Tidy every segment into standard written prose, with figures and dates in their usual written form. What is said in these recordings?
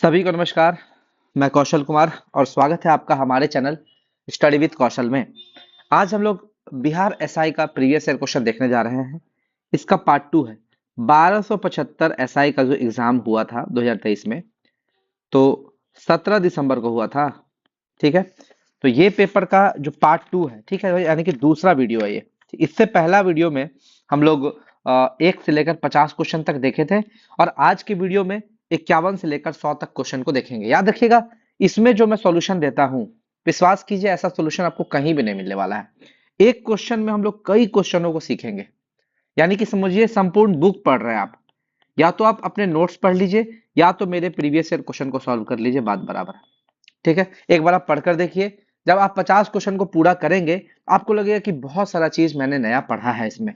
सभी को नमस्कार। मैं कौशल कुमार और स्वागत है आपका हमारे चैनल स्टडी विद कौशल में। आज हम लोग बिहार एसआई का प्रीवियस ईयर क्वेश्चन देखने जा रहे हैं। इसका पार्ट 2 है। 1275 एसआई का जो एग्जाम हुआ था 2023 में, तो 17 दिसंबर को हुआ था। ठीक है, तो ये पेपर का जो पार्ट 2 है, ठीक है, यानी कि दूसरा वीडियो है ये। इससे पहला वीडियो में हम लोग 1 से लेकर 50 क्वेश्चन तक देखे थे, और आज की वीडियो में 51 से लेकर 100 तक क्वेश्चन को देखेंगे। याद रखिएगा, इसमें जो मैं सॉल्यूशन देता हूं, विश्वास कीजिए ऐसा सॉल्यूशन आपको कहीं भी नहीं मिलने वाला है। एक क्वेश्चन में हम लोग कई क्वेश्चनों को सीखेंगे, यानी कि समझिए संपूर्ण बुक पढ़ रहे हैं आप। या तो आप अपने नोट्स पढ़ लीजिए, या तो मेरे प्रीवियस ईयर क्वेश्चन को सॉल्व कर लीजिए, बात बराबर है। ठीक है, एक बार आप पढ़कर देखिए। जब आप 50 क्वेश्चन को पूरा करेंगे, आपको लगेगा कि बहुत सारा चीज मैंने नया पढ़ा है इसमें।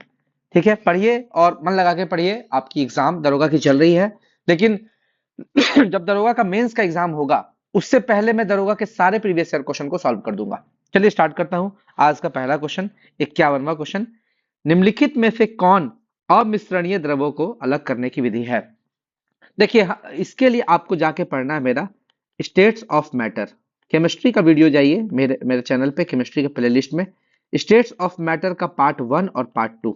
ठीक है, पढ़िए और मन लगा के पढ़िए। आपकी एग्जाम दरोगा की चल रही है, लेकिन जब दरोगा का मेंस का एग्जाम होगा, उससे पहले मैं दरोगा के सारे प्रीवियस ईयर क्वेश्चन को सॉल्व कर दूंगा। चलिए स्टार्ट करता हूं। आज का पहला क्वेश्चन, 51वां क्वेश्चन। निम्नलिखित में से कौन अमिश्रणीय द्रवों को अलग करने की विधि है? देखिए, इसके लिए आपको जाके पढ़ना है मेरा स्टेट्स ऑफ मैटर केमिस्ट्री का वीडियो। जाइए मेरे मेरे चैनल पे केमिस्ट्री के प्लेलिस्ट में स्टेट्स ऑफ मैटर का पार्ट 1 और पार्ट 2,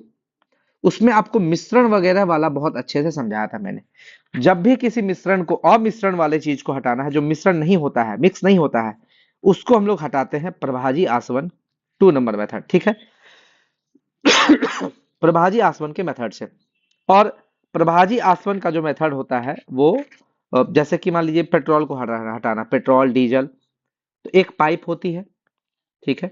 उसमें आपको मिश्रण वगैरह वाला बहुत अच्छे से समझाया था मैंने। जब भी किसी मिश्रण को, अमिश्रण वाले चीज को हटाना है, जो मिश्रण नहीं होता है, मिक्स नहीं होता है, उसको हम लोग हटाते हैं प्रभाजी आसवन 2 नंबर मेथड। ठीक है, प्रभाजी आसवन के मेथड से। और प्रभाजी आसवन का जो मेथड होता है वो, जैसे कि मान लीजिए पेट्रोल को हटाना, पेट्रोल डीजल, तो एक पाइप होती है। ठीक है,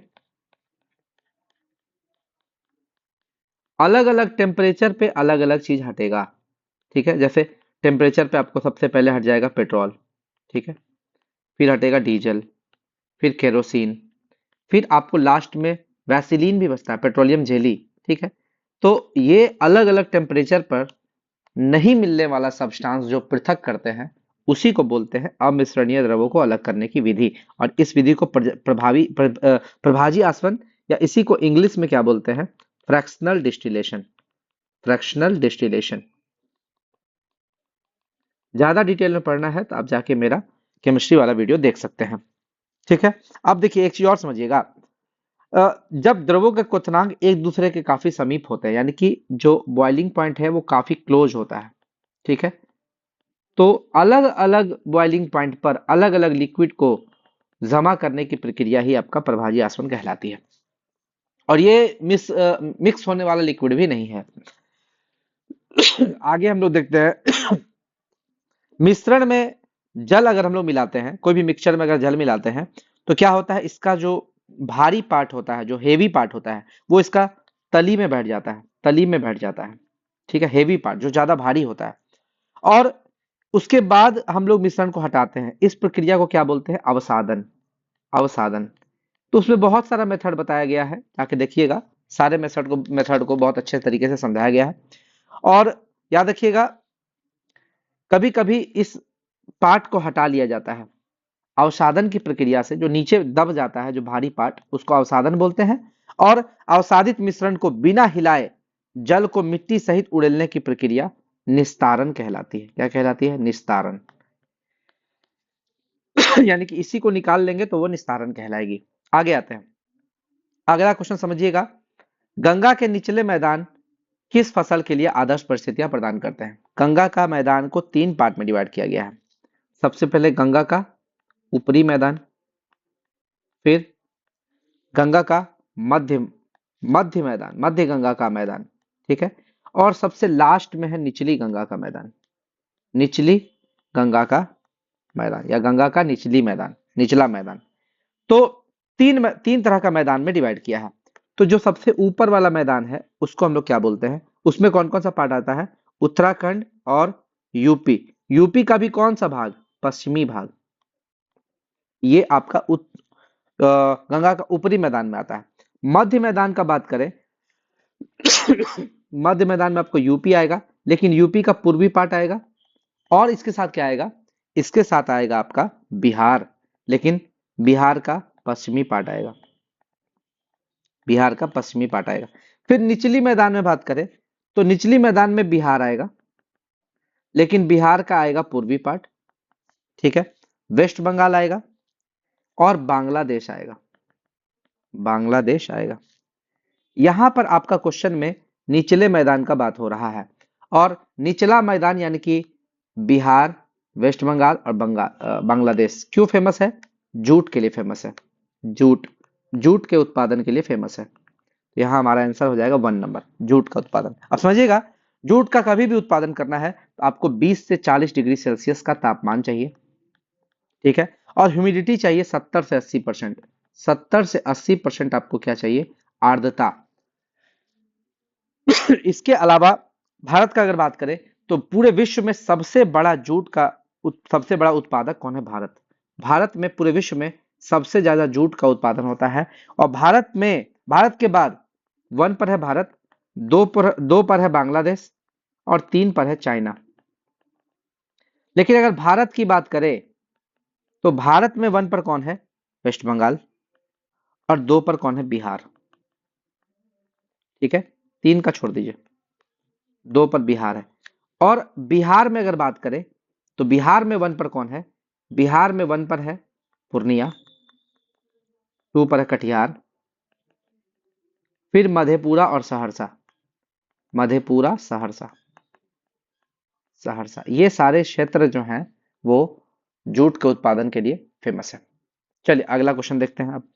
अलग अलग टेम्परेचर पे अलग अलग चीज हटेगा। ठीक है, जैसे टेम्परेचर पे आपको सबसे पहले हट जाएगा पेट्रोल। ठीक है, फिर हटेगा डीजल, फिर केरोसिन, फिर आपको लास्ट में वैसिलीन भी बचता है, पेट्रोलियम जेली। ठीक है, तो ये अलग अलग टेम्परेचर पर नहीं मिलने वाला सब्सटेंस जो पृथक करते हैं, उसी को बोलते हैं अमिश्रणीय द्रवों को अलग करने की विधि। और इस विधि को प्रभाजी आसवन, या इसी को इंग्लिश में क्या बोलते हैं, फ्रैक्शनल डिस्टिलेशन। Fractional distillation. ज्यादा डिटेल में पढ़ना है तो आप जाके मेरा केमिस्ट्री वाला वीडियो देख सकते हैं। ठीक है, अब देखिए एक चीज और समझिएगा। जब द्रवों के क्वथनांक एक दूसरे के काफी समीप होते हैं, यानी कि जो बॉइलिंग पॉइंट है वो काफी क्लोज होता है। ठीक है, तो अलग अलग बॉइलिंग पॉइंट पर अलग अलग लिक्विड को जमा करने की प्रक्रिया ही आपका प्रभाजी आसवन कहलाती है। और ये मिक्स होने वाला लिक्विड भी नहीं है। आगे हम लोग देखते हैं। मिश्रण में जल अगर हम लोग मिलाते हैं, कोई भी मिक्सचर में अगर जल मिलाते हैं, तो क्या होता है, इसका जो भारी पार्ट होता है, जो हेवी पार्ट होता है, वो इसका तली में बैठ जाता है, तली में बैठ जाता है। ठीक है, हेवी पार्ट जो ज्यादा भारी होता है। और उसके बाद हम लोग मिश्रण को हटाते हैं। इस प्रक्रिया को क्या बोलते हैं, अवसादन। अवसादन। तो उसमें बहुत सारा मेथड बताया गया है, जाके देखिएगा। सारे मेथड को बहुत अच्छे तरीके से समझाया गया है। और याद रखिएगा, कभी कभी इस पार्ट को हटा लिया जाता है अवसादन की प्रक्रिया से। जो नीचे दब जाता है, जो भारी पार्ट, उसको अवसादन बोलते हैं। और अवसादित मिश्रण को बिना हिलाए जल को मिट्टी सहित उड़ेलने की प्रक्रिया निस्तारण कहलाती है। क्या कहलाती है, निस्तारण। यानी कि इसी को निकाल लेंगे तो वो निस्तारण कहलाएगी। आगे आते हैं, अगला क्वेश्चन समझिएगा। गंगा के निचले मैदान किस फसल के लिए आदर्श परिस्थितियां प्रदान करते हैं? गंगा का मैदान को 3 पार्ट में डिवाइड किया गया है। सबसे पहले गंगा का ऊपरी मैदान, फिर गंगा का मध्य मध्य मैदान, मध्य गंगा का मैदान। ठीक है, और सबसे लास्ट में है निचली गंगा का मैदान। निचली गंगा का मैदान, या गंगा का निचली मैदान, निचला मैदान। तो तीन तरह का मैदान में डिवाइड किया है। तो जो सबसे ऊपर वाला मैदान है, उसको हम लोग क्या बोलते हैं, उसमें कौन कौन सा पार्ट आता है, उत्तराखंड और यूपी। यूपी का भी कौन सा भाग, पश्चिमी भाग, ये आपका गंगा का ऊपरी मैदान में आता है। मध्य मैदान का बात करें, मध्य मैदान में आपको यूपी आएगा, लेकिन यूपी का पूर्वी पार्ट आएगा। और इसके साथ क्या आएगा, इसके साथ आएगा आपका बिहार, लेकिन बिहार का पश्चिमी पार्ट आएगा। बिहार का पश्चिमी पार्ट आएगा। फिर निचली मैदान में बात करें, तो निचली मैदान में बिहार आएगा, लेकिन बिहार का आएगा पूर्वी पार्ट। ठीक है, वेस्ट बंगाल आएगा और बांग्लादेश आएगा, बांग्लादेश आएगा। यहां पर आपका क्वेश्चन में निचले मैदान का बात हो रहा है, और निचला मैदान यानी कि बिहार, वेस्ट बंगाल और बांग्लादेश क्यों फेमस है? जूट के लिए फेमस है, जूट, जूट के उत्पादन के लिए फेमस है। यहाँ हमारा आंसर हो जाएगा 1 नंबर, जूट का उत्पादन। अब समझिएगा, जूट का कभी भी उत्पादन करना है तो आपको 20 से 40 डिग्री सेल्सियस का तापमान चाहिए, ठीक है, और ह्यूमिडिटी चाहिए 70 से 80%। 70 से 80% आपको क्या चाहिए? आर्द्रता। इसके अलावा भारत का अगर बात करें तो पूरे विश्व में सबसे बड़ा जूट का सबसे बड़ा उत्पादक कौन है? भारत। भारत में पूरे विश्व में सबसे ज्यादा जूट का उत्पादन होता है, और भारत के बाद 1 पर है भारत, 2 पर है बांग्लादेश और 3 पर है चाइना। लेकिन अगर भारत की बात करें तो भारत में 1 पर कौन है? वेस्ट बंगाल, और 2 पर कौन है? बिहार, ठीक है, 3 का छोड़ दीजिए, 2 पर बिहार है। और बिहार में अगर बात करें तो बिहार में 1 पर कौन है? बिहार में 1 पर है पूर्णिया, 2 पर है कटिहार, फिर मधेपुरा और सहरसा, मधेपुरा सहरसा, सहरसा, ये सारे क्षेत्र जो हैं वो जूट के उत्पादन के लिए फेमस है। चलिए अगला क्वेश्चन देखते हैं। अब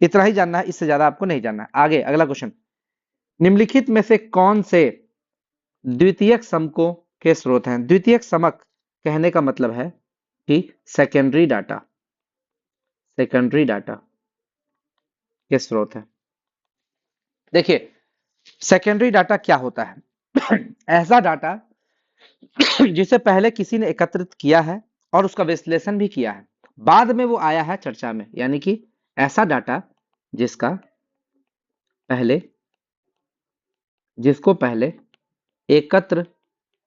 इतना ही जानना है, इससे ज्यादा आपको नहीं जानना है। आगे अगला क्वेश्चन, निम्नलिखित में से कौन से द्वितीयक समकों के स्रोत हैं? द्वितीयक समक कहने का मतलब है कि सेकेंडरी डाटा, सेकेंडरी डाटा के स्रोत है। देखिए सेकेंडरी डाटा क्या होता है? ऐसा डाटा जिसे पहले किसी ने एकत्रित किया है और उसका विश्लेषण भी किया है, बाद में वो आया है चर्चा में, यानी कि ऐसा डाटा जिसका पहले जिसको पहले एकत्र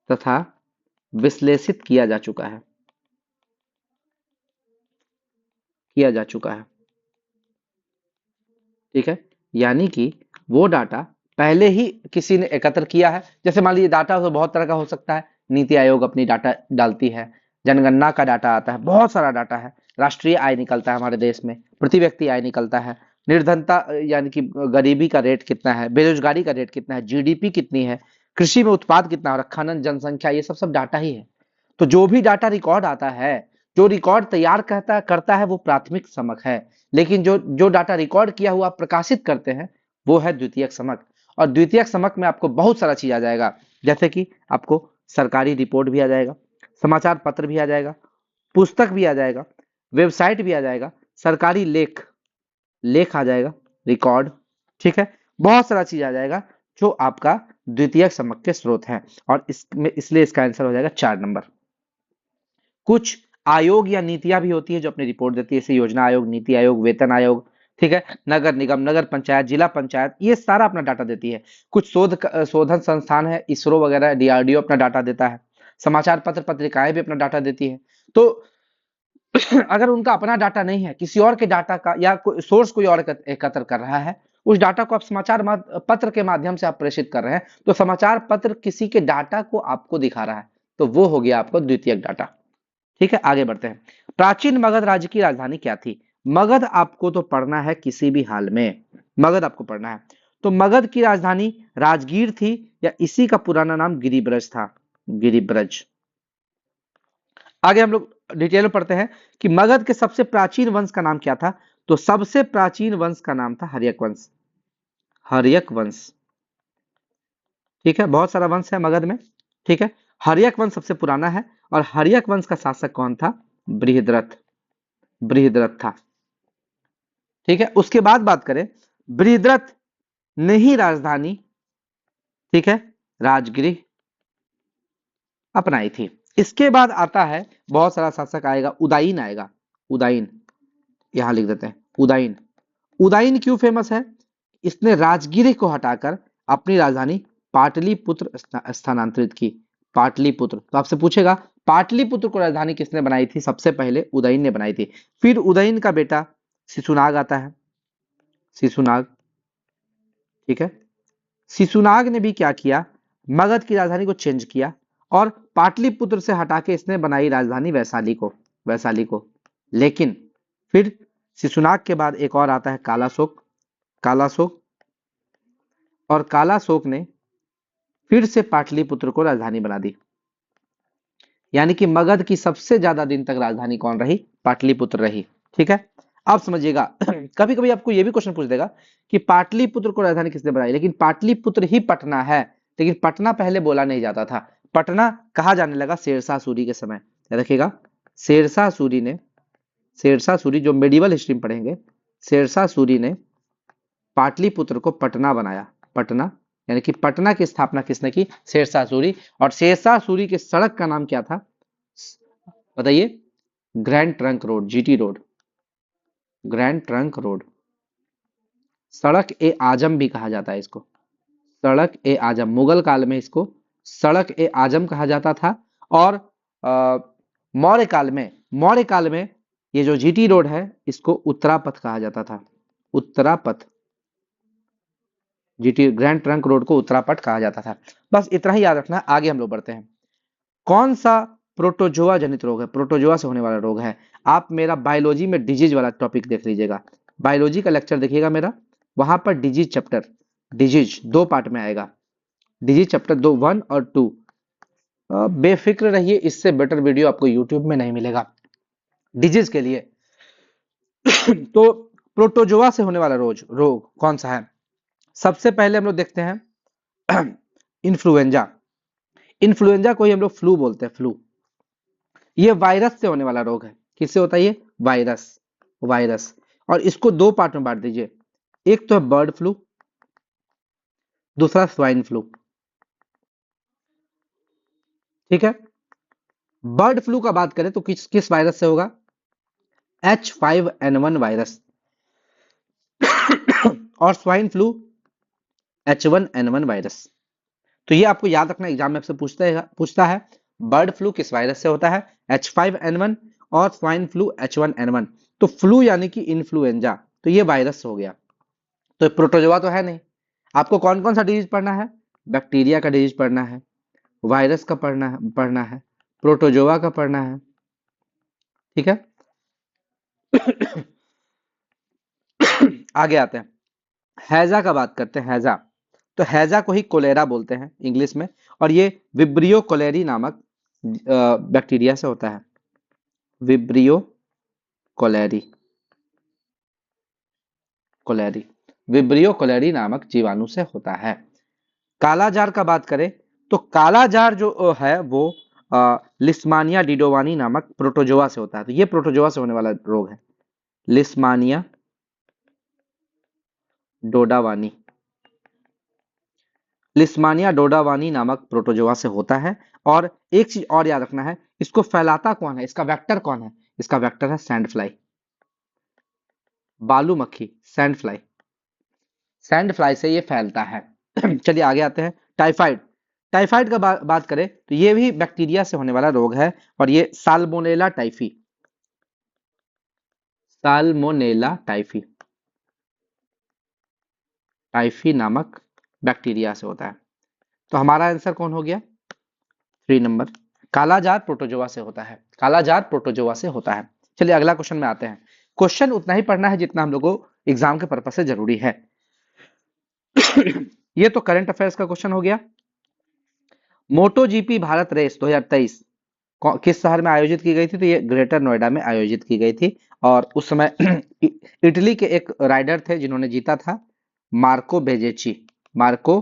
तथा विश्लेषित किया जा चुका है, ठीक है, यानी कि वो डाटा पहले ही किसी ने एकत्र किया है। जैसे मान लीजिए डाटा तो बहुत तरह का हो सकता है, नीति आयोग अपनी डाटा डालती है, जनगणना का डाटा आता है, बहुत सारा डाटा है, राष्ट्रीय आय निकलता है हमारे देश में, प्रति व्यक्ति आय निकलता है, निर्धनता यानी कि गरीबी का रेट कितना है, बेरोजगारी का रेट कितना है, जीडीपी कितनी है, कृषि में उत्पाद कितना है, खनन, जनसंख्या, ये सब डाटा ही है। तो जो भी डाटा रिकॉर्ड आता है, जो रिकॉर्ड तैयार करता है वो प्राथमिक समक है, लेकिन जो जो डाटा रिकॉर्ड किया हुआ प्रकाशित करते हैं वो है द्वितीयक समक। और द्वितीयक समक में आपको बहुत सारा चीज आ जाएगा, जैसे कि आपको सरकारी रिपोर्ट भी आ जाएगा, समाचार पत्र भी आ जाएगा, पुस्तक भी आ जाएगा, वेबसाइट भी आ जाएगा, सरकारी लेख लेख आ जाएगा, रिकॉर्ड, ठीक है, बहुत सारा चीज आ जाएगा जो आपका द्वितीयक समक के स्रोत है। और इसमें इसलिए इसका आंसर हो जाएगा 4 नंबर। कुछ आयोग या नीतियां भी होती है जो अपनी रिपोर्ट देती है, जैसे योजना आयोग, नीति आयोग, वेतन आयोग, ठीक है, नगर निगम, नगर पंचायत, जिला पंचायत, ये सारा अपना डाटा देती है। कुछ शोधन संस्थान है, इसरो वगैरह, डीआरडीओ अपना डाटा देता है, समाचार पत्र पत्रिकाएं भी अपना डाटा देती है। तो अगर उनका अपना डाटा नहीं है, किसी और के डाटा का या कोई सोर्स कोई और एकत्र कर रहा है, उस डाटा को आप पत्र के माध्यम से आप प्रेषित कर रहे हैं, तो समाचार पत्र किसी के डाटा को आपको दिखा रहा है, तो वो हो गया आपको द्वितीयक डाटा। ठीक है, आगे बढ़ते हैं। प्राचीन मगध राज्य की राजधानी क्या थी? मगध आपको तो पढ़ना है किसी भी हाल में, मगध आपको पढ़ना है। तो मगध की राजधानी राजगीर थी, या इसी का पुराना नाम गिरिब्रज था, गिरिब्रज। आगे हम लोग डिटेल में पढ़ते हैं कि मगध के सबसे प्राचीन वंश का नाम क्या था। तो सबसे प्राचीन वंश का नाम था हर्यक वंश, हर्यक वंश, ठीक है, बहुत सारा वंश है मगध में, ठीक है, हर्यक वंश सबसे पुराना है। और हर्यक वंश का शासक कौन था? बृहद्रथ, बृहद्रथ था, ठीक है। उसके बाद बात करें, बृहद्रथ ने ही राजधानी, ठीक है, राजगृह अपनाई थी। इसके बाद आता है बहुत सारा शासक आएगा, उदयीन आएगा, उदयीन, यहां लिख देते हैं उदयीन। उदयीन क्यों फेमस है? इसने राजगीर को हटाकर अपनी राजधानी पाटलिपुत्र स्थानांतरित की, पाटलिपुत्र। तो आपसे पूछेगा पाटलिपुत्र को राजधानी किसने बनाई थी? सबसे पहले उदयीन ने बनाई थी। फिर उदयीन का बेटा शिशुनाग आता है, शिशुनाग, ठीक है। शिशुनाग ने भी क्या किया? मगध की राजधानी को चेंज किया और पाटलिपुत्र से हटा के इसने बनाई राजधानी वैशाली को, वैशाली को। लेकिन फिर शिशुनाग के बाद एक और आता है कालाशोक। कालाशोक, और कालाशोक ने फिर से पाटलिपुत्र को राजधानी बना दी। यानी कि मगध की सबसे ज्यादा दिन तक राजधानी कौन रही? पाटलिपुत्र रही। ठीक है, अब समझिएगा कभी कभी आपको यह भी क्वेश्चन पूछ देगा कि पाटलिपुत्र को राजधानी किसने बनाई, लेकिन पाटलिपुत्र ही पटना है, लेकिन पटना पहले बोला नहीं जाता था। पटना कहा जाने लगा शेरशाह सूरी के समय। याद रखिएगा, शेरशाह सूरी ने, शेरशाह सूरी जो मेडिवल हिस्ट्री में पढ़ेंगे, शेरशाह सूरी ने पाटलिपुत्र को पटना बनाया। पटना, यानी कि पटना की स्थापना किसने की? शेरशाह सूरी। और शेरशाह सूरी के सड़क का नाम क्या था बताइए? Grand Trunk road, GT road, grand Trunk road. सड़क ए आजम भी कहा जाता है इसको, सड़क ए आजम। मुगल काल में इसको सड़क ए आजम कहा जाता था। और मौर्य काल में, मौर्य काल में ये जो जीटी रोड है इसको उत्तरापथ कहा जाता था। उत्तरापथ, जीटी ग्रैंड ट्रंक रोड को उत्तरापथ कहा जाता था। बस इतना ही याद रखना है। आगे हम लोग बढ़ते हैं। कौन सा प्रोटोजोआ जनित रोग है? प्रोटोजोआ से होने वाला रोग है। आप मेरा बायोलॉजी में डिजीज वाला टॉपिक देख लीजिएगा, बायोलॉजी का लेक्चर देखिएगा मेरा, वहां पर डिजीज चैप्टर, डिजीज 2 पार्ट में आएगा। डिजीज चैप्टर 2, 1 और 2। बेफिक्र रहिए, इससे बेटर वीडियो आपको यूट्यूब में नहीं मिलेगा डिजीज के लिए। तो प्रोटोजोआ से होने वाला रोग कौन सा है? सबसे पहले हम लोग देखते हैं इन्फ्लुएंजा। इन्फ्लुएंजा को ही हम लोग फ्लू बोलते हैं, फ्लू। ये वायरस से होने वाला रोग है। किससे होता है ये? Virus, virus. और इसको 2 पार्ट में बांट दीजिए, एक तो है बर्ड फ्लू, दूसरा स्वाइन फ्लू। ठीक है, बर्ड फ्लू का बात करें तो किस किस वायरस से होगा? H5N1 virus. और स्वाइन फ्लू H1N1 वायरस। तो ये आपको याद रखना, एग्जाम में आपसे पूछता है बर्ड फ्लू किस वायरस से होता है? H5N1, और स्वाइन फ्लू H1N1। तो फ्लू यानी कि इन्फ्लुएंजा, तो ये वायरस हो गया। तो प्रोटोजोआ तो है नहीं। आपको कौन कौन सा डिजीज पढ़ना है? बैक्टीरिया का डिजीज पढ़ना है, वायरस का पढ़ना है, प्रोटोजोआ का पढ़ना है। ठीक है, आगे आते हैं, हैजा का बात करते हैं। हैजा, तो हैजा को ही कोलेरा बोलते हैं इंग्लिश में, और ये विब्रियो कोलेरी नामक बैक्टीरिया से होता है। Vibrio cholerae, cholerae, Vibrio cholerae नामक जीवाणु से होता है। कालाजार का बात करें तो कालाजार जो है वो लिस्मानिया डिडोवानी नामक प्रोटोजोआ से होता है। तो ये प्रोटोजोआ से होने वाला रोग है, लिस्मानिया डोडावानी। लिस्मानिया डोडावानी नामक प्रोटोजोआ से होता है। और एक चीज और याद रखना है, इसको फैलाता कौन है? इसका वेक्टर कौन है? इसका वेक्टर है सैंड फ्लाई, बालू मक्खी, सैंड फ्लाई। सैंड फ्लाई से ये फैलता है। चलिए आगे आते हैं, टाइफाइड। टाइफाइड का बात करें तो ये भी बैक्टीरिया से होने वाला रोग है, और ये salmonella typhi, salmonella typhi, typhi नामक बैक्टीरिया से होता है। तो हमारा आंसर कौन हो गया? 3 नंबर, कालाजार प्रोटोजोआ से होता है। कालाजार प्रोटोजोआ से होता है। चलिए अगला क्वेश्चन में आते हैं। क्वेश्चन उतना ही पढ़ना है जितना हम लोगों को एग्जाम के पर्पज से जरूरी है। ये तो करंट अफेयर्स का क्वेश्चन हो गया। मोटो जीपी भारत रेस 2023 किस शहर में आयोजित की गई थी? तो ये ग्रेटर नोएडा में आयोजित की गई थी। और उस समय इटली के एक राइडर थे जिन्होंने जीता था, मार्को बेजेची, मार्को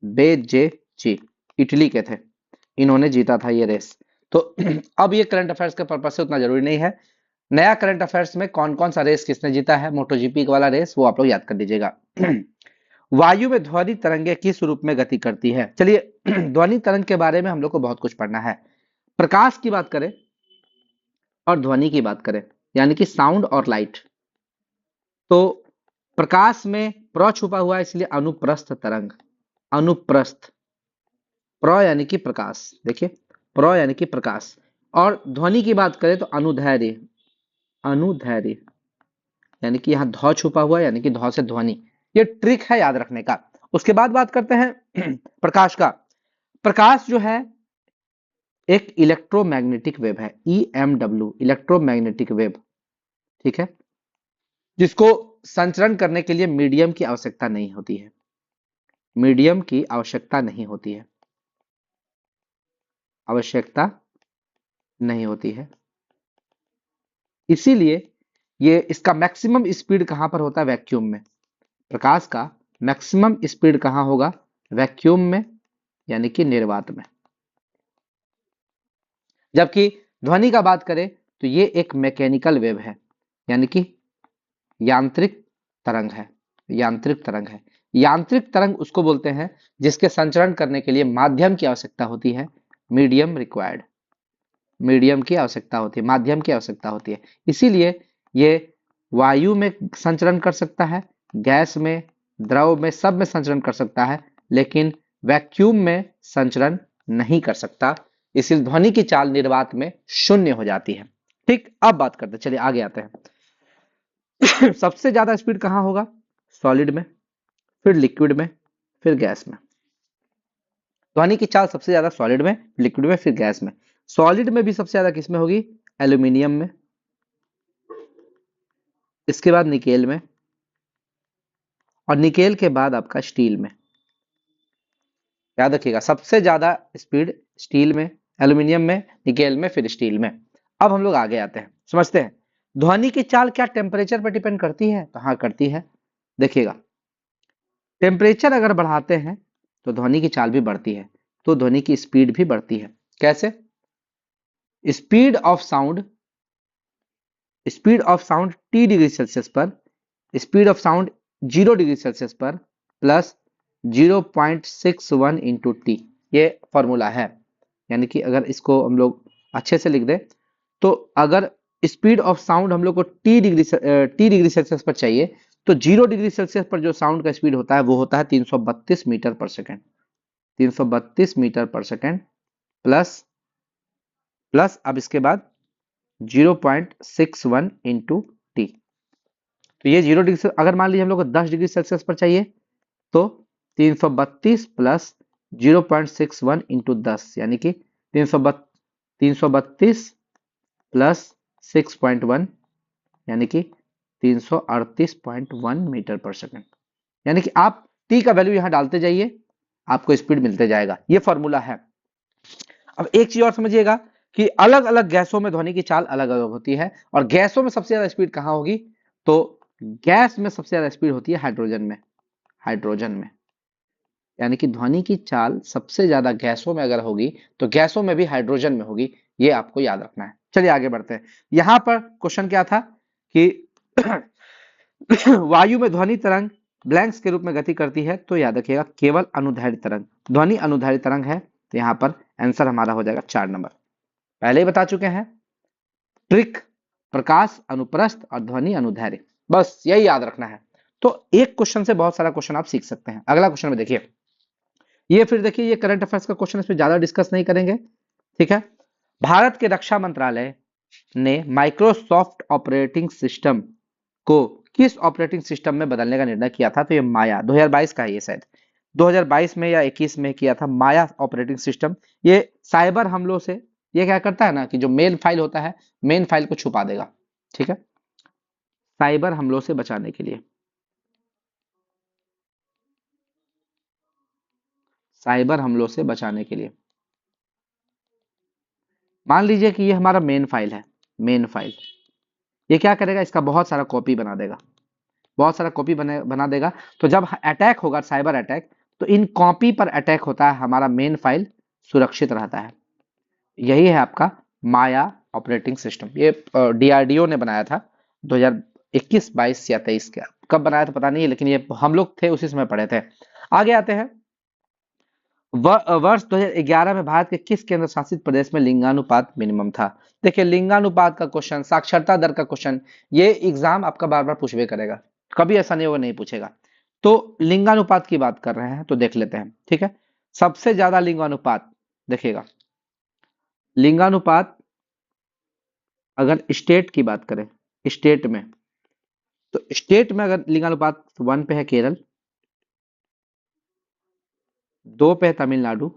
बेजेची, इटली के थे, इन्होंने जीता था ये रेस। तो अब ये करंट अफेयर्स के पर्पज से उतना जरूरी नहीं है। नया करंट अफेयर्स में कौन कौन सा रेस किसने जीता है मोटो जीपी वाला रेस, वो आप लोग याद कर लीजिएगा। वायु में ध्वनि तरंगे किस रूप में गति करती है? चलिए ध्वनि तरंग के बारे में हम लोग को बहुत कुछ पढ़ना है। प्रकाश की बात करें और ध्वनि की बात करें, यानी कि साउंड और लाइट, तो प्रकाश में प्र छुपा हुआ है, इसलिए अनुप्रस्थ तरंग, अनुप्रस्थ, प्र यानी कि प्रकाश, देखिए प्र यानी कि प्रकाश। और ध्वनि की बात करें तो अनुधैर्य, अनुधैर्य, यानी कि यहाँ ध छुपा हुआ है, यानी कि ध से ध्वनि। ये ट्रिक है याद रखने का। उसके बाद बात करते हैं प्रकाश का। प्रकाश जो है एक इलेक्ट्रोमैग्नेटिक वेव है, EMW, इलेक्ट्रोमैग्नेटिक वेव, ठीक है, जिसको संचरण करने के लिए मीडियम की आवश्यकता नहीं होती है, मीडियम की आवश्यकता नहीं होती है, आवश्यकता नहीं होती है। इसीलिए ये इसका मैक्सिमम स्पीड कहां पर होता है? वैक्यूम में। प्रकाश का मैक्सिमम स्पीड कहां होगा? वैक्यूम में, यानी कि निर्वात में। जबकि ध्वनि का बात करें तो ये एक मैकेनिकल वेव है, यानी कि यांत्रिक तरंग है, यांत्रिक तरंग है। यांत्रिक तरंग उसको बोलते हैं जिसके संचरण करने के लिए माध्यम की आवश्यकता होती है, मीडियम रिक्वायर्ड, मीडियम की आवश्यकता होती है, माध्यम की आवश्यकता होती है। इसीलिए ये वायु में संचरण कर सकता है, गैस में, द्रव में, सब में संचरण कर सकता है, लेकिन वैक्यूम में संचरण नहीं कर सकता। इसलिए ध्वनि की चाल निर्वात में शून्य हो जाती है। ठीक, अब बात करते हैं, चलिए आगे आते हैं। सबसे ज्यादा स्पीड कहां होगा? सॉलिड में, फिर लिक्विड में, फिर गैस में। ध्वनि की चाल सबसे ज्यादा सॉलिड में, लिक्विड में, फिर गैस में। सॉलिड में भी सबसे ज्यादा किसमें होगी? एल्यूमिनियम में, इसके बाद निकेल में, और निकेल के बाद आपका स्टील में। याद रखिएगा, सबसे ज्यादा स्पीड स्टील में, एल्यूमिनियम में, निकेल में, फिर स्टील में। अब हम लोग आगे आते हैं, समझते हैं ध्वनि की चाल क्या टेम्परेचर पर डिपेंड करती है? तो हाँ, करती है। देखिएगा, टेम्परेचर अगर बढ़ाते हैं तो ध्वनि की चाल भी बढ़ती है, तो ध्वनि की स्पीड भी बढ़ती है। कैसे? Speed of sound, speed of sound T degree Celsius पर, speed of sound 0 degree Celsius पर प्लस 0.61 इंटू टी, ये फॉर्मूला है। यानी कि अगर इसको हम लोग अच्छे से लिख दें तो अगर स्पीड ऑफ साउंड हम लोग को टी डिग्री सेल्सियस पर चाहिए, तो 0 डिग्री सेल्सियस पर जो साउंड का स्पीड होता है वो होता है 332 मीटर पर सेकेंड, 332 मीटर पर सेकेंड प्लस प्लस अब इसके बाद 0.61 इंटू टी। तो ये 0 डिग्री, अगर मान लीजिए हम लोग को 10 डिग्री सेल्सियस पर चाहिए तो 332 प्लस 0.61 इंटू 10, यानी कि 332 प्लस 6.1, यानी कि 338.1 मीटर पर सेकेंड। यानी कि आप टी का वैल्यू यहां डालते जाइए, आपको स्पीड मिलते जाएगा। ये फॉर्मूला है। अब एक चीज और समझिएगा कि अलग अलग गैसों में ध्वनि की चाल अलग अलग होती है, और गैसों में सबसे ज्यादा स्पीड कहां होगी? तो गैस में सबसे ज्यादा स्पीड होती है हाइड्रोजन में, हाइड्रोजन में। यानी कि ध्वनि की चाल सबसे ज्यादा गैसों में अगर होगी तो गैसों में भी हाइड्रोजन में होगी, ये आपको याद रखना है। चलिए आगे बढ़ते हैं। यहां पर क्वेश्चन क्या था कि वायु में ध्वनि तरंग ब्लैंक्स के रूप में गति करती है, तो याद रखिएगा केवल अनुदैर्ध्य तरंग, ध्वनि अनुदैर्ध्य तरंग है। तो यहां पर आंसर हमारा हो जाएगा 4 नंबर। पहले ही बता चुके हैं, ट्रिक, प्रकाश अनुप्रस्थ और ध्वनि अनुदैर्ध्य, बस यही याद रखना है। तो एक क्वेश्चन से बहुत सारा क्वेश्चन आप सीख सकते हैं। अगला क्वेश्चन में देखिए, ये फिर देखिए ये करंट अफेयर्स का क्वेश्चन, इसमें ज्यादा डिस्कस नहीं करेंगे, ठीक है। भारत के रक्षा मंत्रालय ने माइक्रोसॉफ्ट ऑपरेटिंग सिस्टम को किस ऑपरेटिंग सिस्टम में बदलने का निर्णय किया था? तो ये माया 2022 का है, ये शायद 2022 में या 21 में किया था, माया ऑपरेटिंग सिस्टम। ये साइबर हमलों से, ये क्या करता है ना कि जो मेल फाइल होता है, मेन फाइल को छुपा देगा, ठीक है, साइबर हमलों से बचाने के लिए, साइबर हमलों से बचाने के लिए। मान लीजिए कि ये हमारा मेन फाइल है, मेन फाइल, ये क्या करेगा? इसका बहुत सारा कॉपी बना देगा, बहुत सारा कॉपी बना देगा। तो जब अटैक होगा, साइबर अटैक, तो इन कॉपी पर अटैक होता है, हमारा मेन फाइल सुरक्षित रहता है। यही है आपका माया ऑपरेटिंग सिस्टम। ये डीआरडीओ ने बनाया था 2021, 22 या 23 का, कब बनाया था पता नहीं है, लेकिन ये हम लोग थे उसी समय पढ़े थे। आगे आते हैं, वर्ष 2011 में भारत के किस केंद्र शासित प्रदेश में लिंगानुपात मिनिमम था? देखिए, लिंगानुपात का क्वेश्चन, साक्षरता दर का क्वेश्चन, ये एग्जाम आपका बार बार पूछबे करेगा, कभी ऐसा नहीं होगा नहीं पूछेगा। तो लिंगानुपात की बात कर रहे हैं तो देख लेते हैं, ठीक है। सबसे ज्यादा लिंगानुपात देखिएगा, लिंगानुपात अगर स्टेट की बात करें, स्टेट में, तो स्टेट में अगर लिंगानुपात 1 पे है केरल, 2 पे है तमिलनाडु,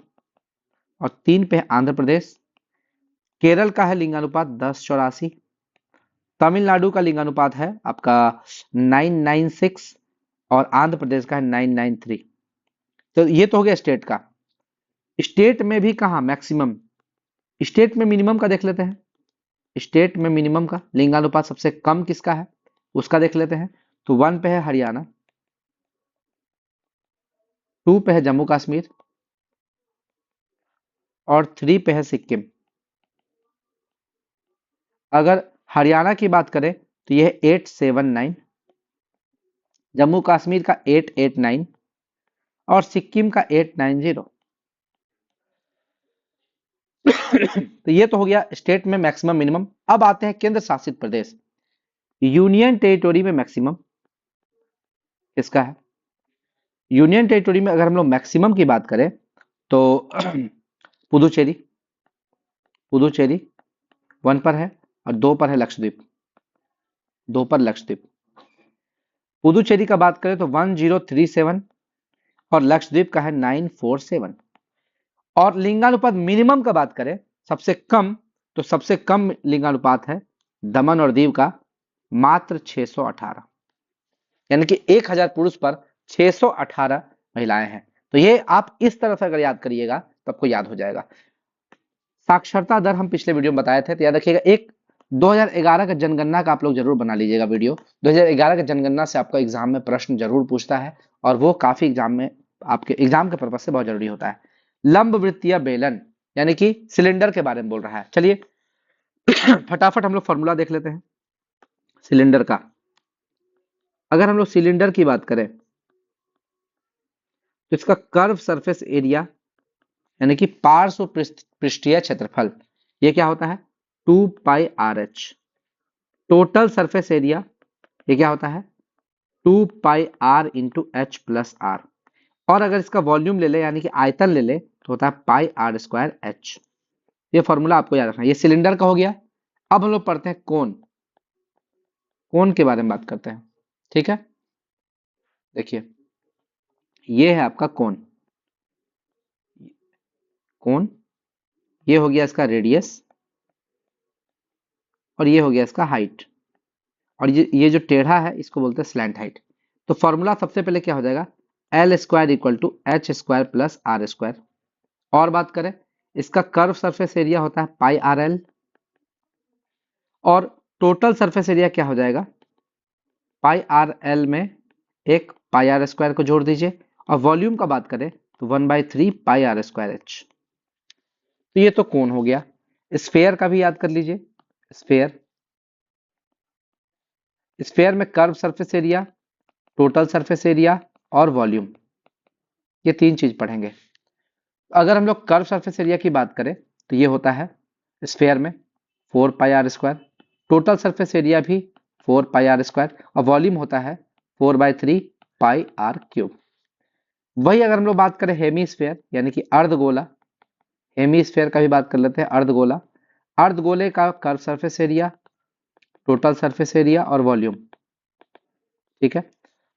और 3 पे है आंध्र प्रदेश, केरल का है लिंगानुपात 10:84, तमिलनाडु का लिंगानुपात है आपका 996 और आंध्र प्रदेश का है 993। तो ये तो हो गया स्टेट का। स्टेट में भी कहा मैक्सिमम, स्टेट में मिनिमम का देख लेते हैं। स्टेट में मिनिमम का लिंगानुपात सबसे कम किसका है उसका देख लेते हैं। तो 1 पे है हरियाणा, 2 पे है जम्मू कश्मीर और 3 पे है सिक्किम। अगर हरियाणा की बात करें तो यह 879, जम्मू कश्मीर का 889 और सिक्किम का 890। तो ये तो हो गया स्टेट में मैक्सिमम मिनिमम। अब आते हैं केंद्र शासित प्रदेश। यूनियन टेरिटोरी में मैक्सिमम किसका है? यूनियन टेरिटोरी में अगर हम लोग मैक्सिमम की बात करें तो पुदुचेरी, पुदुचेरी 1 पर है और 2 पर है लक्षद्वीप, 2 पर लक्षद्वीप। पुदुचेरी का बात करें तो 1037 और लक्षद्वीप का है 947। और लिंगानुपात मिनिमम का बात करें सबसे कम, तो सबसे कम लिंगानुपात है दमन और दीव का मात्र 618, यानी कि 1000 पुरुष पर 618 महिलाएं हैं। तो ये आप इस तरह से अगर याद करिएगा तो आपको याद हो जाएगा। साक्षरता दर हम पिछले वीडियो में बताए थे, तो याद रखिएगा। एक 2011 का जनगणना का आप लोग जरूर बना लीजिएगा वीडियो। 2011 का जनगणना से आपका एग्जाम में प्रश्न जरूर पूछता है और वो काफी एग्जाम में आपके एग्जाम के पर्पज से बहुत जरूरी होता है। लंब वृत्तीय बेलन यानी कि सिलेंडर के बारे में बोल रहा है। चलिए फटाफट हम लोग फॉर्मूला देख लेते हैं सिलेंडर का। अगर हम लोग सिलेंडर की बात करें तो इसका कर्व सरफेस एरिया यानी कि पार्श्व पृष्ठीय क्षेत्रफल, ये क्या होता है 2 pi R H. Total surface area ये क्या होता है 2 pi R into H plus R. और अगर इसका वॉल्यूम ले ले यानी कि आयतन ले ले तो होता है पाई आर स्क्वायर एच। ये फॉर्मूला आपको याद रखना है। ये सिलेंडर का हो गया। अब हम लोग पढ़ते हैं कोन, कोन के बारे में बात करते हैं। ठीक है, देखिए ये है आपका कोन, कोन ये हो गया इसका रेडियस और ये हो गया इसका हाइट, और ये जो टेढ़ा है इसको बोलते हैं स्लैंट हाइट। तो फॉर्मूला सबसे पहले क्या हो जाएगा l square equal to h square plus r square. और बात करें इसका कर्व सरफेस एरिया होता है पाई आर एल और टोटल सरफेस एरिया क्या हो जाएगा पाई आर एल में एक पाई आर स्क्वायर को जोड़ दीजिए और वॉल्यूम का बात करें तो 1/3 पाई आर स्क्वायर एच। तो ये तो कोन हो गया। स्फेयर का भी याद कर लीजिए। स्फेयर, स्फेयर में curve surface area, total surface area और वॉल्यूम, ये 3 चीज पढ़ेंगे। अगर हम लोग कर्व सरफेस एरिया की बात करें तो ये होता है स्फेयर में 4 pi R square, total surface area भी 4 पाई आर स्क्वायर और वॉल्यूम होता है 4/3 पाई आर क्यूब। वही अगर हम लोग बात करें हेमीस्फेयर यानी कि अर्धगोला, हेमीस्फेयर का भी बात कर लेते हैं। अर्धगोला, अर्धगोले का curve surface area, total surface area और वॉल्यूम। ठीक है,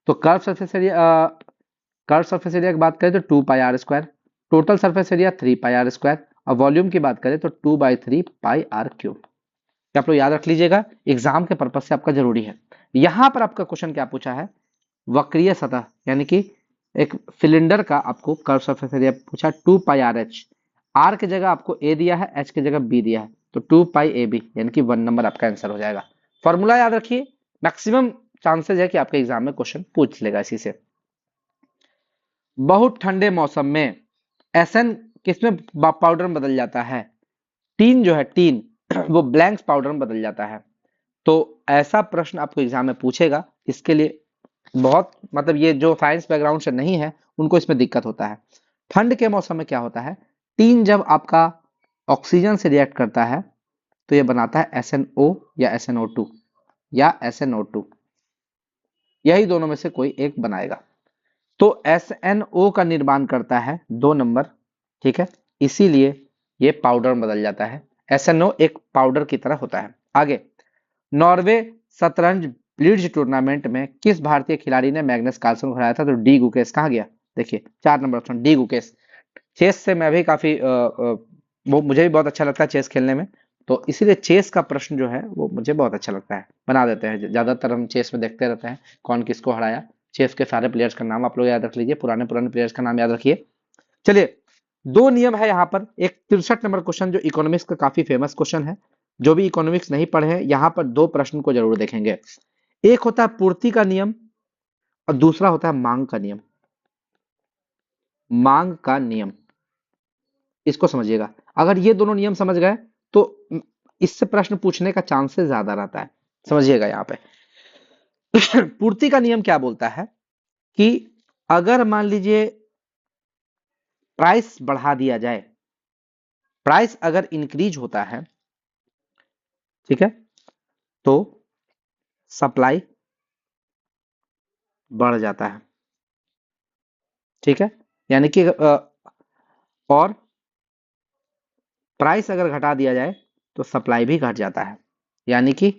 तो curve surface area, curve surface area की बात करें तो 2 pi R square, total surface area 3 pi R square और वॉल्यूम की बात करें तो 2/3 पाई आर क्यूब। आप लोग याद रख लीजिएगा, एग्जाम के पर्पज से आपका जरूरी है। यहां पर आपका क्वेश्चन क्या पूछा है वक्रीय सतह यानी कि एक सिलेंडर का आपको कर्व सरफेस एरिया पूछा 2 पाई आर एच। आर की जगह आपको ए दिया है, एच की जगह बी दिया है, तो 2 पाई ए बी यानी कि 1 नंबर आपका आंसर हो जाएगा। फॉर्मूला याद रखिए, मैक्सिमम चांसेस है कि आपके एग्जाम में क्वेश्चन पूछ लेगा इसी से। बहुत ठंडे मौसम में एसएन किसमें पाउडर में बदल जाता है टीन जो है टीन वो ब्लैंक्स पाउडर में बदल जाता है। तो ऐसा प्रश्न आपको एग्जाम में पूछेगा। इसके लिए बहुत मतलब ये जो साइंस बैकग्राउंड से नहीं है उनको इसमें दिक्कत होता है। ठंड के मौसम में क्या होता है टीन जब आपका ऑक्सीजन से रिएक्ट करता है तो ये बनाता है SnO या SnO2 या SnO2, यही दोनों में से कोई एक बनाएगा। तो SnO का निर्माण करता है 2 नंबर। ठीक है, इसीलिए ये पाउडर में बदल जाता है। SnO एक पाउडर की तरह होता है। आगे, नॉर्वे शतरंज ब्लिट्ज टूर्नामेंट में किस भारतीय खिलाड़ी ने मैग्नस कार्लसन को हराया था? तो डी गुकेश। कहाँ गया? देखिए 4 number option d Gukesh. Chess से मैं भी काफी वो मुझे भी बहुत अच्छा लगता है चेस खेलने में, तो इसीलिए चेस का प्रश्न जो है वो मुझे बहुत अच्छा लगता है, बना देते हैं। ज्यादातर हम चेस में देखते रहते हैं कौन किसको हराया। चेस के सारे प्लेयर्स का नाम आप लोग याद रख लीजिए, पुराने पुराने प्लेयर्स का नाम याद रखिए। चलिए, दो नियम है यहाँ पर। एक 63 नंबर क्वेश्चन जो इकोनॉमिक्स का काफी फेमस क्वेश्चन है, जो भी इकोनॉमिक्स नहीं पढ़े हैं यहाँ पर दो प्रश्न को जरूर देखेंगे। एक होता है पूर्ति का नियम और दूसरा होता है मांग का नियम। मांग का नियम, इसको समझिएगा। अगर ये दोनों नियम समझ गए तो इससे प्रश्न पूछने का चांसेस ज्यादा रहता है। समझिएगा यहाँ पे पूर्ति का नियम क्या बोलता है कि अगर मान लीजिए प्राइस बढ़ा दिया जाए, प्राइस अगर इंक्रीज होता है, ठीक है, तो सप्लाई बढ़ जाता है, ठीक है। यानी कि और प्राइस अगर घटा दिया जाए तो सप्लाई भी घट जाता है। यानी कि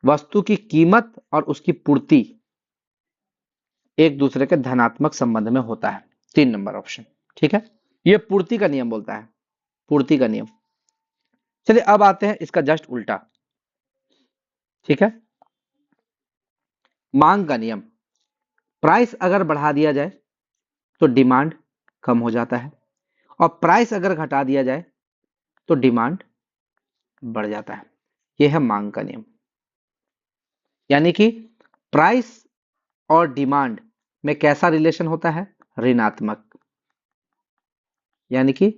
वस्तु की कीमत और उसकी पूर्ति एक दूसरे के धनात्मक संबंध में होता है। 3 नंबर ऑप्शन, ठीक है। ये पूर्ति का नियम बोलता है, पूर्ति का नियम। चलिए अब आते हैं इसका जस्ट उल्टा, ठीक है। मांग का नियम, प्राइस अगर बढ़ा दिया जाए तो डिमांड कम हो जाता है और प्राइस अगर घटा दिया जाए तो डिमांड बढ़ जाता है। यह है मांग का नियम। यानी कि प्राइस और डिमांड में कैसा रिलेशन होता है? ऋणात्मक। यानी कि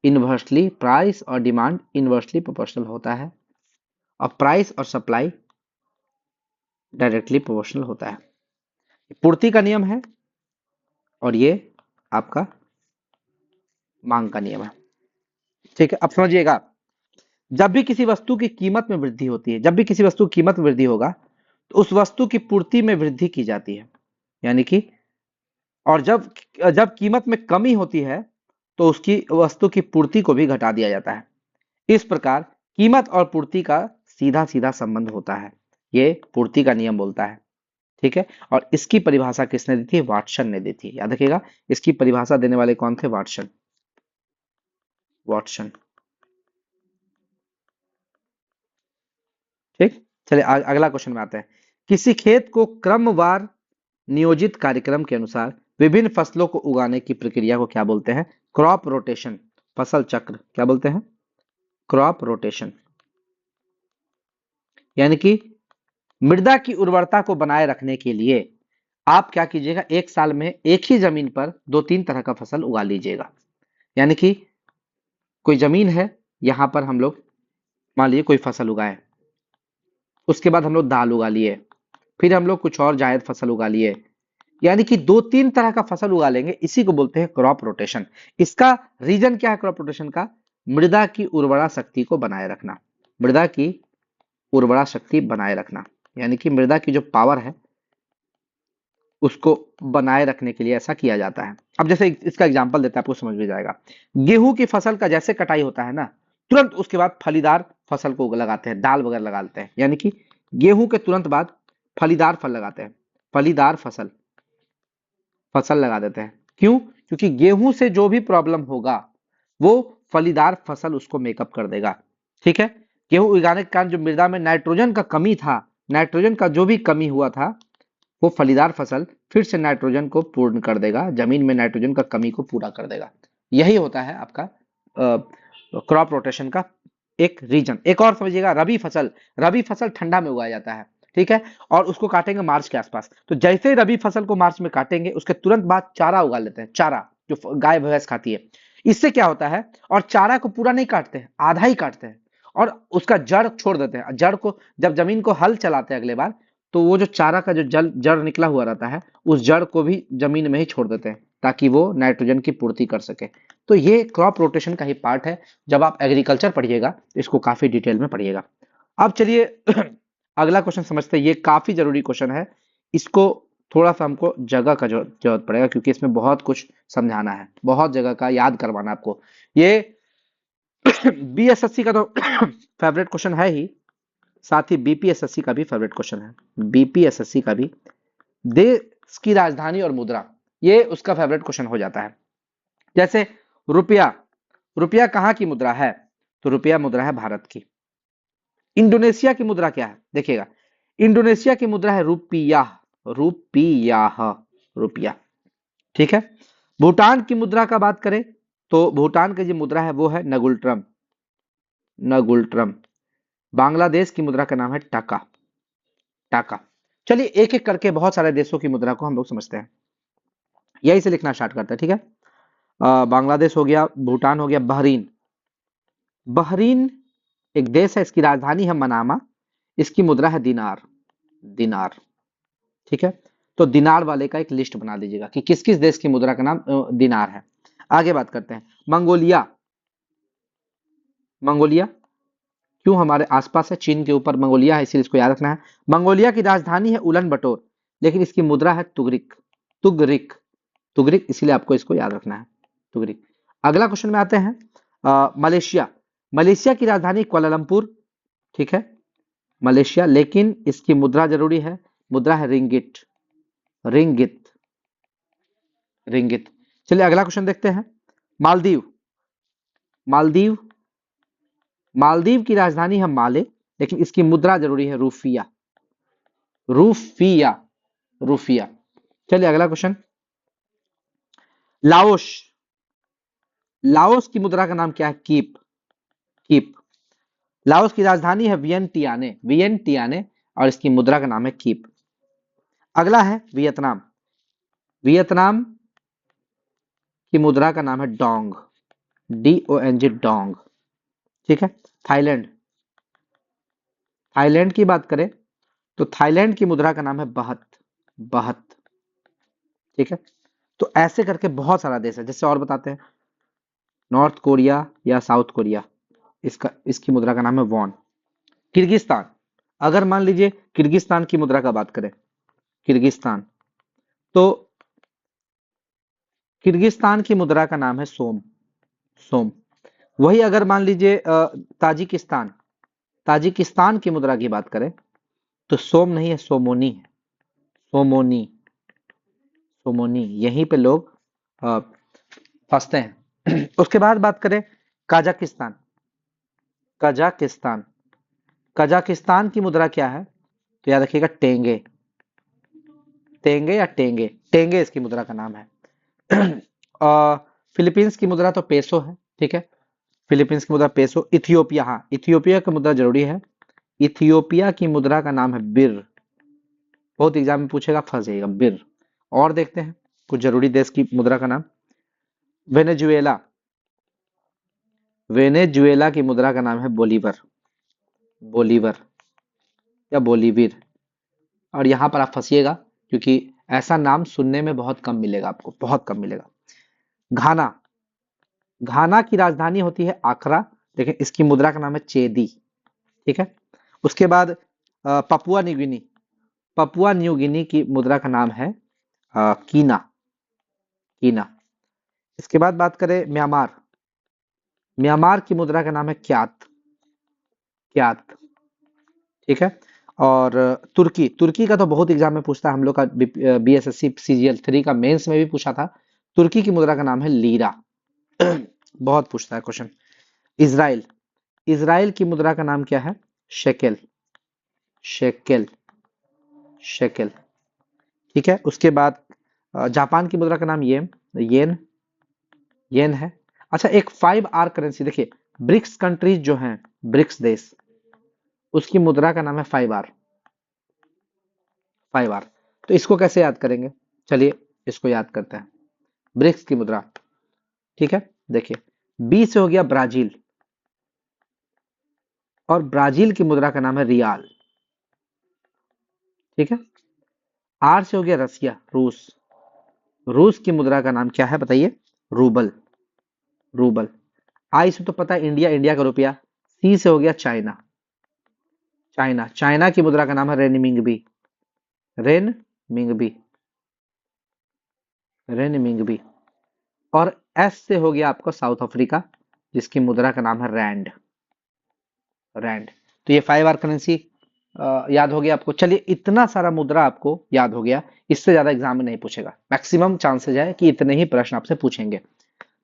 इनवर्सली प्राइस और डिमांड इनवर्सली प्रोपोर्शनल होता है और प्राइस और सप्लाई डायरेक्टली प्रोपोर्शनल होता है। पूर्ति का नियम है और ये आपका मांग का नियम है, ठीक है। अब समझिएगा, जब भी किसी वस्तु की कीमत में वृद्धि होती है, जब भी किसी वस्तु की कीमत में वृद्धि होगा तो उस वस्तु की पूर्ति में वृद्धि की जाती है। यानी कि और जब जब कीमत में कमी होती है तो उसकी वस्तु की पूर्ति को भी घटा दिया जाता है। इस प्रकार कीमत और पूर्ति का सीधा सीधा संबंध होता है। ये पूर्ति का नियम बोलता है, ठीक है। और इसकी परिभाषा किसने दी थी? वाटसन ने दी थी। याद रखिएगा, इसकी परिभाषा देने वाले कौन थे? वाटसन, वाटसन, ठीक। चलिए अगला क्वेश्चन में आते हैं। किसी खेत को क्रमवार नियोजित कार्यक्रम के अनुसार विभिन्न फसलों को उगाने की प्रक्रिया को क्या बोलते हैं? क्रॉप रोटेशन, फसल चक्र। क्या बोलते हैं? Crop rotation. यानी कि मृदा की उर्वरता को बनाए रखने के लिए आप क्या कीजिएगा, एक साल में एक ही जमीन पर 2-3 तरह का फसल उगा लीजिएगा। यानी कि कोई जमीन है, यहां पर हम लोग मान लीजिए कोई फसल उगाए, उसके बाद हम लोग दाल उगा लिए, फिर हम लोग कुछ और जायद फसल उगा लिए। यानी कि 2-3 तरह का फसल उगा लेंगे, इसी को बोलते हैं क्रॉप रोटेशन। इसका रीजन क्या है क्रॉप रोटेशन का? मृदा की उर्वरा शक्ति को बनाए रखना, मृदा की उर्वरा शक्ति बनाए रखना। यानी कि मृदा की जो पावर है उसको बनाए रखने के लिए ऐसा किया जाता है। अब जैसे इसका एग्जांपल देता है, आपको समझ में जाएगा। गेहूं की फसल का जैसे कटाई होता है ना, तुरंत उसके बाद फलीदार फसल को लगाते हैं, दाल वगैरह लगाते हैं। यानी कि गेहूं के तुरंत बाद फलीदार फल लगाते हैं, फलीदार फसल फसल लगा देते हैं। क्यों? क्योंकि गेहूं से जो भी प्रॉब्लम होगा वो फलीदार फसल उसको मेकअप कर देगा, ठीक है। गेहूं उगाने के कारण जो मृदा में नाइट्रोजन का कमी था, नाइट्रोजन का जो भी कमी हुआ था, वो फलीदार फसल फिर से नाइट्रोजन को पूर्ण कर देगा, जमीन में नाइट्रोजन का कमी को पूरा कर देगा। यही होता है आपका क्रॉप रोटेशन का एक रीजन। एक और समझिएगा, रबी फसल, रबी फसल ठंडा में उगाया जाता है, ठीक है। और उसको काटेंगे मार्च के आसपास। तो जैसे ही रबी फसल को मार्च में काटेंगे उसके तुरंत बाद चारा उगा लेते हैं, चारा जो गाय भैंस खाती है। इससे क्या होता है, और चारा को पूरा नहीं काटते हैं, आधा ही काटते हैं और उसका जड़ छोड़ देते हैं। जड़ को जब जमीन को हल चलाते हैं अगले बार, तो वो जो चारा का जो जड़ निकला हुआ रहता है, उस जड़ को भी जमीन में ही छोड़ देते हैं ताकि वो नाइट्रोजन की पूर्ति कर सके। तो ये क्रॉप रोटेशन का ही पार्ट है। जब आप एग्रीकल्चर पढ़िएगा इसको काफी डिटेल में पढ़िएगा। अब चलिए अगला क्वेश्चन समझते हैं। ये काफी जरूरी क्वेश्चन है, इसको थोड़ा सा हमको जगह का जरूरत पड़ेगा क्योंकि इसमें बहुत कुछ समझाना है, बहुत जगह का याद करवाना आपको। ये बीएसएससी का तो फेवरेट क्वेश्चन है ही, साथ ही बीपीएसएससी का भी फेवरेट क्वेश्चन है। बीपीएसएससी का भी देश की राजधानी और मुद्रा, ये उसका फेवरेट क्वेश्चन हो जाता है। जैसे रुपया, रुपया कहाँ की मुद्रा है? तो रुपया मुद्रा है भारत की। इंडोनेशिया की मुद्रा क्या है देखिएगा, इंडोनेशिया की मुद्रा है रुपिया, रुपिया, रुपया, ठीक है। भूटान की मुद्रा का बात करें तो भूटान की जो मुद्रा है वो है नगुल्ट्रम, नगुल्ट्रम। बांग्लादेश की मुद्रा का नाम है टाका, टाका। चलिए एक एक करके बहुत सारे देशों की मुद्रा को हम लोग समझते हैं, यही से लिखना स्टार्ट करते हैं, ठीक है। बांग्लादेश हो गया, भूटान हो गया, बहरीन, बहरीन एक देश है, इसकी राजधानी है मनामा, इसकी मुद्रा है दिनार, दिनार, ठीक है। तो दिनार वाले का एक लिस्ट बना दीजिएगा कि किस किस देश की मुद्रा का नाम दिनार है। आगे बात करते हैं, मंगोलिया, मंगोलिया क्यों हमारे आसपास है, चीन के ऊपर मंगोलिया है इसीलिए इसको याद रखना है। मंगोलिया की राजधानी है उलन बटोर, लेकिन इसकी मुद्रा है तुगरिक, तुगरिक, तुगरिक, इसीलिए आपको इसको याद रखना है, तुगरिक। अगला क्वेश्चन में आते हैं, मलेशिया, मलेशिया की राजधानी कुआलालंपुर, ठीक है, मलेशिया, लेकिन इसकी मुद्रा जरूरी है, मुद्रा है रिंगिट, रिंगित, रिंगित। चलिए अगला क्वेश्चन देखते हैं, मालदीव, मालदीव, मालदीव की राजधानी है माले, लेकिन इसकी मुद्रा जरूरी है रूफिया, रूफिया, रूफिया। चलिए अगला क्वेश्चन, लाओस, लाओस की मुद्रा का नाम क्या है, कीप, कीप। लाओस की राजधानी है वियंटियाने, वियंटियाने, और इसकी मुद्रा का नाम है कीप। अगला है वियतनाम, वियतनाम की मुद्रा का नाम है डोंग, DONG, डोंग, ठीक है। थाईलैंड, थाईलैंड की बात करें तो थाईलैंड की मुद्रा का नाम है बहत, बहत, ठीक है। तो ऐसे करके बहुत सारा देश है, जैसे और बताते हैं, नॉर्थ कोरिया या साउथ कोरिया, इसका इसकी मुद्रा का नाम है वॉन। किर्गिस्तान, अगर मान लीजिए किर्गिस्तान की मुद्रा का बात करें, किर्गिस्तान, तो किर्गिस्तान की मुद्रा का नाम है सोम, सोम। वही अगर मान लीजिए ताजिकिस्तान, ताजिकिस्तान की मुद्रा की बात करें तो सोम नहीं है, सोमोनी है, सोमोनी, सोमोनी, यहीं पे लोग फंसते हैं। उसके बाद बात करें कजाकिस्तान, कजाकिस्तान, कजाकिस्तान की मुद्रा क्या है, तो याद रखिएगा टेंगे, टेंगे या टेंगे, टेंगे इसकी मुद्रा का नाम है। फिलीपींस की मुद्रा तो पेसो है, ठीक है, फिलीपींस की मुद्रा पेसो। इथियोपिया, हाँ इथियोपिया की मुद्रा जरूरी है, इथियोपिया की मुद्रा का नाम है बिर, बहुत एग्जाम में पूछेगा, फंस जाइएगा, बिर। और देखते हैं कुछ जरूरी देश की मुद्रा का नाम, वेनेजुएला, वेनेजुएला की मुद्रा का नाम है बोलीवर, बोलीवर या बोलीवीर। और यहां पर आप फंसिएगा क्योंकि ऐसा नाम सुनने में बहुत कम मिलेगा, आपको बहुत कम मिलेगा। घाना, घाना की राजधानी होती है आकरा, लेकिन इसकी मुद्रा का नाम है चेदी, ठीक है। उसके बाद Papua New Guinea, Papua New Guinea की मुद्रा का नाम है कीना, कीना। इसके बाद बात करें म्यांमार, म्यांमार की मुद्रा का नाम है क्यात, क्यात, ठीक है। और तुर्की, तुर्की का तो बहुत एग्जाम में पूछता है, हम लोग का BSSC CGL 3 का मेंस में भी पूछा था। तुर्की की मुद्रा का नाम है लीरा, बहुत पूछता है क्वेश्चन। इजराइल, इजराइल की मुद्रा का नाम क्या है, शेकेल, शेकेल, शेकेल, ठीक है। उसके बाद जापान की मुद्रा का नाम येन, येन, येन है। अच्छा एक 5R करेंसी देखिए, ब्रिक्स कंट्रीज जो हैं, ब्रिक्स देश, उसकी मुद्रा का नाम है 5R, 5R। तो इसको कैसे याद करेंगे, चलिए इसको याद करते हैं, ब्रिक्स की मुद्रा, ठीक है। देखिए बी से हो गया ब्राजील, और ब्राजील की मुद्रा का नाम है रियाल, ठीक है। आर से हो गया रसिया, रूस, रूस की मुद्रा का नाम क्या है बताइए, रूबल, रूबल। आई से तो पता है इंडिया, इंडिया का रुपया। सी से हो गया चाइना, चाइना, चाइना की मुद्रा का नाम है रेनमिंगबी, रेनमिंगबी, रेनमिंगबी। और एस से हो गया आपका साउथ अफ्रीका, जिसकी मुद्रा का नाम है रैंड, रैंड। तो ये 5R करेंसी याद हो गया आपको। चलिए इतना सारा मुद्रा आपको याद हो गया, इससे ज्यादा एग्जाम में नहीं पूछेगा, मैक्सिमम चांसेज है कि इतने ही प्रश्न आपसे पूछेंगे।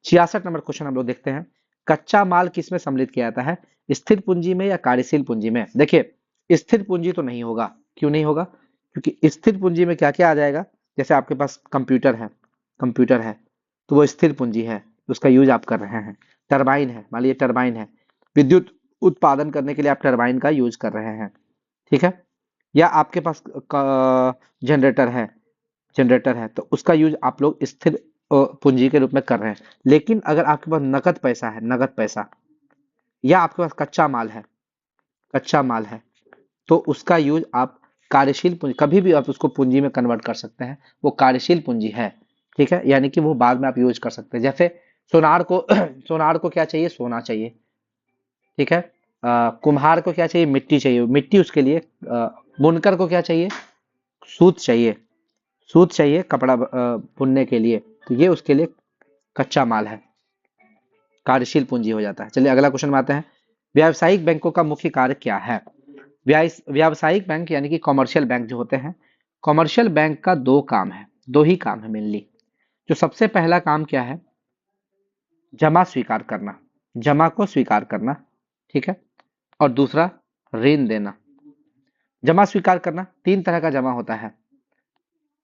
66 नंबर क्वेश्चन हम लोग देखते हैं, कच्चा माल किस में सम्मिलित किया जाता है, स्थिर पूंजी में या कार्यशील पूंजी में? देखिए स्थिर पूंजी तो नहीं होगा, क्यों नहीं होगा, क्योंकि स्थिर पूंजी में क्या क्या आ जाएगा, जैसे आपके पास कंप्यूटर है तो वो स्थिर पूंजी है, उसका यूज आप कर रहे हैं। टरबाइन है, मान लीजिए टरबाइन है, विद्युत उत्पादन करने के लिए आप टरबाइन का यूज कर रहे हैं, ठीक है। या आपके पास जनरेटर है तो उसका यूज आप लोग स्थिर पूंजी के रूप में कर रहे हैं। लेकिन अगर आपके पास नकद पैसा या आपके पास कच्चा माल है तो उसका यूज आप कार्यशील पूंजी, कभी भी आप उसको पूंजी में कन्वर्ट कर सकते हैं, वो कार्यशील पूंजी है, ठीक है। यानी कि वो बाद में आप यूज कर सकते हैं। जैसे सोनार को सोनार को क्या चाहिए, सोना चाहिए, ठीक है। कुम्हार को क्या चाहिए, मिट्टी चाहिए, मिट्टी उसके लिए। बुनकर को क्या चाहिए, सूत चाहिए, सूत चाहिए कपड़ा बुनने के लिए, तो ये उसके लिए कच्चा माल है, कार्यशील पूंजी हो जाता है। चलिए अगला क्वेश्चन में आते हैं। व्यावसायिक बैंकों का मुख्य कार्य क्या है? व्यावसायिक बैंक यानी कि कॉमर्शियल बैंक जो होते हैं, कॉमर्शियल बैंक का दो ही काम है मेनली। जो सबसे पहला काम क्या है, जमा स्वीकार करना, जमा को स्वीकार करना, ठीक है। और दूसरा ऋण देना। जमा स्वीकार करना, तीन तरह का जमा होता है,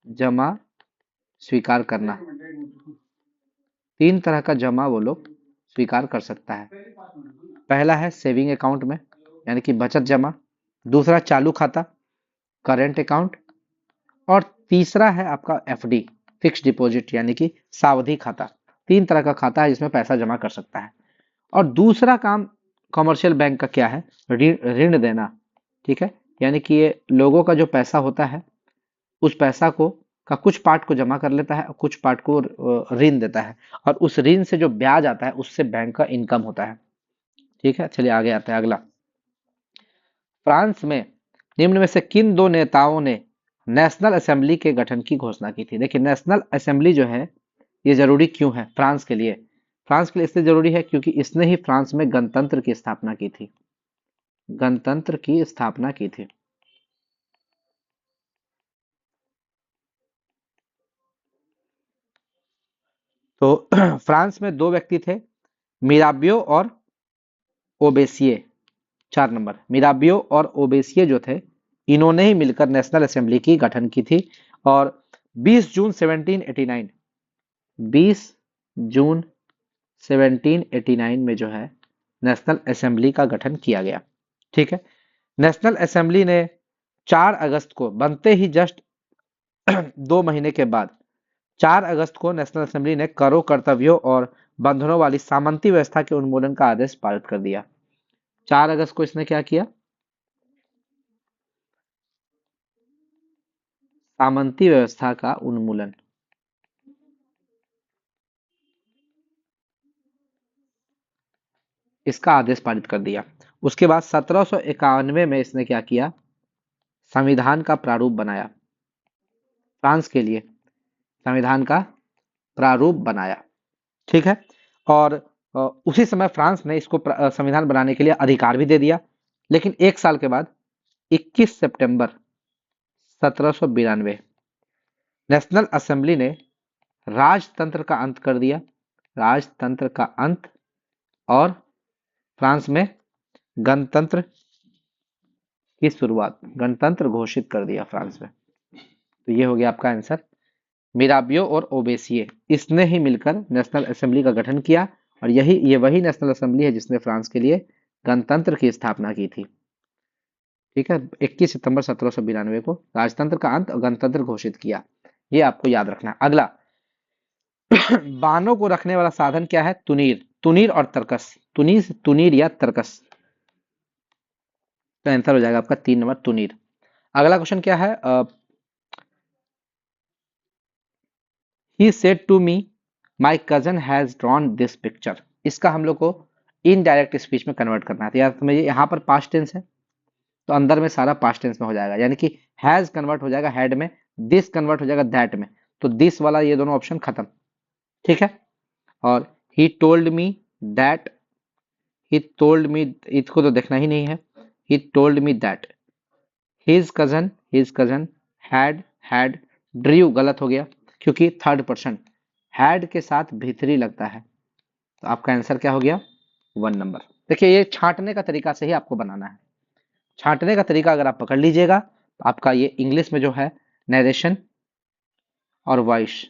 जमा स्वीकार करना, तीन तरह का जमा वो लोग स्वीकार कर सकता है। पहला है सेविंग अकाउंट में, यानी कि बचत जमा। दूसरा चालू खाता, करेंट अकाउंट। और तीसरा है आपका एफडी, फिक्स डिपॉजिट, यानी कि सावधि खाता। तीन तरह का खाता है जिसमें पैसा जमा कर सकता है। और दूसरा काम कमर्शियल बैंक का क्या है, ऋण ऋण देना, ठीक है। यानी कि ये लोगों का जो पैसा होता है उस पैसा को का कुछ पार्ट को जमा कर लेता है और कुछ पार्ट को ऋण देता है, और उस ऋण से जो ब्याज आता है उससे बैंक का इनकम होता है, ठीक है। चलिए आगे आता है अगला। फ्रांस में निम्न में से किन दो नेताओं ने नेशनल असेंबली के गठन की घोषणा की थी? देखिए नेशनल असेंबली जो है ये जरूरी क्यों है फ्रांस के लिए? फ्रांस के लिए इसलिए जरूरी है क्योंकि इसने ही फ्रांस में गणतंत्र की स्थापना की थी, गणतंत्र की स्थापना की थी। तो फ्रांस में दो व्यक्ति थे, मिराबियो और ओबेसिये। 4 नंबर, मिराबियो और ओबेसिये जो थे, इन्होंने ही मिलकर नेशनल असेंबली की गठन की थी। और 20 जून 1789, 20 जून 1789 में जो है नेशनल असेंबली का गठन किया गया, ठीक है। नेशनल असेंबली ने 4 अगस्त को बनते ही जस्ट 2 महीने के बाद 4 अगस्त को नेशनल असेंबली ने करों, कर्तव्यों और बंधनों वाली सामंती व्यवस्था के उन्मूलन का आदेश पारित कर दिया। 4 अगस्त को इसने क्या किया, सामंती व्यवस्था का उन्मूलन, इसका आदेश पारित कर दिया। उसके बाद 1791 में इसने क्या किया, संविधान का प्रारूप बनाया, फ्रांस के लिए संविधान का प्रारूप बनाया, ठीक है। और उसी समय फ्रांस ने इसको संविधान बनाने के लिए अधिकार भी दे दिया। लेकिन एक साल के बाद 21 सितंबर 1792 नेशनल असेंबली ने राजतंत्र का अंत कर दिया, राजतंत्र का अंत, और फ्रांस में गणतंत्र की शुरुआत, गणतंत्र घोषित कर दिया फ्रांस में। तो ये हो गया आपका आंसर, मिराबियो और ओबेसिये, इसने ही मिलकर नेशनल असेंबली का गठन किया। और ये वही नेशनल असेंबली है जिसने फ्रांस के लिए गणतंत्र की स्थापना की थी, ठीक है। 21 सितंबर 1792 को राजतंत्र का अंत और गणतंत्र घोषित किया, ये आपको याद रखना है। अगला, बाणों को रखने वाला साधन क्या है, तुनीर, तुनीर और तरकस, तुनीर या तरकस, तो आंसर हो जाएगा आपका 3 नंबर, तुनीर। अगला क्वेश्चन क्या है, he said to me my cousin has drawn this picture, इसका हम लोग को इनडायरेक्ट स्पीच में कन्वर्ट करना है। तो यार समझिए यहाँ पर पास्ट टेंस है तो अंदर में सारा पास्ट टेंस में हो जाएगा, यानी कि हैज कन्वर्ट हो जाएगा हैड में, दिस कन्वर्ट हो जाएगा दैट में, तो दिस वाला ये दोनों ऑप्शन खत्म, ठीक है। और he told me that, he told me, इसको तो देखना ही नहीं है, he told me that his cousin had ड्रीव, गलत हो गया क्योंकि थर्ड पर्सन हैड के साथ भीतरी लगता है, तो आपका आंसर क्या हो गया, 1 नंबर। देखिए ये छांटने का तरीका से ही आपको बनाना है। छांटने का तरीका अगर आप पकड़ लीजिएगा तो आपका ये इंग्लिश में जो है नरेशन और वॉइस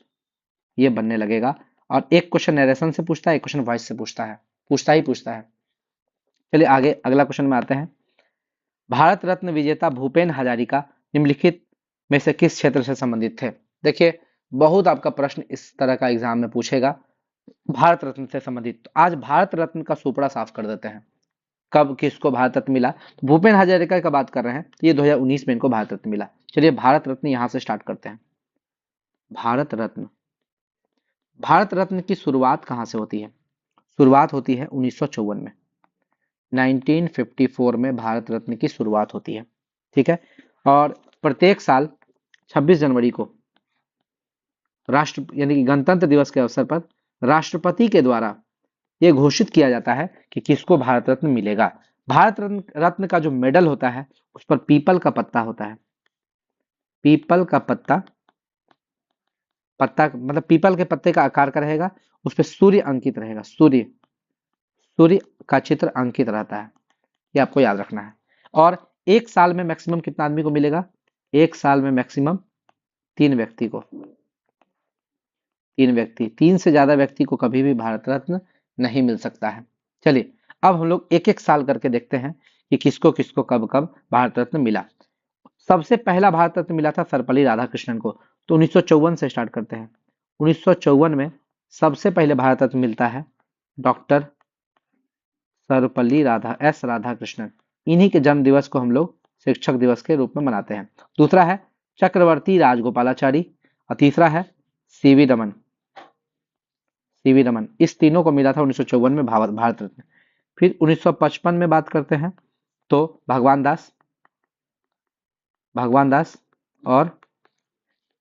ये बनने लगेगा। और एक क्वेश्चन नरेशन से पूछता है, एक क्वेश्चन वॉइस से पूछता है, पूछता ही पूछता है। चलिए आगे अगला क्वेश्चन में आते हैं। भारत रत्न विजेता भूपेन हजारिका निम्नलिखित में से किस क्षेत्र से संबंधित थे? देखिए बहुत आपका प्रश्न इस तरह का एग्जाम में पूछेगा भारत रत्न से संबंधित। तो आज भारत रत्न का सुपड़ा साफ कर देते हैं। कब किसको भारत रत्न मिला? तो भूपेन हजारिका का बात कर रहे हैं, तो ये 2019 में इनको भारत रत्न मिला। चलिए भारत रत्न यहां से स्टार्ट करते हैं। भारत रत्न, भारत रत्न की शुरुआत कहां से होती है? शुरुआत होती है 1954 में। 1954 में भारत रत्न की शुरुआत होती है। ठीक है। और प्रत्येक साल 26 जनवरी को राष्ट्र यानी कि गणतंत्र दिवस के अवसर पर राष्ट्रपति के द्वारा यह घोषित किया जाता है कि किसको भारत रत्न मिलेगा। भारत रत्न का जो मेडल होता है उस पर पीपल का पत्ता होता है। पीपल का पत्ता, पत्ता मतलब पीपल के पत्ते का आकार का रहेगा, उस पर सूर्य अंकित रहेगा। सूर्य, सूर्य का चित्र अंकित रहता है, ये आपको याद रखना है। और एक साल में मैक्सिमम कितना आदमी को मिलेगा? एक साल में मैक्सिमम 3 व्यक्ति को, 3 व्यक्ति, 3 से ज्यादा व्यक्ति को कभी भी भारत रत्न नहीं मिल सकता है। चलिए अब हम लोग एक एक साल करके देखते हैं कि किसको किसको कब कब भारत रत्न मिला। सबसे पहला भारत रत्न मिला था सर्वपल्ली राधाकृष्णन को, तो 1954 से स्टार्ट करते हैं। 1954 में सबसे पहले भारत रत्न मिलता है डॉक्टर सर्वपल्ली राधाकृष्णन। इन्हीं के जन्म दिवस को हम लोग शिक्षक दिवस के रूप में मनाते हैं। दूसरा है चक्रवर्ती राजगोपालाचारी और तीसरा है सीवी रमन। सीवी रमन, इस तीनों को मिला था 1954 में भारत रत्न। फिर 1955 में बात करते हैं तो भगवान दास और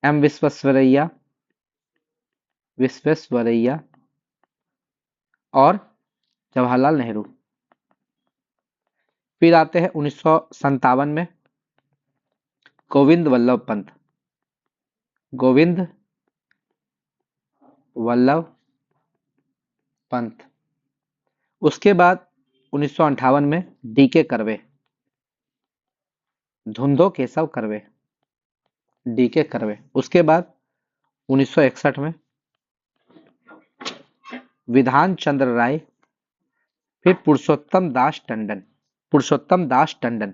एम विश्वेश्वरैया और जवाहरलाल नेहरू। फिर आते हैं 1957 में गोविंद वल्लभ पंत, गोविंद वल्लभ पंत। उसके बाद 1958 में डीके कर्वे, धुंधो केशव कर्वे, डीके कर्वे। उसके बाद 1961 में विधान चंद्र राय, फिर पुरुषोत्तम दास टंडन, पुरुषोत्तम दास टंडन।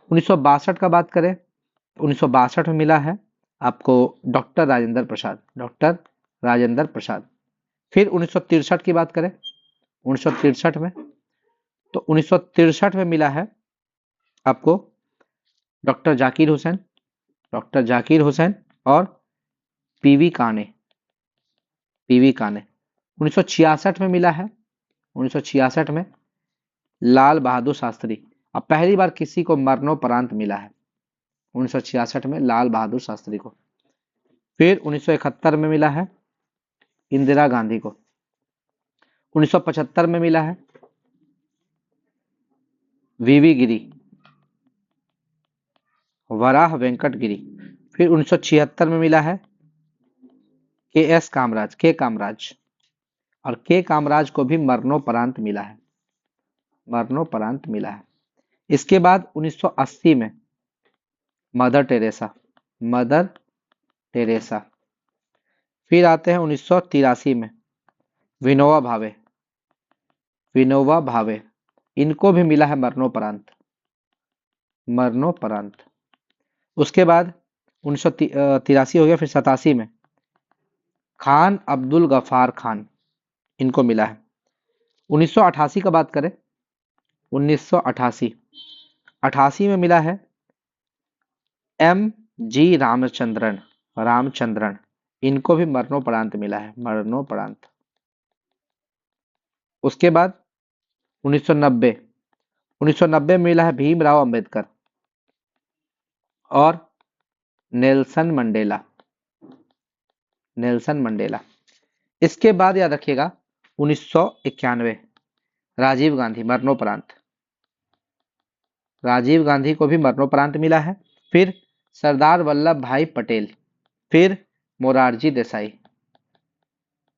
1962 का बात करें, 1962 में मिला है आपको डॉक्टर राजेंद्र प्रसाद, डॉक्टर राजेंद्र प्रसाद। फिर 1963 की बात करें, 1963 में, तो 1963 में मिला है आपको डॉक्टर जाकिर हुसैन, डॉक्टर जाकिर हुसैन और पीवी काने, पीवी काने। 1966 में मिला है, 1966 में लाल बहादुर शास्त्री। अब पहली बार किसी को मरणोपरांत मिला है 1966 में लाल बहादुर शास्त्री को। फिर 1971 में मिला है इंदिरा गांधी को। 1975 में मिला है वीवी गिरी, वराह वेंकट गिरी। फिर 1976 में मिला है के कामराज, और के कामराज को भी मरणोपरांत मिला है, मरणोपरांत मिला है। इसके बाद 1980 में मदर टेरेसा, मदर टेरेसा। फिर आते हैं 1983 में विनोबा भावे, विनोबा भावे। इनको भी मिला है मरणोपरांत, मरणोपरांत। उसके बाद 1983 हो गया। फिर 87 में खान अब्दुल गफार खान, इनको मिला है। 1988 का बात करें, 1988, 88 में मिला है एम जी रामचंद्रन, रामचंद्रन। इनको भी मरणोपरांत मिला है, मरणोपरांत। उसके बाद 1990, 1990 में मिला है भीमराव अंबेडकर और नेल्सन मंडेला, नेल्सन मंडेला। इसके बाद याद रखिएगा 1991 राजीव गांधी, मरणोपरांत, राजीव गांधी को भी मरणोपरांत मिला है। फिर सरदार वल्लभ भाई पटेल, फिर मोरारजी देसाई,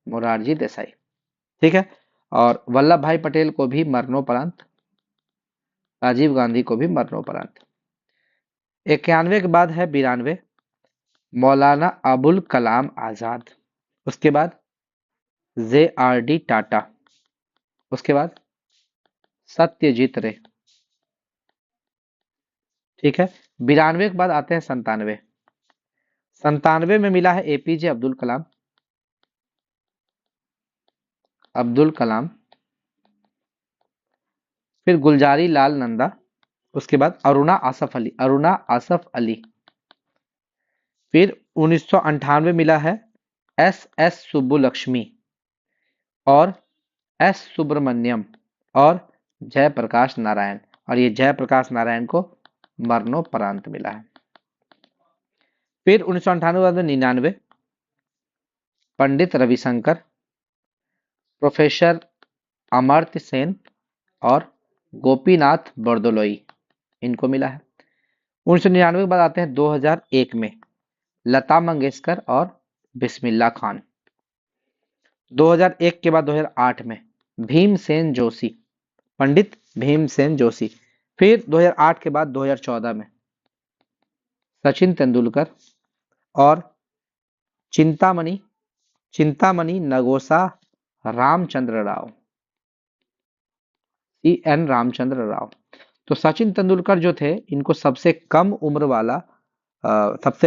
मोरारजी देसाई। ठीक है। और वल्लभ भाई पटेल को भी मरणोपरांत, राजीव गांधी को भी मरणोपरांत। 91 के बाद है 92, मौलाना अबुल कलाम आजाद। उसके बाद JRD टाटा। उसके बाद सत्यजीत रे। ठीक है। 92 के बाद आते हैं 97। 97 में मिला है APJ अब्दुल कलाम। अब्दुल कलाम। फिर गुलजारी लाल नंदा। उसके बाद अरुणा आसफ अली, अरुणा आसफ अली। फिर 1998 मिला है SS सुब्बुलक्ष्मी और S सुब्रमण्यम और जयप्रकाश नारायण। और ये जयप्रकाश नारायण को मरणोपरांत मिला है। फिर 1998 में 99, पंडित रविशंकर, प्रोफेसर अमर्त्य सेन और गोपीनाथ बरदोलोई, इनको मिला है। 1999 के बाद आते हैं 2001 में लता मंगेशकर और बिस्मिल्लाह खान। 2001 के बाद 2008 में भीमसेन जोशी, पंडित भीमसेन जोशी। फिर 2008 के बाद 2014 में सचिन तेंदुलकर और चिंतामणि चिंतामणि नगोसा रामचंद्र राव, CN रामचंद्र राव। तो सचिन तेंदुलकर जो थे, इनको सबसे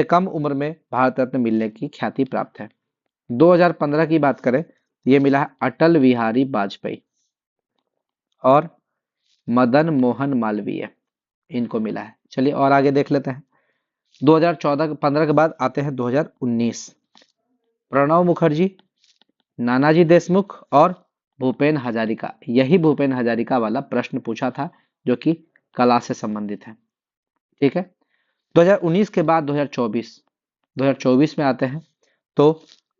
कम उम्र में भारत रत्न मिलने की ख्याति प्राप्त है। 2015 की बात करें, ये मिला है अटल बिहारी वाजपेयी और मदन मोहन मालवीय, इनको मिला है। चलिए और आगे देख लेते हैं। 2014-15 के बाद आते हैं 2019, प्रणब मुखर्जी, नानाजी देशमुख और भूपेन हजारिका। यही भूपेन हजारिका वाला प्रश्न पूछा था जो कि कला से संबंधित है। ठीक है। 2019 के बाद 2024 में आते हैं तो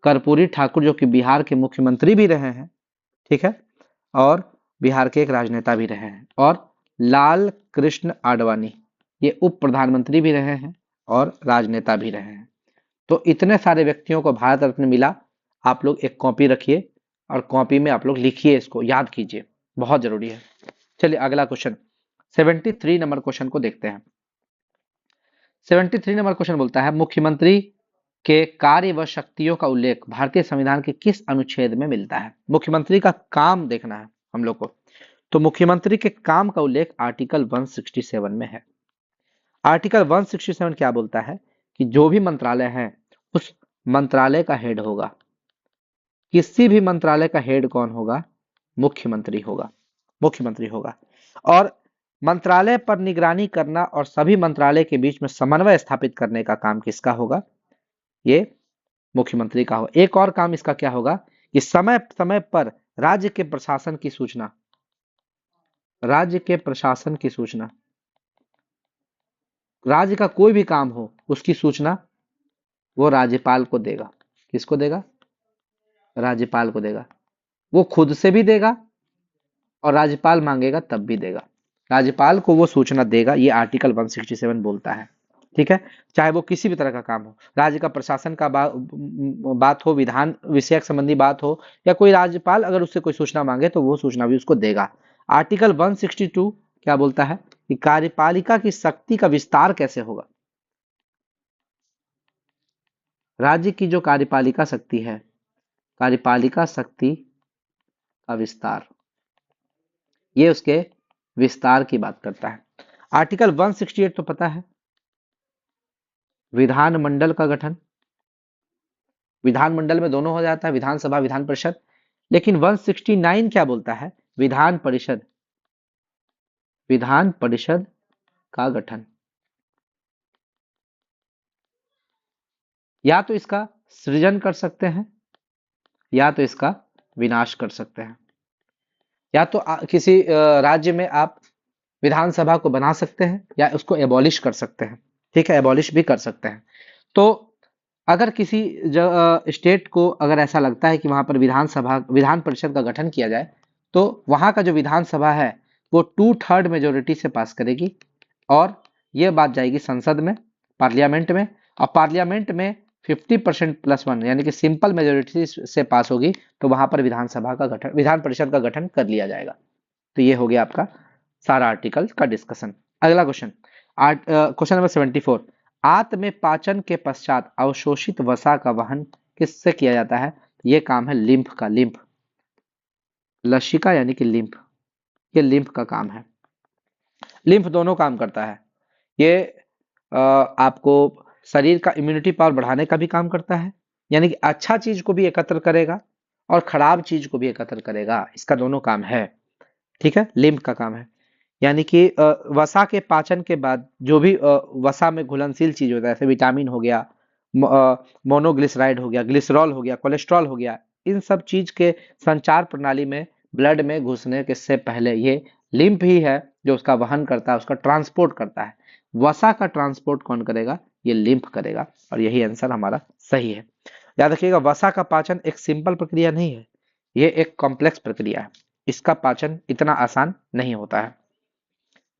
कर्पूरी ठाकुर, जो कि बिहार के मुख्यमंत्री भी रहे हैं, ठीक है, और बिहार के एक राजनेता भी रहे हैं, और लाल कृष्ण आडवाणी, ये उप प्रधानमंत्री भी रहे हैं और राजनेता भी रहे हैं। तो इतने सारे व्यक्तियों को भारत रत्न मिला। आप लोग एक कॉपी रखिए और कॉपी में आप लोग लिखिए, इसको याद कीजिए, बहुत जरूरी है। चलिए अगला क्वेश्चन, 73 नंबर क्वेश्चन को देखते हैं। 73 नंबर क्वेश्चन बोलता है, मुख्यमंत्री के कार्य व शक्तियों का उल्लेख भारतीय संविधान के किस अनुच्छेद में मिलता है? मुख्यमंत्री का काम देखना है हम लोग को। तो मुख्यमंत्री के काम का उल्लेख आर्टिकल 167 में है। आर्टिकल 167 क्या बोलता है कि जो भी मंत्रालय है उस मंत्रालय का हेड होगा। किसी भी मंत्रालय का हेड कौन होगा? मुख्यमंत्री होगा। मुख्यमंत्री होगा। और मंत्रालय पर निगरानी करना और सभी मंत्रालय के बीच में समन्वय स्थापित करने का काम किसका होगा? ये मुख्यमंत्री का होगा। एक और काम इसका क्या होगा कि समय समय पर राज्य के प्रशासन की सूचना, राज्य के प्रशासन की सूचना, राज्य का कोई भी काम हो उसकी सूचना वो राज्यपाल को देगा। किसको देगा? राज्यपाल को देगा। वो खुद से भी देगा और राज्यपाल मांगेगा तब भी देगा। राज्यपाल को वो सूचना देगा, ये आर्टिकल 167 बोलता है। ठीक है। चाहे वो किसी भी तरह का काम हो, राज्य का प्रशासन का बात हो, विधान विषयक संबंधी बात हो, या कोई राज्यपाल अगर उससे कोई सूचना मांगे तो वो सूचना भी उसको देगा। आर्टिकल 162 क्या बोलता है कि कार्यपालिका की शक्ति का विस्तार कैसे होगा? राज्य की जो कार्यपालिका शक्ति है, कार्यपालिका शक्ति का विस्तार, ये उसके विस्तार की बात करता है। आर्टिकल 168 तो पता है, विधानमंडल का गठन। विधानमंडल में दोनों हो जाता है, विधानसभा विधान परिषद। लेकिन 169 क्या बोलता है? विधान परिषद, विधान परिषद का गठन। या तो इसका सृजन कर सकते हैं या तो इसका विनाश कर सकते हैं। या तो किसी राज्य में आप विधानसभा को बना सकते हैं या उसको एबॉलिश कर सकते हैं। ठीक है, एबॉलिश भी कर सकते हैं। तो अगर किसी स्टेट को अगर ऐसा लगता है कि वहां पर विधान परिषद का गठन किया जाए, तो वहां का जो विधानसभा है वो 2/3 मेजोरिटी से पास करेगी और यह बात जाएगी संसद में, पार्लियामेंट में, और पार्लियामेंट में 50% प्लस वन यानी कि सिंपल मेजोरिटी से पास होगी तो वहां पर विधान परिषद का गठन कर लिया जाएगा। तो ये हो गया आपका सारा आर्टिकल का डिस्कशन। अगला क्वेश्चन, क्वेश्चन नंबर 74। आंत में पाचन के पश्चात अवशोषित वसा का वहन किससे किया जाता है? ये काम है लिम्फ का। लिम्फ, लसिका यानी कि लिम्फ, ये लिम्फ का काम है। लिम्फ दोनों काम करता है। ये आपको शरीर का इम्यूनिटी पावर बढ़ाने का भी काम करता है, यानी कि अच्छा चीज को भी एकत्र करेगा और खराब चीज को भी एकत्र करेगा, इसका दोनों काम है। ठीक है, लिम्फ का काम है। यानी कि वसा के पाचन के बाद जो भी वसा में घुलनशील चीज होता है, जैसे विटामिन हो गया, मोनोग्लिसराइड हो गया, ग्लिसरॉल हो गया, कोलेस्ट्रॉल हो गया, इन सब चीज के संचार प्रणाली में ब्लड में घुसने के से पहले ये लिम्फ ही है जो उसका वहन करता है, उसका ट्रांसपोर्ट करता है। वसा का ट्रांसपोर्ट कौन करेगा? ये लिम्फ करेगा, और यही आंसर हमारा सही है। याद रखिएगा, वसा का पाचन एक सिंपल प्रक्रिया नहीं है, ये एक कॉम्प्लेक्स प्रक्रिया है। इसका पाचन इतना आसान नहीं होता है।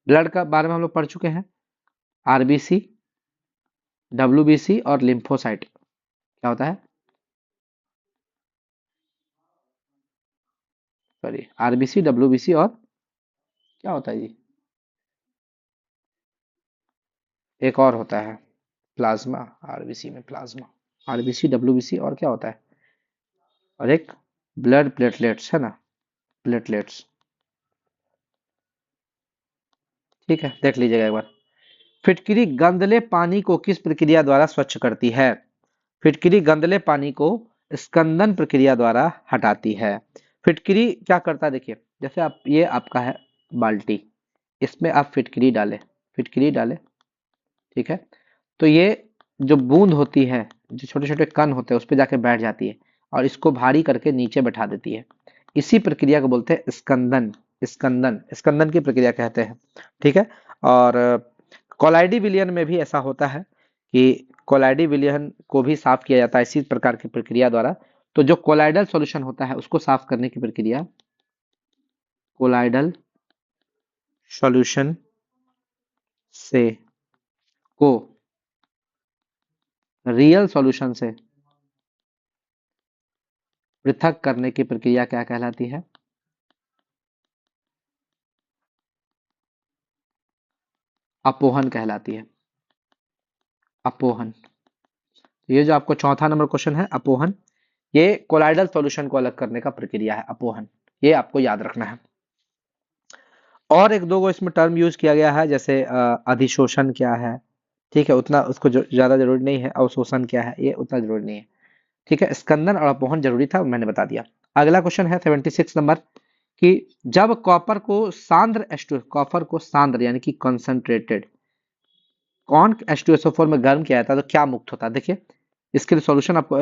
ब्लड का बारे में हम लोग पढ़ चुके हैं, आरबीसी, डब्ल्यूबीसी और लिम्फोसाइट। क्या होता है? सॉरी, आरबीसी, डब्ल्यूबीसी और क्या होता है जी? एक और होता है प्लाज्मा। आरबीसी में प्लाज्मा, आरबीसी, डब्ल्यूबीसी और क्या होता है? और एक ब्लड प्लेटलेट्स है ना, प्लेटलेट्स। ठीक है, देख लीजिएगा एक बार। फिटकिरी गंदले पानी को किस प्रक्रिया द्वारा स्वच्छ करती है? फिटकिरी गंदले पानी को स्कंदन प्रक्रिया द्वारा हटाती है। फिटकिरी क्या करता है? देखिए, जैसे आप, ये आपका है बाल्टी, इसमें आप फिटकिरी डालें, फिटकिरी डालें, ठीक है, तो ये जो बूंद होती है, जो छोटे छोटे कण होते हैं, उस पर जाके बैठ जाती है और इसको भारी करके नीचे बैठा देती है। इसी प्रक्रिया को बोलते हैं स्कंदन। स्कंदन, स्कंदन की प्रक्रिया कहते हैं। ठीक है, और कोलाइडी विलयन में भी ऐसा होता है कि कोलाइडी विलयन को भी साफ किया जाता है इसी प्रकार की प्रक्रिया द्वारा। तो जो कोलाइडल सॉल्यूशन होता है उसको साफ करने की प्रक्रिया कोलाइडल सॉल्यूशन से को रियल सॉल्यूशन से पृथक करने की प्रक्रिया क्या कहलाती है? अपोहन कहलाती है। अपोहन। ये जो आपको चौथा नंबर क्वेश्चन है, अपोहन, ये कोलाइडल सॉल्यूशन को अलग करने का प्रक्रिया है, अपोहन। ये आपको याद रखना है। और एक दो गो इसमें टर्म यूज किया गया है, जैसे अधिशोषण क्या है, ठीक है, उतना उसको ज्यादा जरूरी नहीं है। अवशोषण क्या है, ये उतना जरूरी नहीं है। ठीक है, स्कंदन और अपोहन जरूरी था, मैंने बता दिया। अगला क्वेश्चन है 76 नंबर, कि जब कॉपर को सांद्र कॉपर को सांद्र यानी कि कंसंट्रेटेड कौन H2SO4 में गर्म किया जाता है तो क्या मुक्त होता है? देखिए, इसके लिए सॉल्यूशन आपको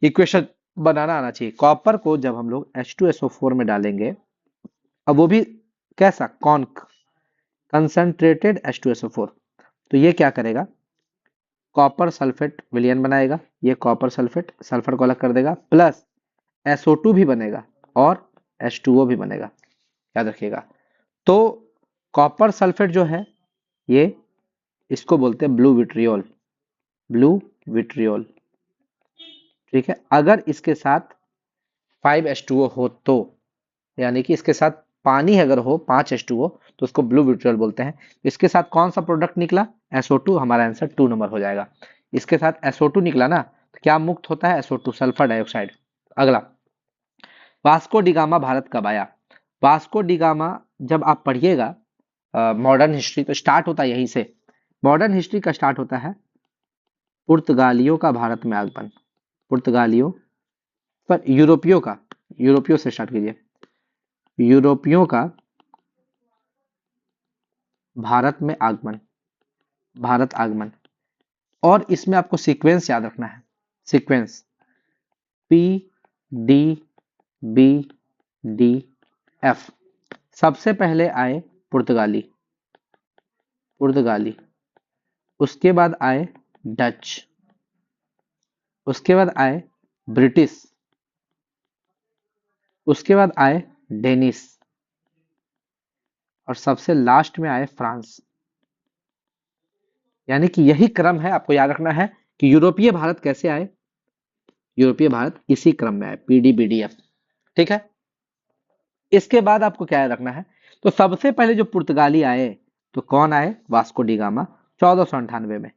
इक्वेशन बनाना आना चाहिए। कॉपर को जब हम लोग H2SO4 में डालेंगे, अब वो भी कैसा, कौन, कंसंट्रेटेड H2SO4, तो ये क्या करेगा? कॉपर सल्फेट विलयन बनाएगा, ये कॉपर सल्फेट सल्फर को अलग कर देगा, प्लस SO2 भी बनेगा और H2O भी बनेगा। याद रखिएगा। तो कॉपर सल्फेट जो है, ये इसको बोलते हैं ब्लू विट्रियोल। Blue vitriol. ठीक है, अगर इसके साथ 5H2O हो तो, यानी कि इसके साथ पानी अगर हो 5H2O तो उसको ब्लू विट्रियोल बोलते हैं। इसके साथ कौन सा प्रोडक्ट निकला? SO2। हमारा आंसर 2 नंबर हो जाएगा। इसके साथ SO2 निकला ना, तो क्या मुक्त होता है? SO2, sulphur dioxide. अगला, वास्को डिगामा भारत कब आया? वास्को डिगामा जब आप पढ़िएगा मॉडर्न हिस्ट्री, तो स्टार्ट होता है यहीं से। मॉडर्न हिस्ट्री का स्टार्ट होता है पुर्तगालियों का भारत में आगमन। पुर्तगालियों पर यूरोपियों का, यूरोपियों से स्टार्ट कीजिए, यूरोपियों का भारत में आगमन, भारत आगमन। और इसमें आपको सीक्वेंस याद रखना है, sequence P D B D F। सबसे पहले आए पुर्तगाली, पुर्तगाली, उसके बाद आए डच, उसके बाद आए ब्रिटिश, उसके बाद आए डेनिस, और सबसे लास्ट में आए फ्रांस। यानी कि यही क्रम है, आपको याद रखना है कि यूरोपीय भारत कैसे आए, यूरोपीय भारत इसी क्रम में आए, पीडीबीडीएफ। ठीक है, इसके बाद आपको क्या रखना है, तो सबसे पहले जो पुर्तगाली आए तो कौन आए, वास्को डी गामा, 1498 में,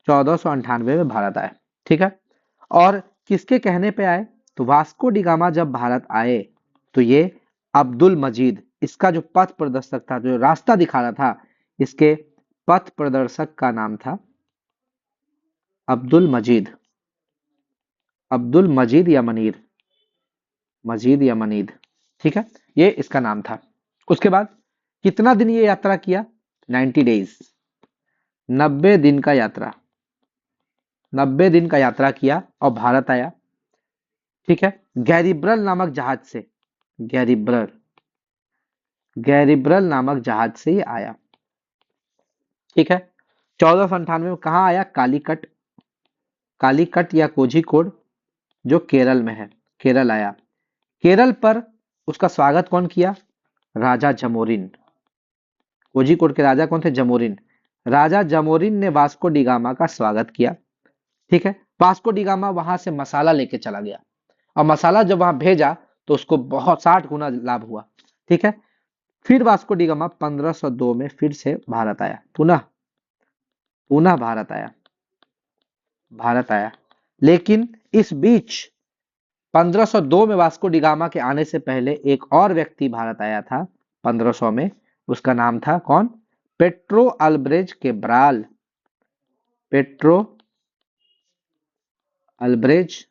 1498 में भारत आए। ठीक है, और किसके कहने पे आए, तो वास्को डी गामा जब भारत आए तो ये अब्दुल मजीद, इसका जो पथ प्रदर्शक था, जो रास्ता दिखा रहा था, इसके पथ प्रदर्शक का नाम था अब्दुल मजीद, अब्दुल मजीद या मनीर, मजीद या मनीद। ठीक है, ये इसका नाम था। उसके बाद कितना दिन ये यात्रा किया, 90 डेज, 90 दिन का यात्रा, 90 दिन का यात्रा किया और भारत आया। ठीक है, गैरिब्रल नामक जहाज से, गैरिब्रल, गैरिब्रल नामक जहाज से ये आया। ठीक है, 1498 में कहाँ आया, कालीकट, कालीकट या कोझिकोड जो केरल में है, केरल आया। केरल पर उसका स्वागत कौन किया, राजा जमोरिन, कोझिकोड के राजा कौन थे, जमोरिन, राजा जमोरिन ने वास्को डी गामा का स्वागत किया। ठीक है, वास्को डी गामा वहां से मसाला लेके चला गया और मसाला जब वहां भेजा तो उसको बहुत 60 गुना लाभ हुआ। ठीक है, फिर वास्को डी गामा 1502 में फिर से भारत आया, पुनः पुनः भारत आया, भारत आया। लेकिन इस बीच 1502 में वास्को डी गामा के आने से पहले एक और व्यक्ति भारत आया था 1500 में, उसका नाम था कौन, पेट्रो अल्ब्रेज केब्राल, पेट्रो अल्ब्रेज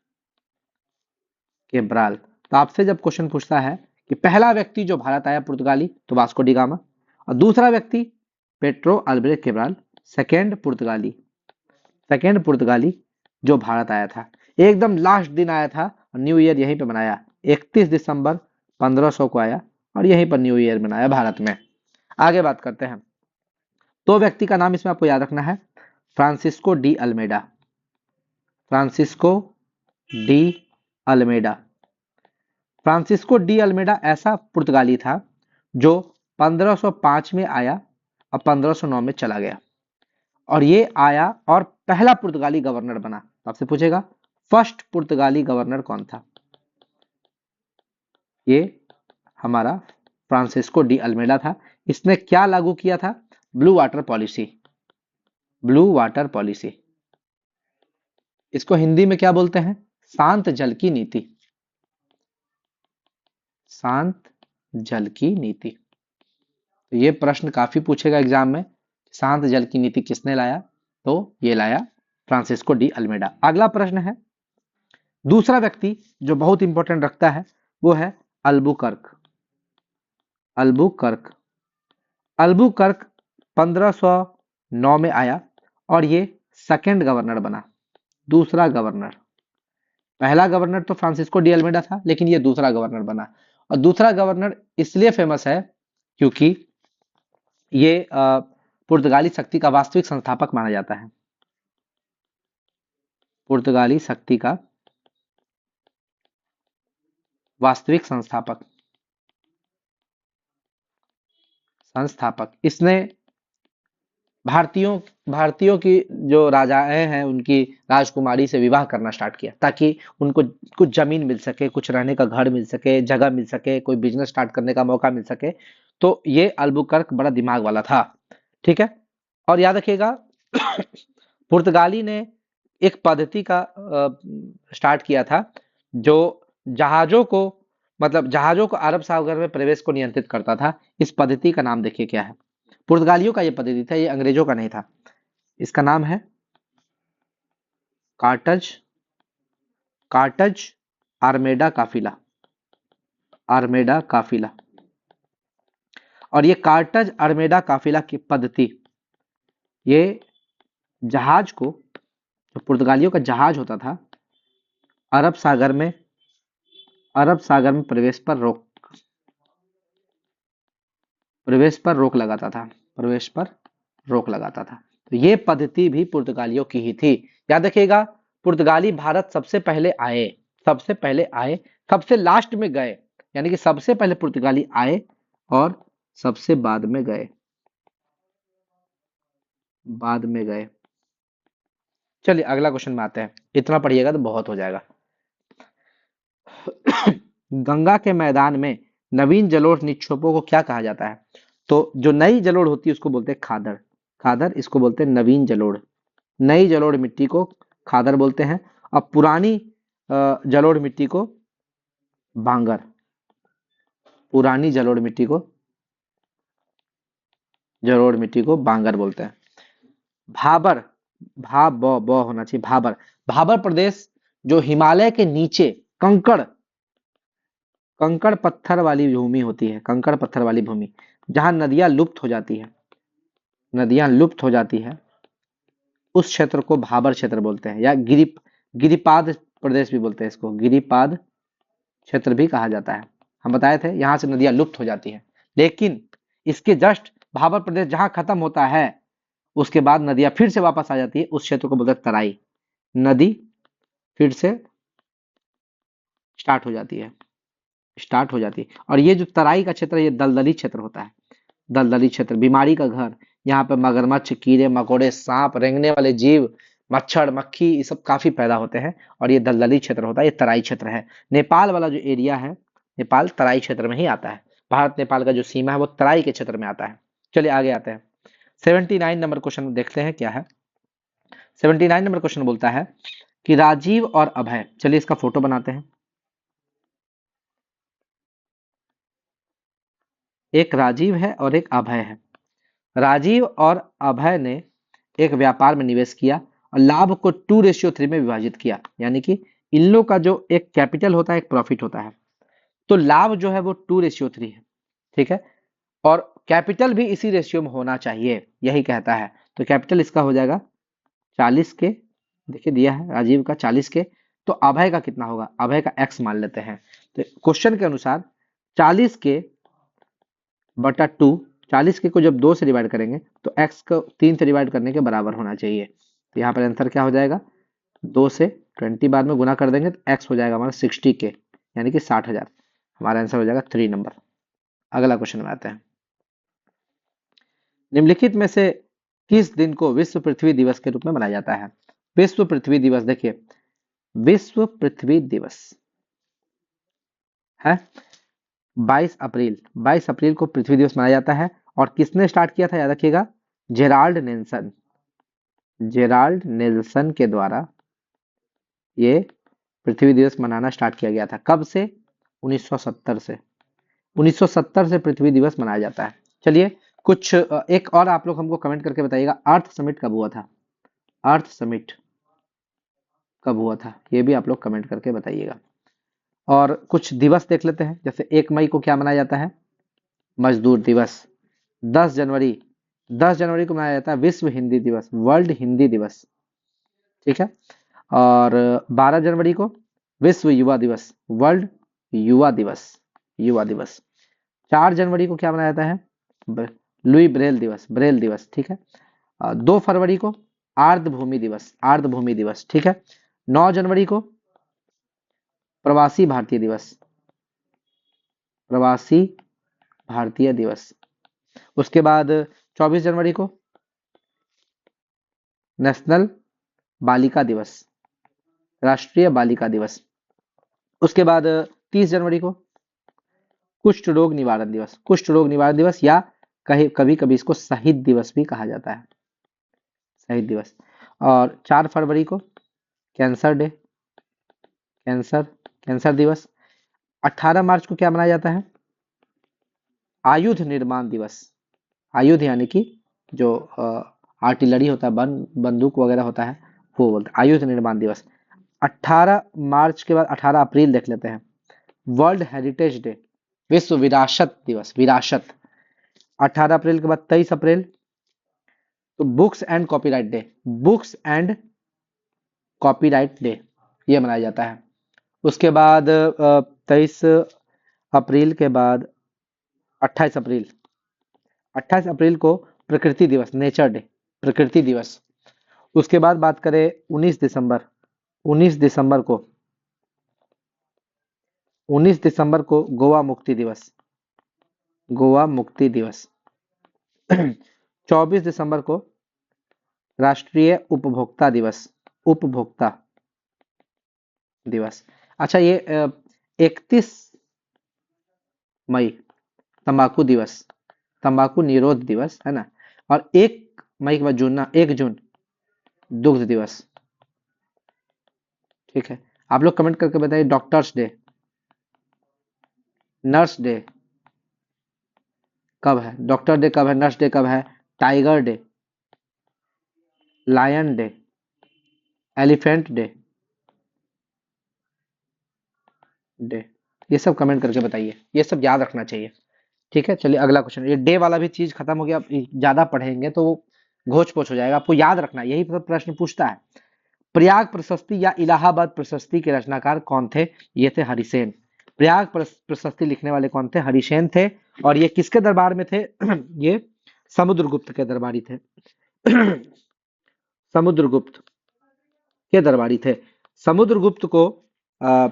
केब्राल। तो आपसे जब क्वेश्चन पूछता है कि पहला व्यक्ति जो भारत आया पुर्तगाली, तो वास्को डी गामा, और दूसरा व्यक्ति पेट्रो अल्ब्रेज केब्राल, सेकेंड पुर्तगाली, सेकेंड पुर्तगाली जो भारत आया था, एकदम लास्ट दिन आया था, न्यू ईयर यहीं पे मनाया, 31 दिसंबर 1500 को आया और यहीं पर न्यू ईयर मनाया भारत में। आगे बात करते हैं, तो व्यक्ति का नाम इसमें आपको याद रखना है, Francisco de Almeida, Francisco de Almeida. Francisco de Almeida ऐसा पुर्तगाली था जो 1505 में आया और 1509 में चला गया, और ये आया और पहला पुर्तगाली गवर्नर बना। तो आपसे पूछेगा फर्स्ट पुर्तगाली गवर्नर कौन था, ये हमारा फ्रांसिस्को डी अल्मेडा था। इसने क्या लागू किया था, blue water policy, blue water policy, इसको हिंदी में क्या बोलते हैं, शांत जल की नीति, शांत जल की नीति। तो ये प्रश्न काफी पूछेगा एग्जाम में, शांत जल की नीति किसने लाया, तो ये लाया फ्रांसिस्को डी अल्मेडा। अगला प्रश्न है, दूसरा व्यक्ति जो बहुत इंपॉर्टेंट रखता है वो है अल्बुकर्क, अल्बुकर्क, अल्बुकर्क 1509 में आया और ये सेकंड गवर्नर बना, दूसरा गवर्नर। पहला गवर्नर तो फ्रांसिस्को डी अल्मेडा था, लेकिन ये दूसरा गवर्नर बना, और दूसरा गवर्नर इसलिए फेमस है क्योंकि ये पुर्तगाली शक्ति का वास्तविक संस्थापक माना जाता है, पुर्तगाली शक्ति का वास्तविक संस्थापक, संस्थापक। इसने भारतीयों भारतीयों की जो राजाएं हैं उनकी राजकुमारी से विवाह करना स्टार्ट किया, ताकि उनको कुछ जमीन मिल सके, कुछ रहने का घर मिल सके, जगह मिल सके, कोई बिजनेस स्टार्ट करने का मौका मिल सके। तो ये अल्बुकर्क बड़ा दिमाग वाला था। ठीक है, और याद रखिएगा पुर्तगाली ने एक पद्धति का स्टार्ट किया था जो जहाजों को, मतलब जहाजों को अरब सागर में प्रवेश को नियंत्रित करता था। इस पद्धति का नाम देखिए क्या है, पुर्तगालियों का ये पद्धति था, ये अंग्रेजों का नहीं था। इसका नाम है कार्टज, कार्टज आर्मेडा काफिला, आर्मेडा काफिला। और ये कार्टज आर्मेडा काफिला की पद्धति, ये जहाज को, जो पुर्तगालियों का जहाज होता था, अरब सागर में, अरब सागर में प्रवेश पर रोक, प्रवेश पर रोक लगाता था, प्रवेश पर रोक लगाता था। तो ये पद्धति भी पुर्तगालियों की ही थी। याद रखिएगा, पुर्तगाली भारत सबसे पहले आए, सबसे पहले आए, सबसे लास्ट में गए, यानी कि सबसे पहले पुर्तगाली आए और सबसे बाद में गए, बाद में गए। चलिए अगला क्वेश्चन में आते हैं, इतना पढ़िएगा तो बहुत हो जाएगा। गंगा के मैदान में नवीन जलोढ़ निक्षेपों को क्या कहा जाता है? तो जो नई जलोढ़ होती है उसको बोलते हैं खादड़। खादड़, इसको बोलते हैं नवीन जलोढ़। नई जलोढ़ मिट्टी को खादड़ बोलते हैं, और पुरानी जलोढ़ मिट्टी को बांगर। पुरानी जलोढ़ मिट्टी को बांगर बोलते हैं। भाबर, भा ब ब होना चाहिए, भाबर। भाबर प्रदेश जो हिमालय के नीचे कंकड़ कंकड़ पत्थर वाली भूमि होती है, कंकड़ पत्थर वाली भूमि, जहां नदियां लुप्त हो जाती है, उस क्षेत्र को भाबर क्षेत्र बोलते हैं, या गिरिपाद प्रदेश भी बोलते हैं इसको, गिरिपाद क्षेत्र भी कहा जाता है। हम बताए थे यहां से नदियां लुप्त हो जाती है, लेकिन इसके जस्ट भाबर प्रदेश जहां खत्म होता है उसके बाद नदियां फिर से वापस आ जाती है, उस क्षेत्र को बोलते हैं तराई। नदी फिर से स्टार्ट हो जाती है, और ये जो तराई का क्षेत्र है ये दलदली क्षेत्र होता है। दलदली क्षेत्र, बीमारी का घर, यहाँ पे मगरमच्छ, कीड़े मकोड़े, सांप, रेंगने वाले जीव, मच्छर मक्खी, ये सब काफी पैदा होते हैं, और ये दलदली क्षेत्र होता है, ये तराई क्षेत्र है। नेपाल वाला जो एरिया है, नेपाल तराई क्षेत्र में ही आता है। भारत नेपाल का जो सीमा है वो तराई के क्षेत्र में आता है। चलिए आगे आते हैं। 79 नंबर क्वेश्चन देखते हैं क्या है। 79 नंबर क्वेश्चन बोलता है कि राजीव और अभय, चलिए इसका फोटो बनाते हैं। एक राजीव है और एक अभय है। राजीव और अभय ने एक व्यापार में निवेश किया और लाभ को 2:3 में विभाजित किया, यानी कि इन लोग का जो एक कैपिटल होता है, एक प्रॉफिट होता है, तो लाभ जो है वो 2:3 है, ठीक है, और कैपिटल भी इसी रेशियो में होना चाहिए, यही कहता है। तो कैपिटल इसका हो जाएगा 40 के, देखिए दिया है राजीव का 40 के, तो अभय का कितना होगा? अभय का x मान लेते हैं। तो क्वेश्चन के अनुसार 40 के बटा 2, 40 के को जब 2 से डिवाइड करेंगे तो x को 3 से डिवाइड करने के बराबर होना चाहिए। तो यहाँ पर आंसर क्या हो जाएगा? 2 से 20 बार में गुना कर देंगे तो x हो जाएगा हमारा 60 के, यानी कि 60,000। हमारा आंसर हो जाएगा 3 नंबर। अगला क्वेश्चन में आते हैं। निम्नलिखित में से किस दिन को विश्व पृथ्वी दिवस के रूप में मनाया जाता है? विश्व पृथ्वी दिवस, देखिए विश्व पृथ्वी दिवस है 22 अप्रैल। 22 अप्रैल को पृथ्वी दिवस मनाया जाता है, और किसने स्टार्ट किया था याद रखिएगा? जेराल्ड नेल्सन के द्वारा ये पृथ्वी दिवस मनाना स्टार्ट किया गया था। कब से? 1970 से। 1970 से पृथ्वी दिवस मनाया जाता है। चलिए कुछ एक और आप लोग हमको कमेंट करके बताइएगा, अर्थ समिट कब हुआ था? अर्थ समिट कब हुआ था ये भी आप लोग कमेंट करके बताइएगा। और कुछ दिवस देख लेते हैं, जैसे 1 मई को क्या मनाया जाता है? मजदूर दिवस। 10 जनवरी, 10 जनवरी को मनाया जाता है विश्व हिंदी दिवस, वर्ल्ड हिंदी दिवस, ठीक है। और 12 जनवरी को विश्व युवा दिवस, वर्ल्ड युवा दिवस, युवा दिवस। 4 जनवरी को क्या मनाया जाता है? लुई ब्रेल दिवस, ब्रेल दिवस, ठीक है। 2 फरवरी को आर्द्रभूमि दिवस, आर्द्रभूमि दिवस, ठीक है। 9 जनवरी को प्रवासी भारतीय दिवस, प्रवासी भारतीय दिवस। उसके बाद 24 जनवरी को नेशनल बालिका दिवस, राष्ट्रीय बालिका दिवस। उसके बाद 30 जनवरी को कुष्ठ रोग निवारण दिवस, कुष्ठ रोग निवारण दिवस, या कभी कभी इसको शहीद दिवस भी कहा जाता है, शहीद दिवस। और 4 फरवरी को कैंसर डे, कैंसर दिवस। 18 मार्च को क्या मनाया जाता है? आयुध निर्माण दिवस। आयुध यानी कि जो आर्टिलरी होता है, बंदूक वगैरह होता है, वो बोलते हैं आयुध निर्माण दिवस। 18 मार्च के बाद 18 अप्रैल देख लेते हैं, वर्ल्ड हेरिटेज डे, विश्व विरासत दिवस, विरासत। 18 अप्रैल के बाद 23 अप्रैल तो books and copyright day, books and copyright day ये मनाया जाता है। उसके बाद 23 अप्रैल के बाद 28 अप्रैल, 28 अप्रैल को प्रकृति दिवस, नेचर डे, प्रकृति दिवस। उसके बाद बात करें 19 दिसंबर, 19 दिसंबर को 19 दिसंबर को गोवा मुक्ति दिवस, गोवा मुक्ति दिवस। 24 दिसंबर को राष्ट्रीय उपभोक्ता दिवस, उपभोक्ता दिवस। अच्छा, ये 31 मई तंबाकू दिवस, तंबाकू निरोध दिवस है ना। और 1 मई के बाद जून ना, 1 जून दुग्ध दिवस। ठीक है, आप लोग कमेंट करके बताइए डॉक्टर्स डे, नर्स डे कब है, डॉक्टर डे कब है, नर्स डे कब है, tiger day, lion day, elephant day, day, ये सब कमेंट करके बताइए, ये सब याद रखना चाहिए। ठीक है, चलिए अगला क्वेश्चन। ये डे वाला भी चीज खत्म हो गया, अब ज्यादा पढ़ेंगे तो वो घोच पोच हो जाएगा, आपको याद रखना है, यही सब प्रश्न पूछता है। प्रयाग प्रशस्ति या इलाहाबाद प्रशस्ति के रचनाकार कौन थे? ये थे हरिसेन। प्रयाग प्रशस्ति लिखने वाले कौन थे? हरिसेन थे। और ये किसके दरबार में थे? ये समुद्रगुप्त के दरबारी थे। समुद्रगुप्त के दरबारी थे। समुद्रगुप्त को आ,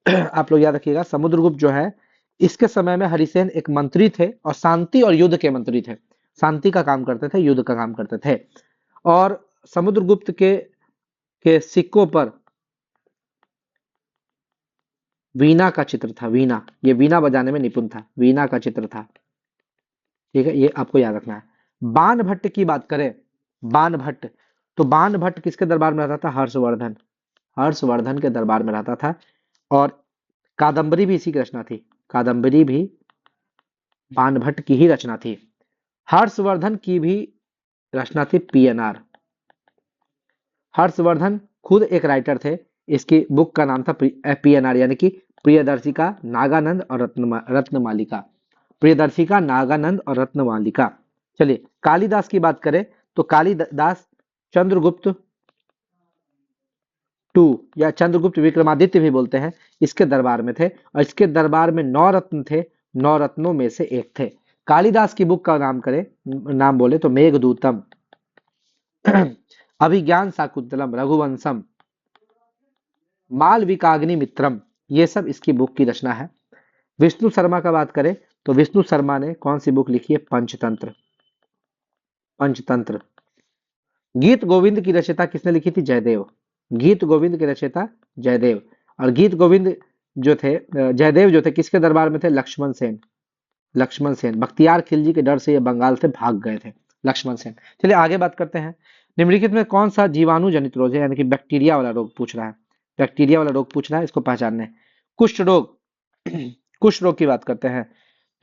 आप लोग याद रखिएगा, समुद्रगुप्त जो है, इसके समय में हरिसेन एक मंत्री थे और शांति और युद्ध के मंत्री थे। शांति का काम करते थे, युद्ध का काम करते थे। और समुद्रगुप्त के सिक्कों पर वीणा का चित्र था। वीणा, ये वीणा बजाने में निपुण था, वीणा का चित्र था। ठीक है, ये आपको याद रखना है। बाण भट्ट की बात करें, बाण भट्ट, तो बाण भट्ट किसके दरबार में रहता था? हर्षवर्धन, हर्षवर्धन के दरबार में रहता था। और कादंबरी भी इसी की रचना थी, कादंबरी भी बाण भट्ट की ही रचना थी। हर्षवर्धन की भी रचना थी पीएनआर। हर्षवर्धन खुद एक राइटर थे, इसकी बुक का नाम था पीएनआर, यानी कि प्रियदर्शिका, नागानंद और रत्नमालिका। प्रियदर्शिका, नागानंद और रत्नमालिका। चलिए कालिदास की बात करें तो कालिदास चंद्रगुप्त टू या चंद्रगुप्त विक्रमादित्य भी बोलते हैं, इसके दरबार में थे। और इसके दरबार में 9 रत्न थे, 9 रत्नों में से एक थे। कालिदास की बुक का नाम करें, नाम बोले तो मेघदूतम, अभिज्ञान शाकुंतलम, रघुवंशम, मालविकाग्नि मित्रम, ये सब इसकी बुक की रचना है। विष्णु शर्मा का बात करें तो विष्णु शर्मा ने कौन सी बुक लिखी है? पंचतंत्र, पंचतंत्र। गीत गोविंद की रचयिता किसने लिखी थी? जयदेव। गीत गोविंद के रचयिता जयदेव। और गीत गोविंद जो थे, जयदेव जो थे, किसके दरबार में थे? लक्ष्मण सेन, लक्ष्मण सेन। बख्तियार खिलजी के डर से ये बंगाल से भाग गए थे, लक्ष्मण सेन। चलिए आगे बात करते हैं। निम्नलिखित में कौन सा जीवाणु जनित रोग है, यानी कि बैक्टीरिया वाला रोग पूछ रहा है, बैक्टीरिया वाला रोग पूछ रहा है, इसको पहचानना है। कुष्ठ रोग, कुष्ठ रोग की बात करते हैं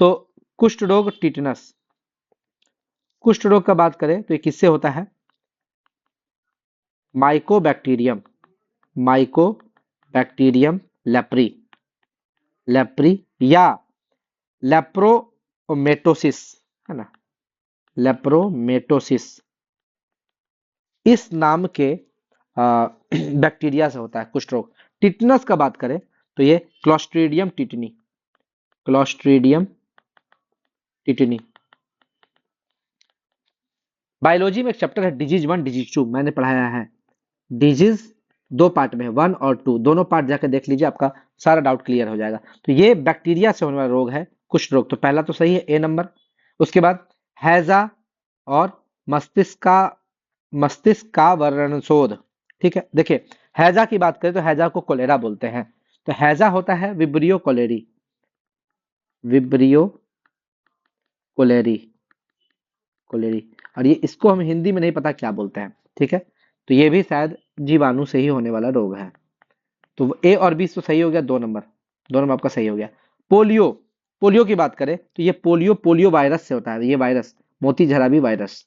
तो कुष्ठ रोग टिटनस। कुष्ठ रोग का बात करें तो ये किससे होता है? माइकोबैक्टीरियम, माइकोबैक्टीरियम लेप्री, लेप्री या लेप्रोमेटोसिस, है ना, लेप्रोमेटोसिस, इस नाम के बैक्टीरिया से होता है कुष्ठ रोग। टिटनस का बात करें तो ये क्लोस्ट्रीडियम टिटनी, क्लोस्ट्रीडियम टिटनी। बायोलॉजी में एक चैप्टर है डिजीज 1 डिजीज 2, मैंने पढ़ाया है। डिजीज 2 पार्ट में है, 1 और 2, दोनों पार्ट जाकर देख लीजिए, आपका सारा डाउट क्लियर हो जाएगा। तो ये बैक्टीरिया से होने वाला रोग है कुष्ठ रोग, तो पहला तो सही है, ए नंबर। उसके बाद हैजा और मस्तिष्क का, मस्तिष्क का वर्णशोध। ठीक है, देखिए हैजा की बात करें तो हैजा को कोलेरा बोलते हैं। तो हैजा होता है Vibrio cholerae, Vibrio cholerae, cholerae. और ये, इसको हम हिंदी में नहीं पता क्या बोलते हैं। ठीक है, तो ये भी शायद जीवाणु से ही होने वाला रोग है। तो ए और बी तो सही हो गया, 2 नंबर, 2 नंबर आपका सही हो गया। पोलियो, पोलियो की बात करें तो ये पोलियो, पोलियो वायरस से होता है। ये वायरस मोतीझरावी वायरस,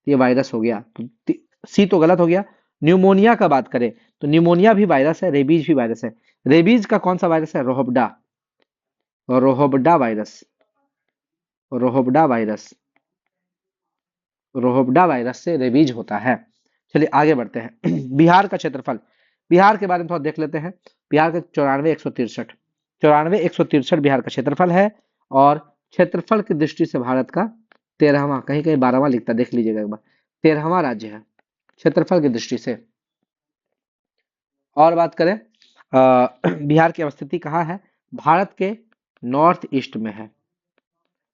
ये वायरस हो गया, तो सी तो गलत हो गया। न्यूमोनिया का बात करें तो न्यूमोनिया भी वायरस है, रेबीज भी वायरस है। रेबीज का कौन सा वायरस है? रोहबडा, रोहबडा वायरस, रोहबडा वायरस, रोहबडा वायरस से रेबीज होता है। चलिए आगे बढ़ते हैं। बिहार का क्षेत्रफल, बिहार के बारे में थोड़ा देख लेते हैं। बिहार का 94,163, 94,163 बिहार का क्षेत्रफल है। और क्षेत्रफल की दृष्टि से भारत का 13वां, कहीं कहीं 12वां लिखता, देख लीजिएगा एक बार, 13वां राज्य है क्षेत्रफल की दृष्टि से। और बात करें बिहार की अवस्थिति कहाँ है? भारत के नॉर्थ ईस्ट में है,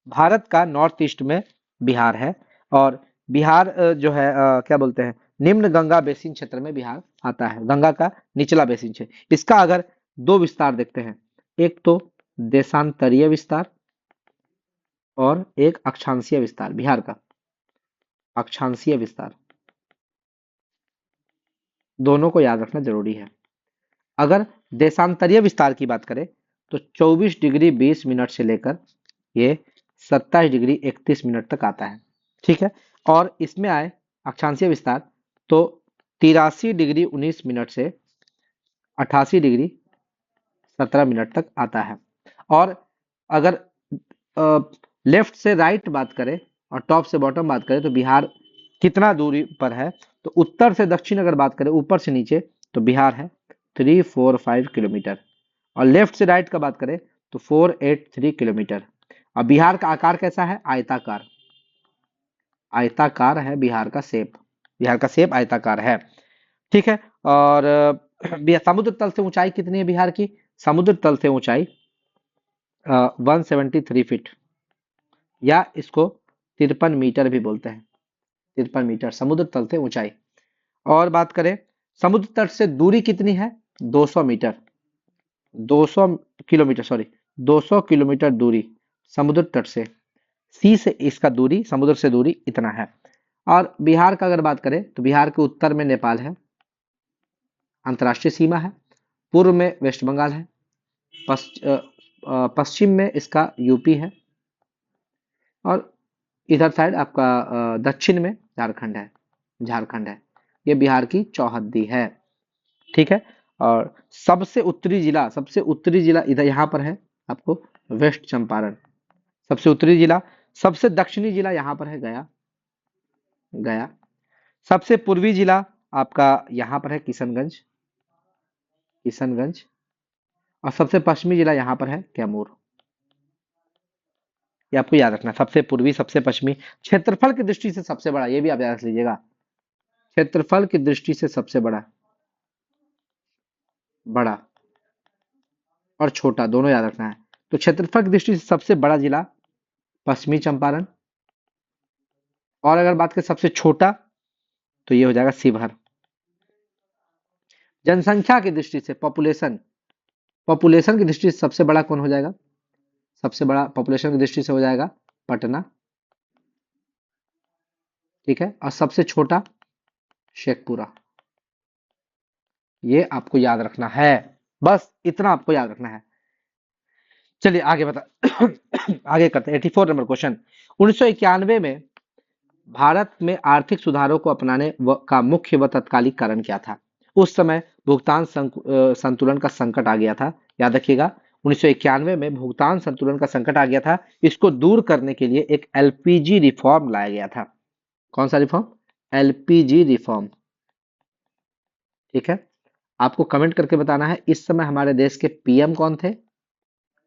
भारत का नॉर्थ ईस्ट में बिहार है। और बिहार जो है क्या बोलते हैं, निम्न गंगा बेसिन क्षेत्र में बिहार आता है, गंगा का निचला बेसिन क्षेत्र। इसका अगर दो विस्तार देखते हैं, एक तो देशांतरीय विस्तार और एक अक्षांशीय विस्तार, बिहार का अक्षांशीय विस्तार, दोनों को याद रखना जरूरी है। अगर देशांतरीय विस्तार की बात करें तो 24 डिग्री 20 मिनट से लेकर ये 27 डिग्री 31 मिनट तक आता है, ठीक है। और इसमें आए अक्षांशीय विस्तार तो 83 डिग्री 19 मिनट से 88 डिग्री 17 मिनट तक आता है। और अगर लेफ्ट से राइट बात करें और टॉप से बॉटम बात करें तो बिहार कितना दूरी पर है, तो उत्तर से दक्षिण अगर बात करें ऊपर से नीचे तो बिहार है 345 किलोमीटर, और लेफ्ट से राइट का बात करें तो 483 किलोमीटर। अब बिहार का आकार कैसा है, आयताकार, आयताकार है बिहार का शेप, बिहार का शेप आयताकार है, ठीक है। और समुद्र तल से ऊंचाई कितनी है बिहार की, समुद्र तल से ऊंचाई 173 फीट, या इसको 53 मीटर भी बोलते हैं, 53 मीटर समुद्र तल से ऊंचाई। और बात करें समुद्र तट से दूरी कितनी है, 200 मीटर, 200 किलोमीटर, सॉरी 200 किलोमीटर दूरी समुद्र तट से, सी से इसका दूरी, समुद्र से दूरी इतना है। और बिहार का अगर बात करें तो बिहार के उत्तर में नेपाल है, अंतर्राष्ट्रीय सीमा है, पूर्व में वेस्ट बंगाल है, पश्चिम में इसका यूपी है, और इधर साइड आपका दक्षिण में झारखंड है, झारखंड है। ये बिहार की चौहद्दी है, ठीक है। और सबसे उत्तरी जिला इधर यहाँ पर है आपको वेस्ट चंपारण, सबसे उत्तरी जिला। सबसे दक्षिणी जिला यहाँ पर है गया, गया। सबसे पूर्वी जिला आपका यहाँ पर है किशनगंज, किशनगंज। और सबसे पश्चिमी जिला यहाँ पर है कैमूर, ये आपको याद रखना, सबसे पूर्वी सबसे पश्चिमी। क्षेत्रफल की दृष्टि से सबसे बड़ा, ये भी आप याद रख लीजिएगा, क्षेत्रफल की दृष्टि से सबसे बड़ा, बड़ा और छोटा दोनों याद रखना है। तो क्षेत्रफल की दृष्टि से सबसे बड़ा जिला पश्चिमी चंपारण, और अगर बात करें सबसे छोटा तो ये हो जाएगा शिवहर। जनसंख्या की दृष्टि से पॉपुलेशन, पॉपुलेशन की दृष्टि से सबसे बड़ा कौन हो जाएगा, सबसे बड़ा पॉपुलेशन की दृष्टि से हो जाएगा पटना, ठीक है। और सबसे छोटा शेखपुरा, ये आपको याद रखना है, बस इतना आपको याद रखना है। चलिए आगे बता आगे करते हैं 84 नंबर क्वेश्चन। 1991 में भारत में आर्थिक सुधारों को अपनाने का मुख्य व तत्कालिक कारण क्या था। उस समय भुगतान संतुलन का संकट आ गया था, याद रखिएगा 1991 में भुगतान संतुलन का संकट आ गया था। इसको दूर करने के लिए एक एलपीजी रिफॉर्म लाया गया था। कौन सा रिफॉर्म, एलपीजी रिफॉर्म, ठीक है। आपको कमेंट करके बताना है इस समय हमारे देश के पीएम कौन थे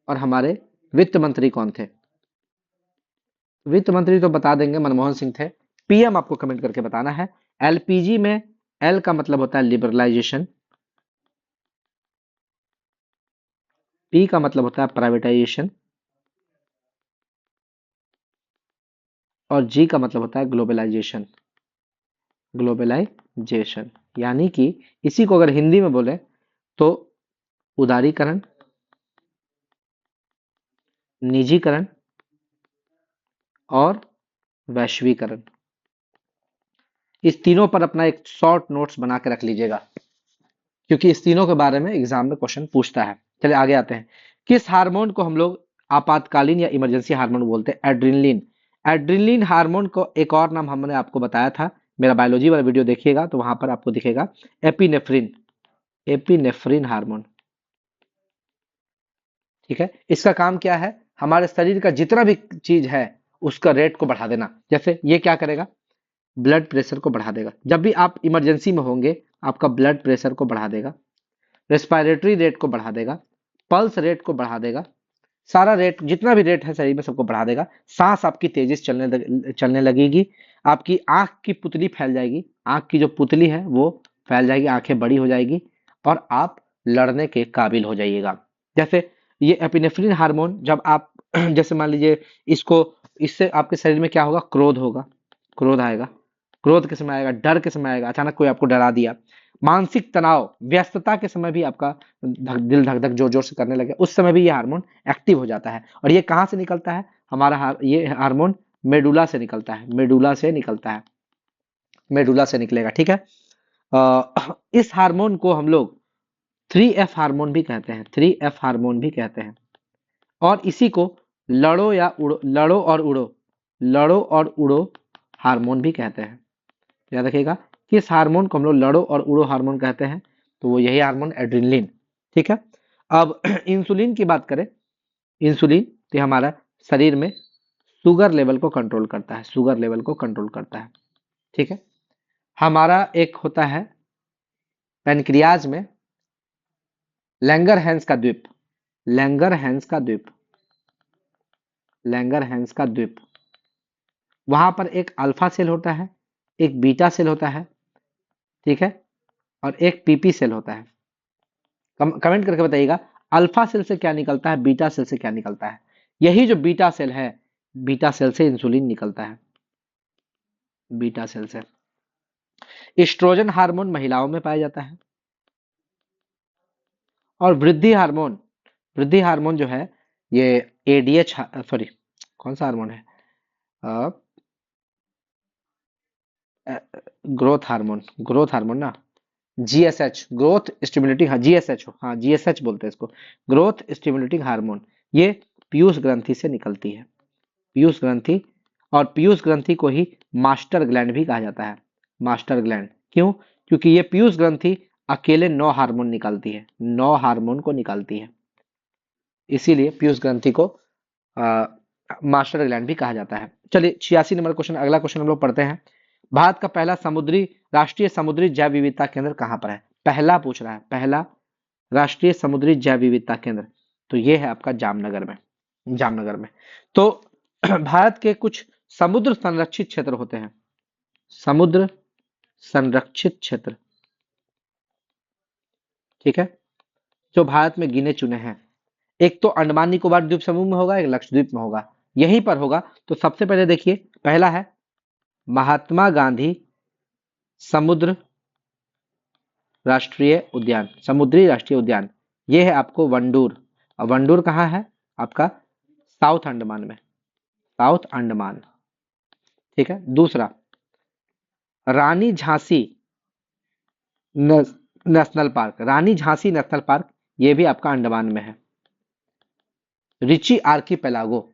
और हमारे वित्त मंत्री कौन थे। वित्त मंत्री तो बता देंगे, मनमोहन सिंह थे। पीएम आपको कमेंट करके बताना है। एलपीजी में एल का मतलब होता है लिबरलाइजेशन, पी का मतलब होता है प्राइवेटाइजेशन, और जी का मतलब होता है ग्लोबलाइजेशन, ग्लोबलाइजेशन। यानी कि इसी को अगर हिंदी में बोले तो उदारीकरण, निजीकरण और वैश्वीकरण। इस तीनों पर अपना एक शॉर्ट नोट्स बना के रख लीजिएगा, क्योंकि इस तीनों के बारे में एग्जाम में क्वेश्चन पूछता है। चलिए आगे आते हैं। किस हार्मोन को हम लोग आपातकालीन या इमरजेंसी हार्मोन बोलते हैं, एड्रेनलिन। एड्रेनलिन हार्मोन को एक और नाम हमने आपको बताया था, मेरा बायोलॉजी वाला वीडियो देखिएगा तो वहां पर आपको दिखेगा एपिनेफ्रिन, एपिनेफ्रिन हार्मोन, ठीक है। इसका काम क्या है, हमारे शरीर का जितना भी चीज है उसका रेट को बढ़ा देना। जैसे ये क्या करेगा, ब्लड प्रेशर को बढ़ा देगा, जब भी आप इमरजेंसी में होंगे आपका ब्लड प्रेशर को बढ़ा देगा, रेस्पिरेटरी रेट को बढ़ा देगा, पल्स रेट को बढ़ा देगा, सारा रेट जितना भी रेट है शरीर में सबको बढ़ा देगा। सांस आपकी तेजी से चलने लगेगी, आपकी आंख की पुतली फैल जाएगी, आंख की जो पुतली है वो फैल जाएगी, आंखें बड़ी हो जाएगी और आप लड़ने के काबिल हो जाइएगा। जैसे ये एपिनेफ्रिन हार्मोन जब आप जैसे मान लीजिए इसको, इससे आपके शरीर में क्या होगा, क्रोध होगा, क्रोध आएगा, क्रोध के समय आएगा, डर के समय आएगा, अचानक कोई आपको डरा दिया, मानसिक तनाव, व्यस्तता के समय भी आपका दिल धक धक जोर जोर से करने लगे, उस समय भी ये हार्मोन एक्टिव हो जाता है। और ये कहाँ से निकलता है? ये हार्मोन मेडुला से निकलता है, मेडुला से निकलता है, मेडुला से निकलेगा, ठीक है। इस हार्मोन को हम लोग 3F हार्मोन भी कहते हैं, 3F हार्मोन भी कहते हैं। और इसी को लड़ो या उड़ो, लड़ो और उड़ो, लड़ो और उड़ो हार्मोन भी कहते हैं। याद रखिएगा, किस हार्मोन को हम लोग लड़ो और उड़ो हार्मोन कहते हैं? तो वो यही हार्मोन एड्रेनलिन, ठीक है। अब इंसुलिन की बात करें, इंसुलिन तो हमारा शरीर में शुगर लेवल को कंट्रोल करता है, शुगर लेवल को कंट्रोल करता है, ठीक है। हमारा एक होता है पेनक्रियाज में लैंगरहैंस का द्वीप, लैंगरहैंस का द्वीप, लैंगरहैंस का द्वीप, वहां पर एक अल्फा सेल होता है, एक बीटा सेल होता है, ठीक है, और एक पीपी सेल होता है। कमेंट करके बताइएगा अल्फा सेल से क्या निकलता है, बीटा सेल से क्या निकलता है? यही जो बीटा सेल है, बीटा सेल से इंसुलिन निकलता है, बीटा सेल से। एस्ट्रोजन हार्मोन महिलाओं में पाया जाता है। और वृद्धि हार्मोन जो है ये एडीएच, सॉरी कौन सा हार्मोन है, ग्रोथ हार्मोन, ग्रोथ हार्मोन ना, जीएसएच, ग्रोथ स्टिमुलेटिंग, हाँ जीएसएच, हाँ जीएसएच बोलते हैं इसको, ग्रोथ स्टिमुलेटिंग हार्मोन। ये पीयूष ग्रंथि से निकलती है, पीयूष ग्रंथि। और पीयूष ग्रंथि को ही मास्टर ग्लैंड भी कहा जाता है, मास्टर ग्लैंड। क्यों? क्योंकि ये पीयूष ग्रंथि अकेले 9 हार्मोन निकालती है, 9 हार्मोन को निकालती है, इसीलिए पीयूष ग्रंथि को मास्टर ग्लैंड भी कहा जाता है। चलिए 86 नंबर क्वेश्चन, अगला क्वेश्चन हम लोग पढ़ते हैं। भारत का पहला राष्ट्रीय समुद्री जैव विविधता केंद्र कहाँ पर है? पहला पूछ रहा है, पहला राष्ट्रीय समुद्री जैव विविधता केंद्र, तो ये है आपका जामनगर में, जामनगर में। तो भारत के कुछ समुद्र संरक्षित क्षेत्र होते हैं, समुद्र संरक्षित क्षेत्र, ठीक है, जो भारत में गिने चुने हैं। एक तो अंडमान निकोबार द्वीप समूह में होगा, एक लक्षद्वीप में होगा, यहीं पर होगा। तो सबसे पहले देखिए, पहला है महात्मा गांधी समुद्र राष्ट्रीय उद्यान, समुद्री राष्ट्रीय उद्यान, ये है आपको वंडूर। और वंडूर कहाँ है? आपका साउथ अंडमान में, साउथ अंडमान, ठीक है। दूसरा रानी झांसी नेशनल पार्क, रानी झांसी नेशनल पार्क, ये भी आपका अंडमान में है। रिची आर्कीपेलागो,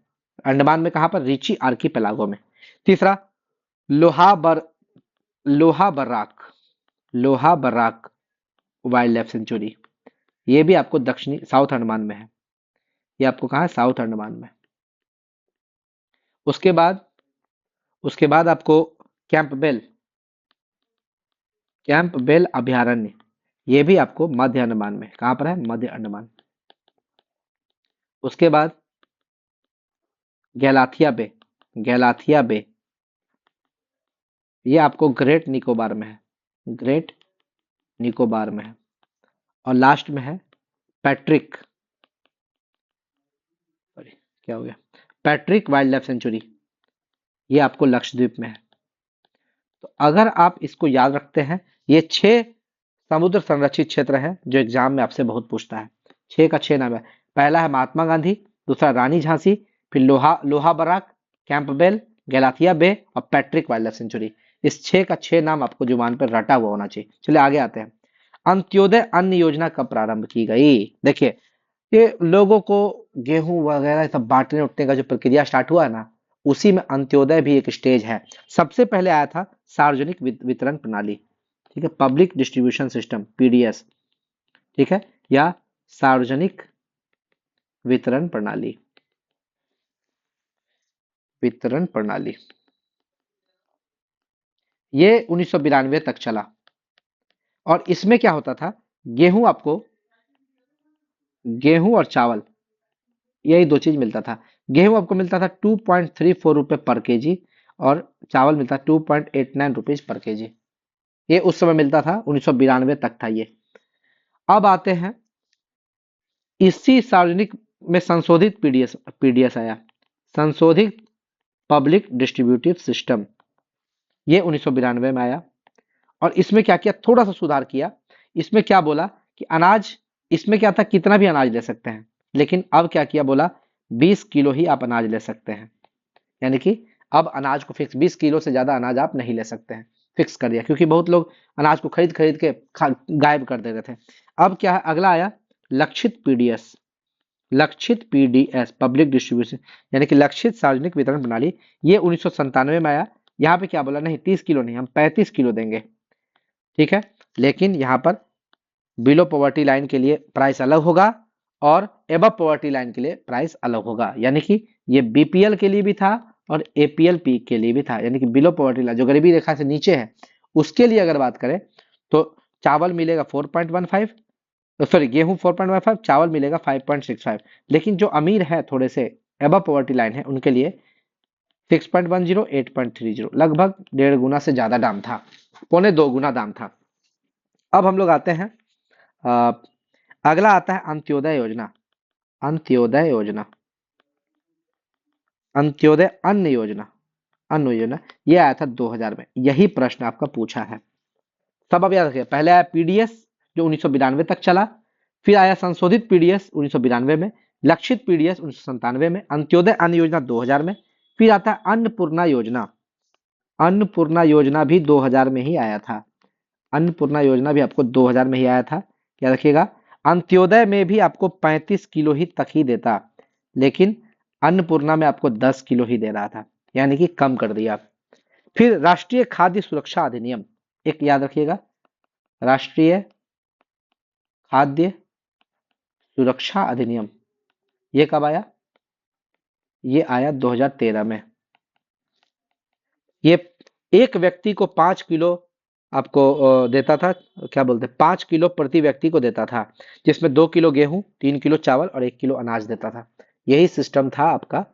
अंडमान में कहां पर? रिची आर्कीपेलागो में। तीसरा लोहाबर लोहा बर्राक, लोहा बर्राक वाइल्ड लाइफ सेंचुरी, ये भी आपको दक्षिणी साउथ अंडमान में है, ये आपको कहा है? साउथ अंडमान में। उसके बाद आपको कैंपबेल, कैंपबेल अभयारण्य, ये भी आपको मध्य अंडमान में, कहां पर है? मध्य अंडमान। उसके बाद गैलाथिया बे, गैलाथिया बे, ये आपको ग्रेट निकोबार में है, ग्रेट निकोबार में है। और लास्ट में है पैट्रिक, सॉरी क्या हो गया, पैट्रिक वाइल्ड लाइफ सेंचुरी, ये आपको लक्षद्वीप में है। तो अगर आप इसको याद रखते हैं, ये 6 समुद्र संरक्षित क्षेत्र है जो एग्जाम में आपसे बहुत पूछता है। 6 का 6 नाम है। पहला है महात्मा गांधी, दूसरा रानी झांसी, फिर लोहा बराक, कैंपबेल, गैलाथिया बे और पैट्रिक वाइल्ड लाइफ सेंचुरी। इस 6 का 6 नाम आपको जुबान पर रटा हुआ होना चाहिए। चलिए आगे आते हैं। अंत्योदय अन्न योजना कब प्रारंभ की गई? देखिए, ये लोगों को गेहूं वगैरह सब बांटने उठने का जो प्रक्रिया स्टार्ट हुआ है ना, उसी में अंत्योदय भी एक स्टेज है। सबसे पहले आया था सार्वजनिक वितरण प्रणाली, ठीक है, पब्लिक डिस्ट्रीब्यूशन सिस्टम, पीडीएस, ठीक है, या सार्वजनिक वितरण प्रणाली, वितरण प्रणाली, ये 1992 तक चला। और इसमें क्या होता था, गेहूं आपको, गेहूं और चावल, यही दो चीज मिलता था। गेहूं आपको मिलता था 2.34 रुपए पर केजी और चावल मिलता 2.89 रुपीज पर केजी। ये उस समय मिलता था, 1992 तक था ये। अब आते हैं, इसी सार्वजनिक में संशोधित पीडीएस पीडीएस आया, संशोधित पब्लिक डिस्ट्रीब्यूटिव सिस्टम। ये 1992 में आया। और इसमें क्या किया, थोड़ा सा सुधार किया। इसमें क्या बोला कि अनाज, इसमें क्या था, कितना भी अनाज ले सकते हैं, लेकिन अब क्या किया, बोला 20 किलो ही आप अनाज ले सकते हैं। यानी कि अब अनाज को फिक्स, 20 किलो से ज्यादा अनाज आप नहीं ले सकते हैं, फिक्स कर दिया, क्योंकि बहुत लोग अनाज को खरीद खरीद के गायब कर देते थे। अब क्या है, अगला आया लक्षित पीडीएस। लक्षित पीडीएस पब्लिक डिस्ट्रीब्यूशन, यानी कि लक्षित सार्वजनिक वितरण प्रणाली, ये 1997 में आया। यहाँ पे क्या बोला, नहीं 30 किलो नहीं, हम 35 किलो देंगे, ठीक है। लेकिन यहाँ पर बिलो पॉवर्टी लाइन के लिए प्राइस अलग होगा और एबव पॉवर्टी लाइन के लिए प्राइस अलग होगा। यानी कि ये बीपीएल के लिए भी था और एपीएल पी के लिए भी था। यानी कि बिलो पॉवर्टी लाइन, जो गरीबी रेखा से नीचे है, उसके लिए अगर बात करें तो चावल मिलेगा 4.15, सॉरी गेहूं 4.15, चावल मिलेगा 5.65। लेकिन जो अमीर है, थोड़े से एबव पॉवर्टी लाइन है, उनके लिए 6.10, 8.30, लगभग 1.5 गुना से ज्यादा दाम था, 1.25 गुना दाम था। अब हम लोग आते हैं, अ, अगला आता है अंत्योदय योजना। अंत्योदय योजना, अंत्योदय अन्न योजना, अन्न योजना, ये आया था 2000 में। यही प्रश्न आपका पूछा है। सब अब याद रखिए, पहले आया पीडीएस जो 1992 तक चला, फिर आया संशोधित पीडीएस 1992 में, लक्षित पीडीएस 1997 में, अंत्योदय अन्न योजना 2000 में, फिर आता है अन्नपूर्णा योजना। अन्नपूर्णा योजना भी 2000 में ही आया था। अन्नपूर्णा योजना भी आपको 2000 में ही आया था। क्या रखिएगा, अंत्योदय में भी आपको 35 किलो ही तक ही देता, लेकिन अन्नपूर्णा में आपको 10 किलो ही दे रहा था, यानी कि कम कर दिया। फिर राष्ट्रीय खाद्य सुरक्षा अधिनियम, एक याद रखिएगा, राष्ट्रीय खाद्य सुरक्षा अधिनियम, ये कब आया, ये आया 2013 में। ये एक व्यक्ति को 5 किलो आपको देता था, क्या बोलते हैं, 5 किलो प्रति व्यक्ति को देता था, जिसमें 2 किलो गेहूं, 3 किलो चावल और 1 किलो अनाज देता था। यही सिस्टम था आपका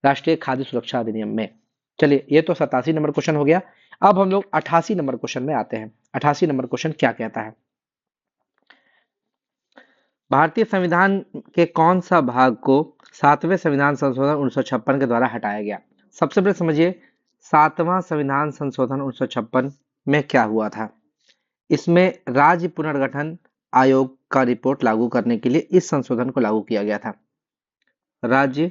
राष्ट्रीय खाद्य सुरक्षा अधिनियम में। चलिए, ये तो 87 नंबर क्वेश्चन हो गया। अब हम लोग 88 नंबर क्वेश्चन में आते हैं। 88 नंबर क्वेश्चन क्या कहता है, भारतीय संविधान के कौन सा भाग को 7वें संविधान संशोधन 1956 के द्वारा हटाया गया। सबसे पहले समझिए, 7वां संविधान संशोधन 1956 में क्या हुआ था। इसमें राज्य पुनर्गठन आयोग का रिपोर्ट लागू करने के लिए इस संशोधन को लागू किया गया था। राज्य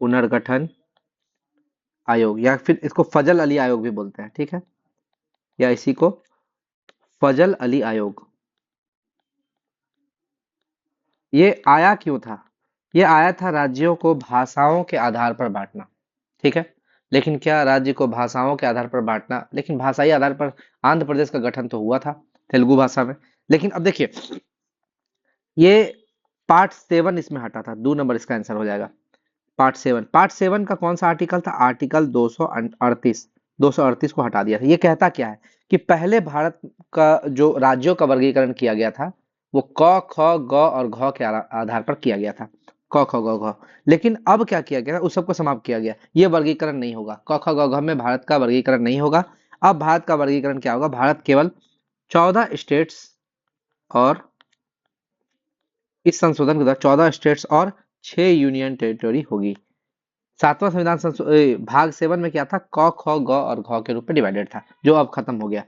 पुनर्गठन आयोग, या फिर इसको फजल अली आयोग भी बोलते हैं, ठीक है, या इसी को फजल अली आयोग। ये आया क्यों था, ये आया था राज्यों को भाषाओं के आधार पर बांटना, ठीक है। लेकिन क्या राज्य को भाषाओं के आधार पर बांटना, लेकिन भाषाई आधार पर आंध्र प्रदेश का गठन तो हुआ था तेलुगु भाषा में। लेकिन अब देखिए, ये पार्ट 7 इसमें हटा था, 2 नंबर इसका आंसर हो जाएगा। पार्ट 7 का कौन सा आर्टिकल था, आर्टिकल 238। 238 को हटा दिया था। ये कहता क्या है कि पहले भारत का जो राज्यों का वर्गीकरण किया गया था, वो क ख ग और घ के आधार पर किया गया था, क ख ग घ। लेकिन अब क्या किया गया, उस सबको समाप्त किया गया, ये वर्गीकरण नहीं होगा, क ख ग घ में भारत का वर्गीकरण नहीं होगा। अब भारत का वर्गीकरण क्या होगा, भारत केवल 14 स्टेट्स, और इस संशोधन के द्वारा 14 स्टेट्स और 6 यूनियन टेरिटरी होगी। 7वां संविधान भाग 7 में क्या था, क ख ग और घ के रूप में डिवाइडेड था, जो अब खत्म हो गया।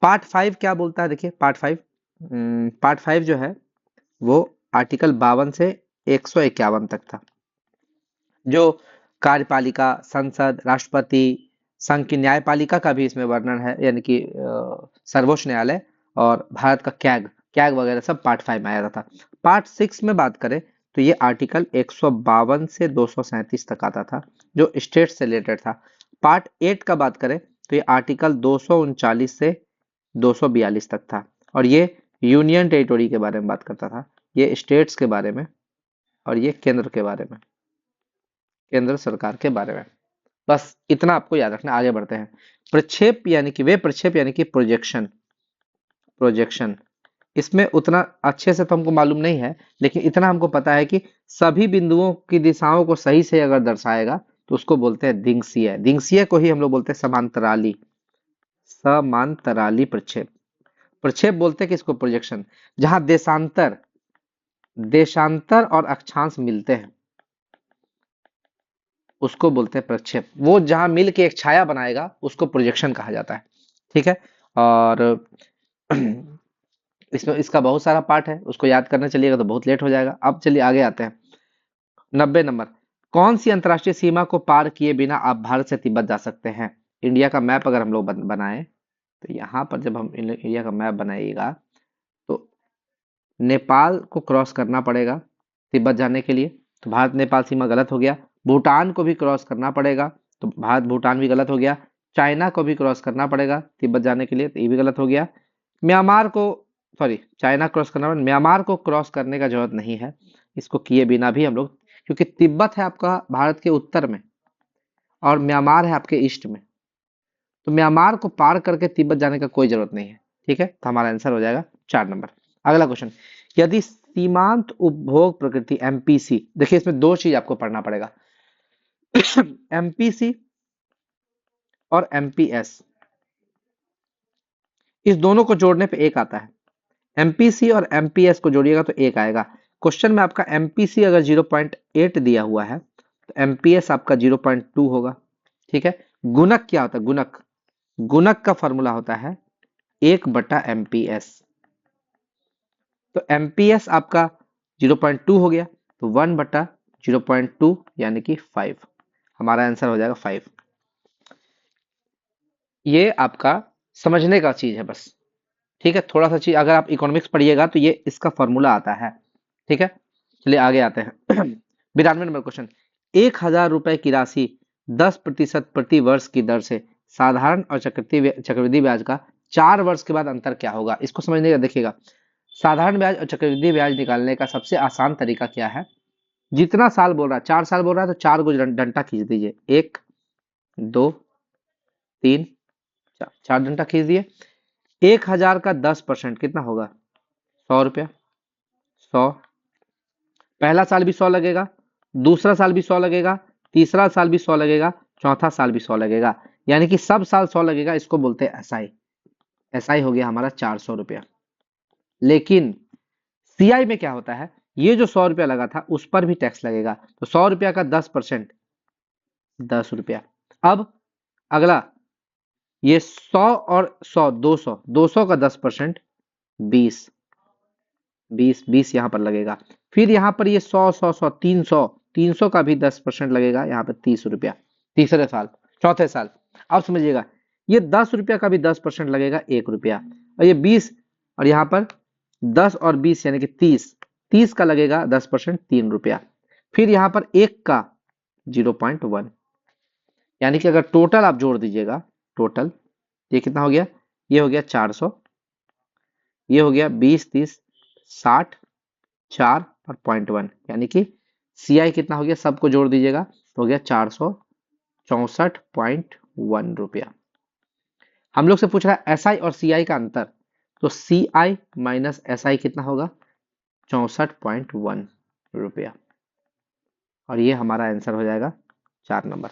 पार्ट 5 क्या बोलता है, देखिए पार्ट 5 जो है वो आर्टिकल 52 से 151 तक था, जो कार्यपालिका, संसद, राष्ट्रपति, संघ की न्यायपालिका का भी इसमें वर्णन है, यानी कि सर्वोच्च न्यायालय और भारत का कैग कैग वगैरह सब पार्ट 5 में आया था। पार्ट 6 में बात करें तो ये आर्टिकल 152 से 237 तक आता था, जो स्टेट से रिलेटेड था। पार्ट 8 का बात करें तो ये आर्टिकल 239 से 242 तक था, और ये यूनियन टेरिटोरी के बारे में बात करता था, ये स्टेट्स के बारे में, और ये केंद्र के बारे में, केंद्र सरकार के बारे में। बस इतना आपको याद रखना, आगे बढ़ते हैं। प्रक्षेप यानी कि वे प्रक्षेप, यानी कि प्रोजेक्शन, प्रोजेक्शन, इसमें उतना अच्छे से तो हमको मालूम नहीं है, लेकिन इतना हमको पता है कि सभी बिंदुओं की दिशाओं को सही से अगर दर्शाएगा तो उसको बोलते हैं दिंगसीय। दिंगसीय को ही हम लोग बोलते हैं समांतराली, समांतराली प्रक्षेप। प्रक्षेप बोलते हैं कि इसको प्रोजेक्शन, जहां देशांतर, देशांतर और अक्षांश मिलते हैं उसको बोलते हैं प्रक्षेप। वो जहां मिल के एक छाया बनाएगा उसको प्रोजेक्शन कहा जाता है। ठीक है। और इसमें इसका बहुत सारा पार्ट है, उसको याद करने चलिएगा तो बहुत लेट हो जाएगा। अब चलिए आगे आते हैं। 90 नंबर। कौन सी अंतर्राष्ट्रीय सीमा को पार किए बिना आप भारत से तिब्बत जा सकते हैं? इंडिया का मैप अगर हम लोग बनाएं तो यहाँ पर जब हम इंडिया का मैप बनाइएगा तो नेपाल को क्रॉस करना पड़ेगा तिब्बत जाने के लिए, तो भारत नेपाल सीमा गलत हो गया। भूटान को भी क्रॉस करना पड़ेगा, तो भारत भूटान भी गलत हो गया। चाइना को भी क्रॉस करना पड़ेगा तिब्बत जाने के लिए, तो ये भी गलत हो गया। म्यांमार को, सॉरी, चाइना क्रॉस करना पड़ेगा, म्यांमार को क्रॉस करने का जरूरत नहीं है, इसको किए बिना भी हम लोग, क्योंकि तिब्बत है आपका भारत के उत्तर में और म्यांमार है आपके ईस्ट में, तो म्यांमार को पार करके तिब्बत जाने का कोई जरूरत नहीं है। ठीक है, तो हमारा आंसर हो जाएगा 4 नंबर। अगला क्वेश्चन। यदि सीमांत उपभोग प्रकृति एमपीसी, देखिए इसमें दो चीज आपको पढ़ना पड़ेगा। एमपीसी और एमपीएस, इस दोनों को जोड़ने पे एक आता है। एमपीसी और एमपीएस को जोड़िएगा तो एक आएगा। क्वेश्चन में आपका एमपीसी अगर 0.8 दिया हुआ है तो एमपीएस आपका 0.2 होगा। ठीक है। गुणक क्या होता है? गुणक, गुणक का फॉर्मूला होता है 1/एमपीएस। तो एमपीएस आपका 0.2 हो गया, तो 1/0.2 यानी कि 5। हमारा आंसर हो जाएगा 5। ये आपका समझने का चीज है बस। ठीक है, थोड़ा सा चीज अगर आप इकोनॉमिक्स पढ़िएगा तो ये इसका फॉर्मूला आता है। ठीक है, चलिए आगे आते हैं। 92 नंबर क्वेश्चन। 1,000 रुपए की राशि 10% प्रति वर्ष की दर से साधारण और चक्रवृद्धि ब्याज का 4 वर्ष के बाद अंतर क्या होगा? इसको समझने का देखिएगा। साधारण ब्याज और चक्रवृद्धि ब्याज निकालने का सबसे आसान तरीका क्या है? जितना साल बोल रहा है, 4 साल बोल रहा है तो 4 को डंडा खींच दीजिए। 1, 2, 3, 4, 4 डंडा खींच दिए। 1,000 का 10% कितना होगा? 100 रुपया। 100, पहला साल भी 100 लगेगा, दूसरा साल भी 100 लगेगा, तीसरा साल भी 100 लगेगा, चौथा साल भी 100 लगेगा, यानी कि सब साल 100 लगेगा। इसको बोलते हैं एसआई। एसआई हो गया हमारा 400 रुपया। लेकिन सीआई में क्या होता है? ये जो 100 रुपया लगा था उस पर भी टैक्स लगेगा, तो 100 रुपया का 10% 10 रुपया। अब अगला, ये 100 और 100, 200, 200 का 10% 20, 20, 20 यहाँ पर लगेगा। फिर यहाँ पर ये 100, 100, 100, 300, 300 का भी 10% लगेगा, यहाँ पर 30 रुपया तीसरे साल, चौथे साल। अब समझिएगा, ये 10 रुपया का भी 10% लगेगा, 1 रुपया। और ये 20, और यहाँ पर 10 और 20 यानी कि 30, 30 का लगेगा 10%, 3 रुपया। फिर यहाँ पर 1 का 0.1, यानी कि अगर टोटल आप जोड़ दीजिएगा, टोटल ये कितना हो गया? ये हो गया 400, ये हो गया 20, 30, 60, 4 और 0.1, यानी कि सीआई कितना हो गया? सबको जोड़ दीजिएगा तो हो गया 464.1 रुपया। हम लोग से पूछ रहा है एसआई और सीआई का अंतर, तो सीआई माइनस एसआई कितना होगा? 64.1 रुपया। और ये हमारा आंसर हो जाएगा 4 नंबर।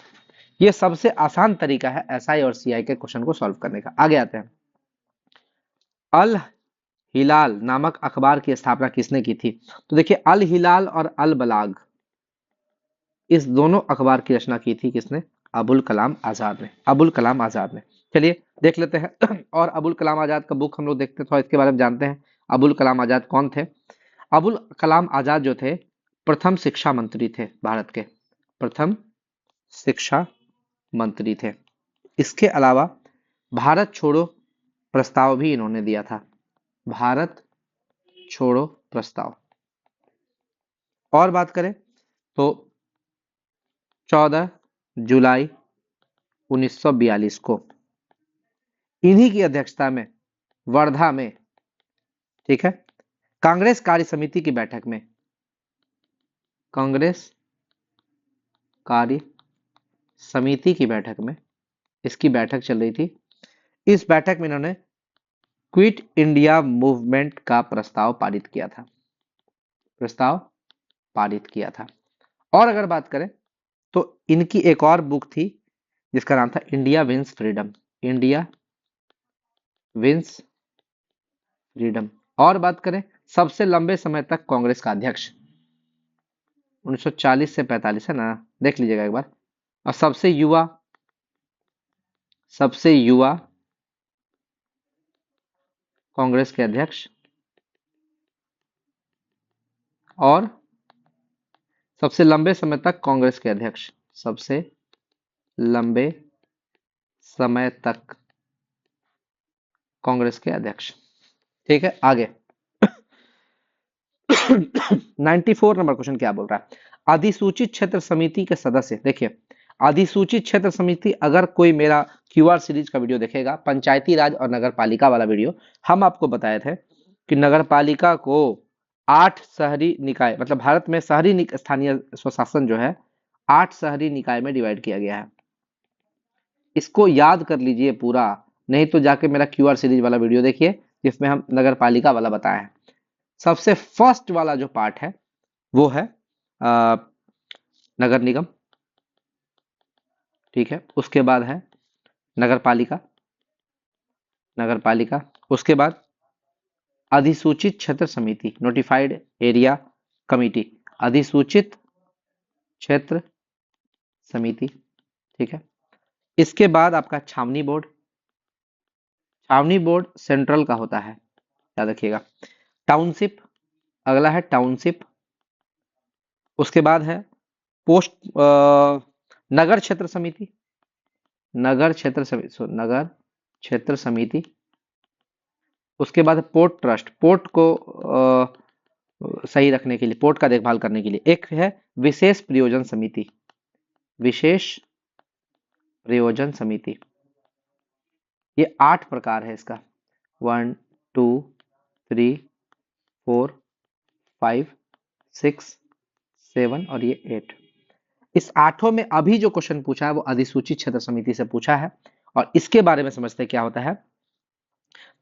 ये सबसे आसान तरीका है एसआई और सीआई के क्वेश्चन को सॉल्व करने का। आगे आते हैं। अल हिलाल नामक अखबार की स्थापना किसने की थी? तो देखिए, अल हिलाल और अल बलाग, इस दोनों अखबार की रचना की थी किसने? अबुल कलाम आजाद ने। अबुल कलाम आजाद ने। चलिए देख लेते हैं। और अबुल कलाम आजाद का बुक हम लोग देखते हैं, थोड़ा इसके बारे में जानते हैं। अबुल कलाम आजाद कौन थे? अबुल कलाम आजाद जो थे, प्रथम शिक्षा मंत्री थे भारत के। प्रथम शिक्षा मंत्री थे। इसके अलावा भारत छोड़ो प्रस्ताव भी इन्होंने दिया था। भारत छोड़ो प्रस्ताव। और बात करें तो 14 जुलाई 1942 को इन्हीं की अध्यक्षता में वर्धा में, ठीक है, कांग्रेस कार्य समिति की बैठक में, कांग्रेस कार्य समिति की बैठक में, इसकी बैठक चल रही थी। इस बैठक में इन्होंने क्विट इंडिया मूवमेंट का प्रस्ताव पारित किया था। प्रस्ताव पारित किया था। और अगर बात करें तो इनकी एक और बुक थी जिसका नाम था India wins freedom. India wins freedom. और बात करें सबसे लंबे समय तक कांग्रेस का अध्यक्ष, 1940 से 45 है ना, देख लीजिएगा एक बार। और सबसे युवा कांग्रेस के अध्यक्ष और सबसे लंबे समय तक कांग्रेस के अध्यक्ष, सबसे लंबे समय तक कांग्रेस के अध्यक्ष। ठीक है, आगे 94 नंबर क्वेश्चन क्या बोल रहा है? अधिसूचित क्षेत्र समिति के सदस्य, देखिए अधिसूचित क्षेत्र समिति, अगर कोई मेरा क्यूआर सीरीज का वीडियो देखेगा, पंचायती राज और नगर पालिका वाला वीडियो, हम आपको बताए थे कि नगर पालिका को 8 शहरी निकाय, मतलब भारत में शहरी स्थानीय स्वशासन जो है 8 शहरी निकाय में डिवाइड किया गया है। इसको याद कर लीजिए पूरा, नहीं तो जाके मेरा क्यूआर सीरीज वाला वीडियो देखिए जिसमें हम नगर पालिका वाला बताए हैं। सबसे फर्स्ट वाला जो पार्ट है वो है नगर निगम, ठीक है। उसके बाद है नगर पालिका, उसके बाद अधिसूचित क्षेत्र समिति, नोटिफाइड एरिया कमिटी, अधिसूचित क्षेत्र समिति, ठीक है। इसके बाद आपका छावनी बोर्ड सेंट्रल का होता है, याद रखिएगा। टाउनशिप, अगला है टाउनशिप। उसके बाद है पोस्ट नगर क्षेत्र समिति, नगर क्षेत्र समिति। उसके बाद पोर्ट ट्रस्ट, पोर्ट को सही रखने के लिए, पोर्ट का देखभाल करने के लिए। एक है विशेष प्रयोजन समिति, विशेष प्रयोजन समिति। ये 8 प्रकार है इसका, 1 2 3 4 5 6 7 और ये 8। इस 8 में अभी जो क्वेश्चन पूछा है वो अधिसूचित क्षेत्र समिति से पूछा है। और इसके बारे में समझते हैं क्या होता है।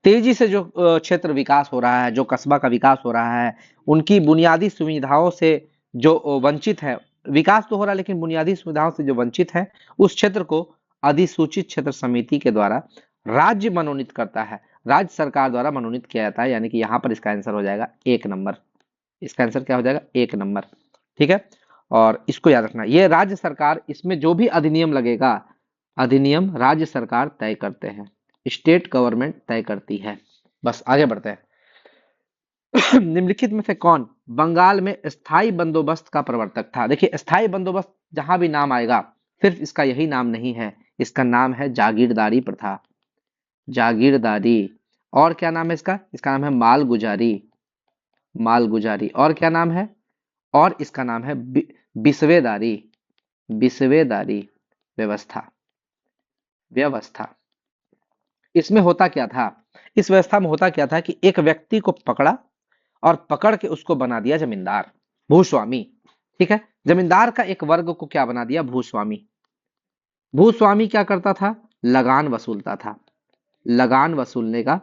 तेजी से जो क्षेत्र विकास हो रहा है, जो कस्बा का विकास हो रहा है, उनकी बुनियादी सुविधाओं से जो वंचित है, विकास तो हो रहा है लेकिन बुनियादी सुविधाओं से जो वंचित है, उस क्षेत्र को अधिसूचित क्षेत्र समिति के द्वारा राज्य मनोनीत करता है, राज्य सरकार द्वारा मनोनीत किया जाता है। यानी कि यहाँ पर इसका आंसर हो जाएगा 1 नंबर। इसका आंसर क्या हो जाएगा? 1 नंबर, ठीक है। और इसको याद रखना, ये राज्य सरकार, इसमें जो भी अधिनियम लगेगा, अधिनियम राज्य सरकार तय करते हैं, स्टेट गवर्नमेंट तय करती है। बस आगे बढ़ते हैं। निम्नलिखित में से कौन बंगाल में स्थायी बंदोबस्त का प्रवर्तक था? देखिए स्थायी बंदोबस्त जहां भी नाम आएगा, सिर्फ इसका यही नाम नहीं है, इसका नाम है जागीरदारी प्रथा, जागीरदारी। और क्या नाम है इसका? इसका नाम है मालगुजारी, मालगुजारी। और क्या नाम है? और इसका नाम है बिस्वेदारी, बिस्वेदारी व्यवस्था, व्यवस्था। इसमें होता क्या था, इस व्यवस्था में होता क्या था कि एक व्यक्ति को पकड़ा और पकड़ के उसको बना दिया जमींदार, भूस्वामी, ठीक है। जमींदार का एक वर्ग को क्या बना दिया? भूस्वामी। भूस्वामी क्या करता था? लगान वसूलता था, लगान वसूलने का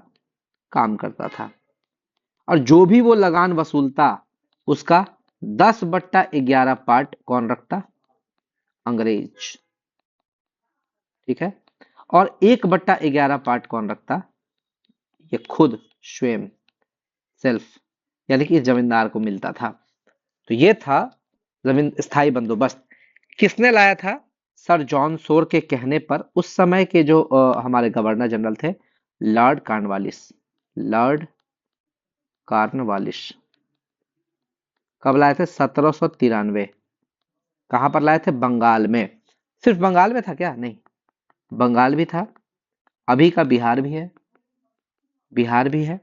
काम करता था। और जो भी वो लगान वसूलता उसका 10/11 पार्ट कौन रखता? अंग्रेज, ठीक है। और 1/11 पार्ट कौन रखता? ये खुद स्वयं, सेल्फ, यानी कि जमींदार को मिलता था। तो ये था जमीन स्थायी बंदोबस्त। किसने लाया था? सर जॉन शोर के कहने पर उस समय के जो हमारे गवर्नर जनरल थे, लॉर्ड कॉर्नवालिस, लॉर्ड कॉर्नवालिस। कब लाए थे? 1793। कहां पर लाए थे? बंगाल में। सिर्फ बंगाल में था क्या? नहीं, बंगाल भी था, अभी का बिहार भी है, बिहार भी है,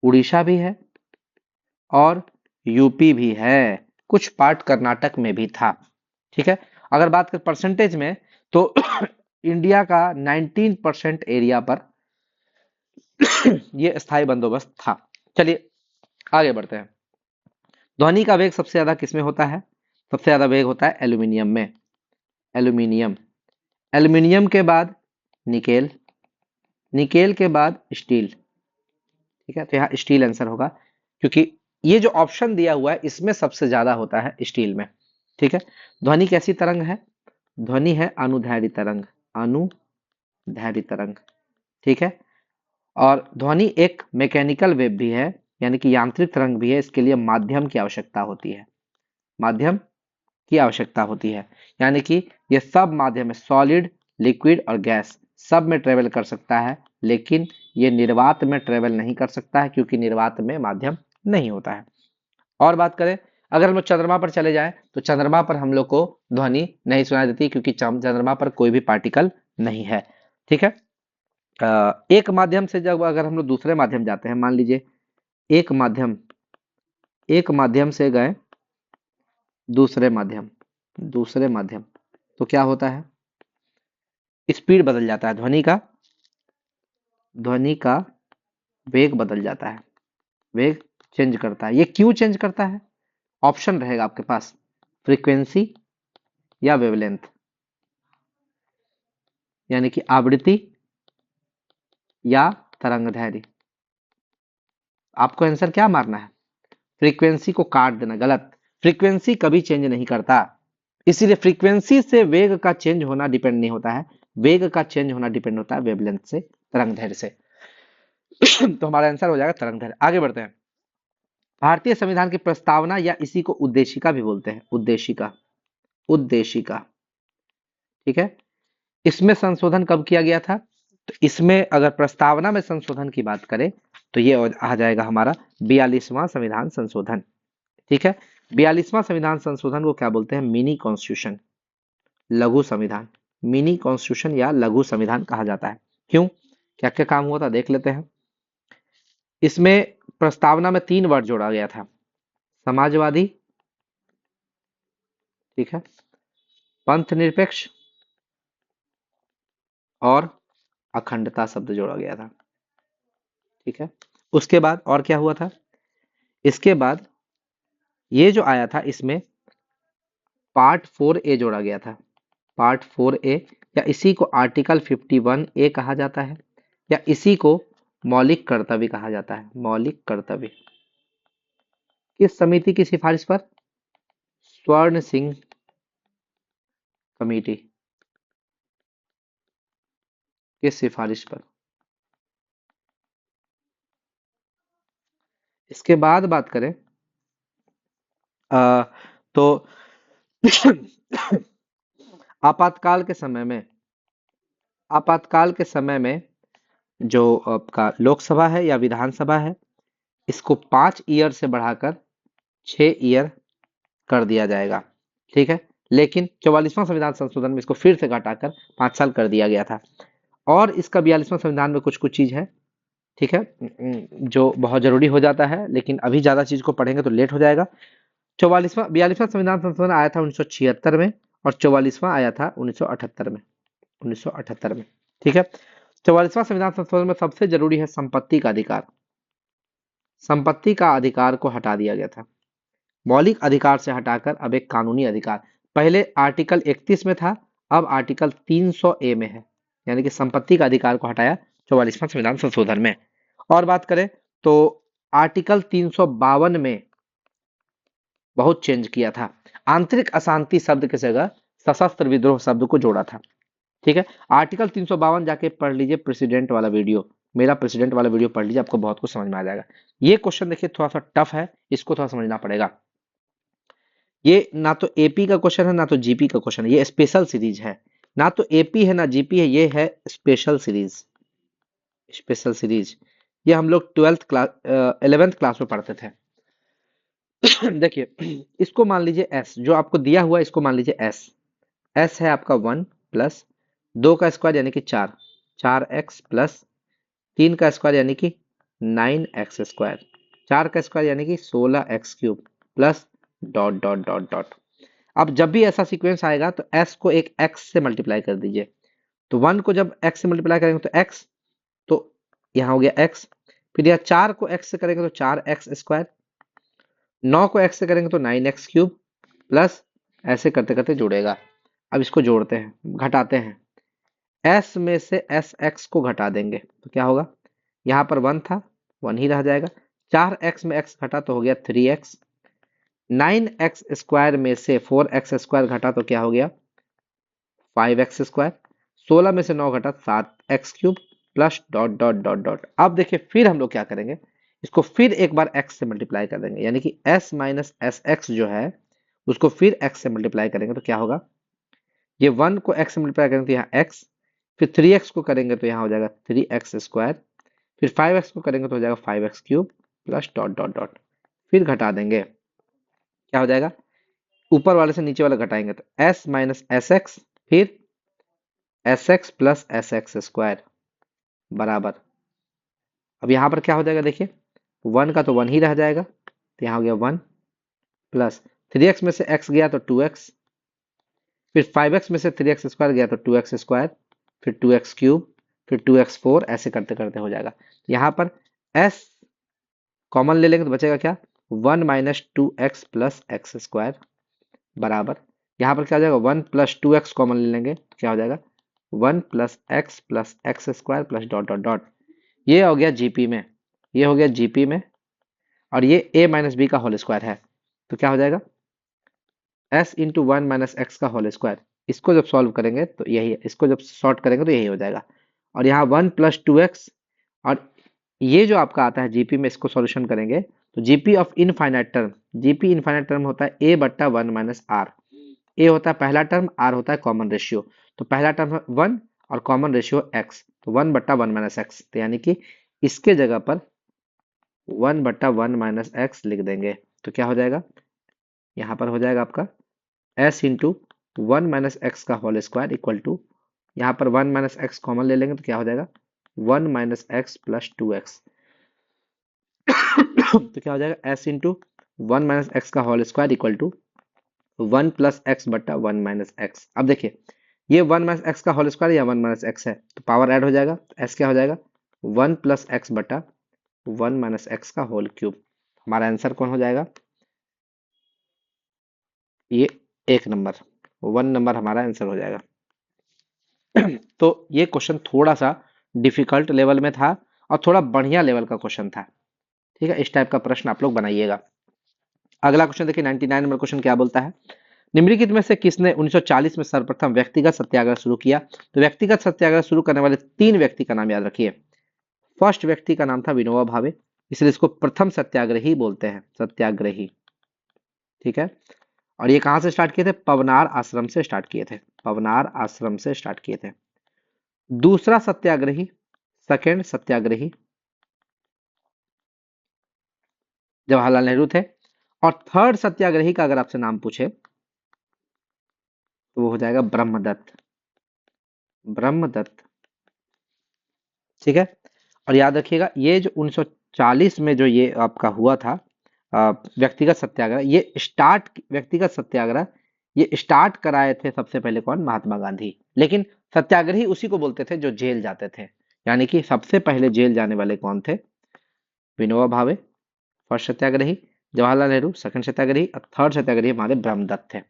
उड़ीसा भी है और यूपी भी है, कुछ पार्ट कर्नाटक में भी था, ठीक है। अगर बात करें परसेंटेज में तो इंडिया का 19% एरिया पर ये स्थायी बंदोबस्त था। चलिए आगे बढ़ते हैं। ध्वनि का वेग सबसे ज्यादा किसमें होता है? सबसे ज्यादा वेग होता है एल्यूमिनियम में, एल्यूमिनियम। एल्यूमिनियम के बाद निकेल, निकेल के बाद स्टील, ठीक है। तो यहाँ स्टील आंसर होगा, क्योंकि ये जो ऑप्शन दिया हुआ है इसमें सबसे ज्यादा होता है स्टील में, ठीक है। ध्वनि कैसी तरंग है? ध्वनि है अनुदैर्घ्य तरंग, अनुदैर्घ्य तरंग, ठीक है। और ध्वनि एक मैकेनिकल वेव भी है, यानी कि यांत्रिक तरंग भी है। इसके लिए माध्यम की आवश्यकता होती है, माध्यम की आवश्यकता होती है। यानी कि ये सब माध्यम है, सॉलिड, लिक्विड और गैस, सब में ट्रेवल कर सकता है, लेकिन ये निर्वात में ट्रेवल नहीं कर सकता है, क्योंकि निर्वात में माध्यम नहीं होता है। और बात करें, अगर हम लोग चंद्रमा पर चले जाएं, तो चंद्रमा पर हम लोग को ध्वनि नहीं सुनाई देती, क्योंकि चंद्रमा पर कोई भी पार्टिकल नहीं है। ठीक है। एक माध्यम से जब अगर हम लोग दूसरे माध्यम जाते हैं, मान लीजिए एक माध्यम से गए दूसरे माध्यम, तो क्या होता है, स्पीड बदल जाता है, ध्वनि का वेग बदल जाता है, वेग चेंज करता है। ये क्यों चेंज करता है? ऑप्शन रहेगा आपके पास, फ्रीक्वेंसी या वेवलेंथ, यानी कि आवृत्ति या तरंगदैर्घ्य। आपको आंसर क्या मारना है? फ्रीक्वेंसी को काट देना, गलत। फ्रीक्वेंसी कभी चेंज नहीं करता, इसीलिए फ्रीक्वेंसी से वेग का चेंज होना डिपेंड नहीं होता है, वेग का चेंज होना डिपेंड होता है वेवलेंथ से, तरंगदैर्घ्य से। तो हमारा आंसर हो जाएगा तरंगदैर्घ्य। आगे बढ़ते हैं। भारतीय संविधान की प्रस्तावना या इसी को उद्देशिका भी बोलते हैं, उद्देशिका। ठीक है। इसमें संशोधन कब किया गया था? तो इसमें अगर प्रस्तावना में संशोधन की बात करें, तो ये आ जाएगा हमारा 42वां संविधान संशोधन। ठीक है। 42वां संविधान संशोधन को क्या बोलते हैं? मिनी कॉन्स्टिट्यूशन, लघु संविधान। मिनी कॉन्स्टिट्यूशन या लघु संविधान कहा जाता है। क्यों? क्या क्या काम हुआ था देख लेते हैं। इसमें प्रस्तावना में 3 वर्ड जोड़ा गया था, समाजवादी, ठीक है, पंथ निरपेक्ष और अखंडता शब्द जोड़ा गया था। ठीक है। उसके बाद और क्या हुआ था? इसके बाद ये जो आया था, इसमें पार्ट 4A जोड़ा गया था, पार्ट 4A, या इसी को आर्टिकल 51A कहा जाता है, या इसी को मौलिक कर्तव्य कहा जाता है, मौलिक कर्तव्य। किस समिति की सिफारिश पर? स्वर्ण सिंह कमेटी की सिफारिश पर। इसके बाद बात करें तो आपातकाल के समय में जो आपका लोकसभा है या विधानसभा है, इसको 5 ईयर से बढ़ाकर 6 ईयर कर दिया जाएगा। ठीक है। लेकिन 44वां संविधान संशोधन में इसको फिर से घटाकर 5 साल कर दिया गया था। और इसका 42वां संविधान में कुछ कुछ चीज है, ठीक है, जो बहुत जरूरी हो जाता है, लेकिन अभी ज्यादा चीज को पढ़ेंगे तो लेट हो जाएगा। 42वां संविधान संशोधन आया था 1976 में, और 44वां आया था 1978 में, 1978 में। ठीक है। 44वां संविधान संशोधन में सबसे जरूरी है संपत्ति का अधिकार, संपत्ति का अधिकार को हटा दिया गया था, मौलिक अधिकार से हटाकर अब एक कानूनी अधिकार। पहले आर्टिकल 31 में था, अब आर्टिकल 300A में है, यानी कि संपत्ति का अधिकार को हटाया 44वां संविधान संशोधन में। और बात करें तो आर्टिकल 352 में बहुत चेंज किया था, आंतरिक अशांति शब्द की जगह सशस्त्र विद्रोह शब्द को जोड़ा था। ठीक है। आर्टिकल 352 जाके पढ़ लीजिए, प्रेसिडेंट वाला वीडियो, मेरा प्रेसिडेंट वाला वीडियो पढ़ लीजिए, आपको बहुत कुछ समझ में आ जाएगा। ये क्वेश्चन देखिए थोड़ा सा टफ है, इसको थोड़ा समझना पड़ेगा। ये ना तो एपी का क्वेश्चन है ना तो जीपी का क्वेश्चन है, ये स्पेशल सीरीज है, ना तो एपी है ना जीपी है, ये है स्पेशल सीरीज, स्पेशल सीरीज। ये हम लोग 11th क्लास में पढ़ते थे। देखिए, इसको मान लीजिए एस, जो आपको दिया हुआ है इसको मान लीजिए एस, एस है आपका 1 प्लस 2 का स्क्वायर यानी कि 4, 4x प्लस 3 का स्क्वायर यानी कि 9x स्क्वायर, 4 का स्क्वायर यानी कि 16x cube, plus dot dot dot dot. अब जब भी ऐसा सीक्वेंस आएगा तो s को एक x से मल्टीप्लाई कर दीजिए, तो 1 को जब x से मल्टीप्लाई करेंगे तो x, तो यहाँ हो गया x, फिर यह 4 को x से करेंगे तो 4x स्क्वायर, 9 को x से करेंगे तो 9x क्यूब, प्लस ऐसे करते करते जुड़ेगा। अब इसको जोड़ते हैं, घटाते हैं, s में से sx को घटा देंगे तो क्या होगा, यहाँ पर 1 था, 1 ही रह जाएगा, 4x में x घटा तो हो गया 3x, 9x स्क्वायर में से 4x स्क्वायर घटा तो क्या हो गया 5x स्क्वायर, 16 में से 9 घटा 7x cube, plus dot dot dot dot. अब देखिए फिर हम लोग क्या करेंगे, इसको फिर एक बार x से मल्टीप्लाई कर देंगे, यानी कि s माइनस एस एक्स जो है उसको फिर x से मल्टीप्लाई करेंगे तो क्या होगा, ये 1 को x से मल्टीप्लाई करेंगे तो यहाँ x, फिर 3x को करेंगे तो यहाँ हो जाएगा 3x स्क्वायर, फिर 5x को करेंगे तो हो जाएगा 5x cube plus dot dot dot, फिर घटा देंगे, क्या हो जाएगा, ऊपर वाले से नीचे वाला घटाएंगे तो s माइनस एस एक्स, फिर S x plus S x square बराबर, अब यहाँ पर क्या हो जाएगा देखिए, 1 का तो 1 ही रह जाएगा तो यहाँ हो गया 1 प्लस 3x में से x गया तो 2x, फिर 5x में से 3x स्क्वायर गया तो 2x स्क्वायर, फिर 2x क्यूब, फिर 2x 4, ऐसे करते करते हो जाएगा। यहाँ पर s कॉमन ले लेंगे तो बचेगा क्या, 1 minus 2x plus x square बराबर, यहाँ पर क्या हो जाएगा 1 प्लस 2x कॉमन ले लेंगे तो क्या हो जाएगा 1 plus x square plus dot dot dot, ये हो गया जीपी में, ये हो गया जीपी में, और ये a माइनस बी का होल स्क्वायर है तो क्या हो जाएगा s इंटू 1 माइनस एक्स का होल स्क्वायर, इसको जब सॉल्व करेंगे तो यही है, इसको जब सॉर्ट करेंगे तो यही हो जाएगा, और यहाँ 1 प्लस 2x, और ये जो आपका आता है जीपी में, इसको सॉल्यूशन करेंगे तो GP of infinite term, GP infinite term होता है a बट्टा 1 माइनस आर, ए होता है पहला टर्म, आर होता है कॉमन रेशियो, तो पहला टर्म है 1 और कॉमन रेशियो x, तो 1 बट्टा 1 माइनस एक्स, तो यानी कि इसके जगह पर 1 बट्टा 1 माइनस एक्स लिख देंगे तो क्या हो जाएगा, यहाँ पर हो जाएगा आपका s इंटू 1 माइनस एक्स का होल स्क्वायर इक्वल टू, यहाँ पर 1 माइनस एक्स कॉमन ले लेंगे तो क्या हो जाएगा 1 माइनस एक्स प्लस 2x तो क्या हो जाएगा s इंटू 1 माइनस एक्स का whole square equal to 1 plus x बट्टा 1 माइनस एक्स। अब देखिए ये 1 माइनस एक्स का होल स्क्वायर या 1 माइनस एक्स है तो पावर ऐड हो जाएगा, तो s क्या हो जाएगा 1 प्लस एक्स बट्टा 1 माइनस एक्स का होल क्यूब, हमारा आंसर कौन हो जाएगा, ये 1 नंबर, 1 नंबर हमारा आंसर हो जाएगा। तो ये क्वेश्चन थोड़ा सा डिफिकल्ट लेवल में था और थोड़ा बढ़िया लेवल का क्वेश्चन था, ठीक है, इस टाइप का प्रश्न आप लोग बनाइएगा। अगला क्वेश्चन देखिए 99 नंबर क्वेश्चन क्या बोलता है, निम्नलिखित में से किसने 1940 में सर्वप्रथम व्यक्तिगत सत्याग्रह शुरू किया, तो व्यक्तिगत सत्याग्रह शुरू करने वाले 3 व्यक्ति का नाम याद रखिए। फर्स्ट व्यक्ति का नाम था विनोबा भावे, इसलिए इसको प्रथम सत्याग्रही बोलते हैं, सत्याग्रही, ठीक है, और ये कहां से स्टार्ट किए थे, पवनार आश्रम से स्टार्ट किए थे, पवनार आश्रम से स्टार्ट किए थे। दूसरा सत्याग्रही, सेकेंड सत्याग्रही जवाहरलाल नेहरू थे, और थर्ड सत्याग्रही का अगर आपसे नाम पूछे तो वो हो जाएगा ब्रह्मदत्त, ब्रह्मदत्त, ठीक है। और याद रखिएगा ये जो 1940 में जो ये आपका हुआ था व्यक्तिगत सत्याग्रह, ये स्टार्ट, व्यक्तिगत सत्याग्रह ये स्टार्ट कराए थे सबसे पहले कौन, महात्मा गांधी, लेकिन सत्याग्रही उसी को बोलते थे जो जेल जाते थे, यानी कि सबसे पहले जेल जाने वाले कौन थे, विनोबा भावे फर्स्ट सत्याग्रही, जवाहरलाल नेहरू सेकंड सत्याग्रही, और थर्ड सत्याग्रही हमारे ब्रह्मदत्त थे,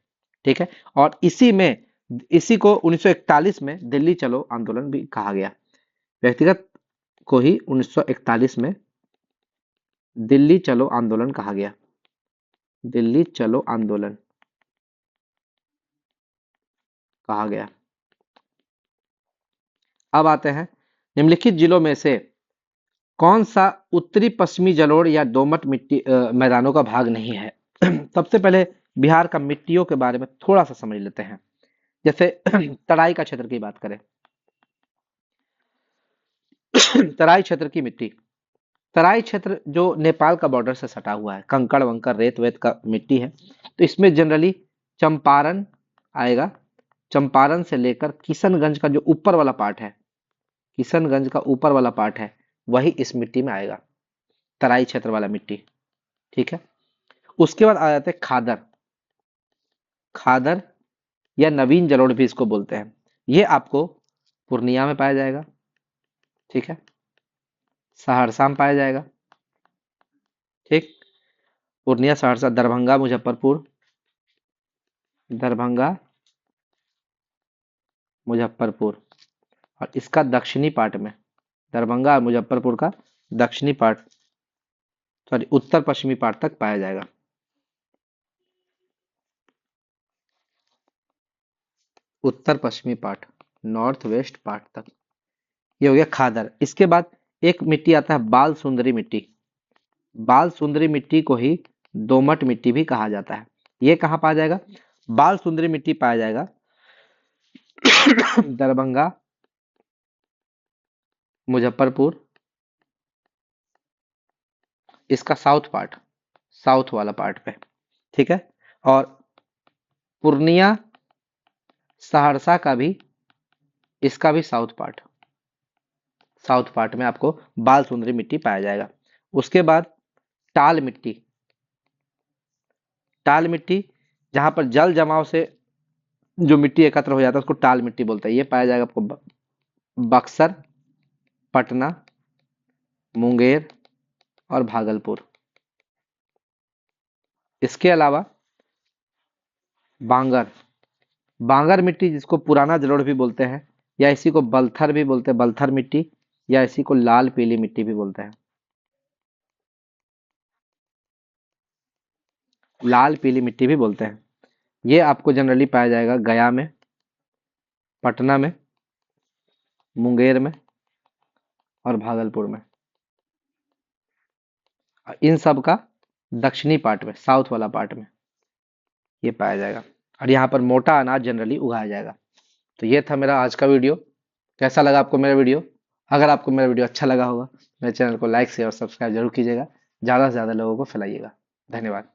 ठीक है। और इसी को 1941 में दिल्ली चलो आंदोलन भी कहा गया, व्यक्तिगत को ही 1941 में दिल्ली चलो आंदोलन कहा गया, दिल्ली चलो आंदोलन कहा गया। अब आते हैं निम्नलिखित जिलों में से कौन सा उत्तरी पश्चिमी जलोढ़ या दोमट मिट्टी मैदानों का भाग नहीं है। सबसे पहले बिहार का मिट्टियों के बारे में थोड़ा सा समझ लेते हैं, जैसे तराई का क्षेत्र की बात करें, तराई क्षेत्र की मिट्टी, तराई क्षेत्र जो नेपाल का बॉर्डर से सटा हुआ है, कंकड़ वंकर रेत वेत का मिट्टी है, तो इसमें जनरली चंपारण आएगा, चंपारण से लेकर किशनगंज का जो ऊपर वाला पार्ट है, किशनगंज का ऊपर वाला पार्ट है, वही इस मिट्टी में आएगा, तराई क्षेत्र वाला मिट्टी, ठीक है। उसके बाद आ जाते हैं खादर, खादर या नवीन जलोढ़ भी इसको बोलते हैं, ये आपको पूर्णिया में पाया जाएगा, ठीक है, सहरसा में पाया जाएगा, ठीक, पूर्णिया सहरसा दरभंगा मुजफ्फरपुर, दरभंगा मुजफ्फरपुर, और इसका दक्षिणी पार्ट में, दरभंगा और मुजफ्फरपुर का दक्षिणी पार्ट, सॉरी उत्तर पश्चिमी पार्ट तक पाया जाएगा। उत्तर पश्चिमी पार्ट, नॉर्थ वेस्ट पार्ट तक, ये हो गया खादर। इसके बाद एक मिट्टी आता है बाल सुंदरी मिट्टी, बाल सुंदरी मिट्टी को ही दोमट मिट्टी भी कहा जाता है, ये कहाँ पाया जाएगा? बाल सुंदरी मिट्टी पाया जाएगा दरभंगा, मुजफ्फरपुर, इसका साउथ पार्ट, साउथ वाला पार्ट पे, ठीक है। और पूर्णिया, सहरसा का भी, इसका भी साउथ पार्ट, साउथ पार्ट में आपको बाल सुंदरी मिट्टी पाया जाएगा। उसके बाद टाल मिट्टी, टाल मिट्टी जहां पर जल जमाव से जो मिट्टी एकत्र हो जाता है उसको टाल मिट्टी बोलते हैं। ये पाया जाएगा आपको बक्सर, पटना, मुंगेर और भागलपुर। इसके अलावा बांगर, बांगर मिट्टी जिसको पुराना जलोढ़ भी बोलते हैं, या इसी को बलथर भी बोलते हैं, बलथर मिट्टी, या इसी को लाल पीली मिट्टी भी बोलते हैं, लाल पीली मिट्टी भी बोलते हैं। ये आपको जनरली पाया जाएगा गया में, पटना में, मुंगेर में और भागलपुर में। इन सब का दक्षिणी पार्ट में, साउथ वाला पार्ट में ये पाया जाएगा। और यहाँ पर मोटा अनाज जनरली उगाया जाएगा। तो ये था मेरा आज का वीडियो। कैसा लगा आपको मेरा वीडियो? अगर आपको मेरा वीडियो अच्छा लगा होगा मेरे चैनल को लाइक शेयर और सब्सक्राइब जरूर कीजिएगा। ज़्यादा से ज़्यादा लोगों को फैलाइएगा। धन्यवाद।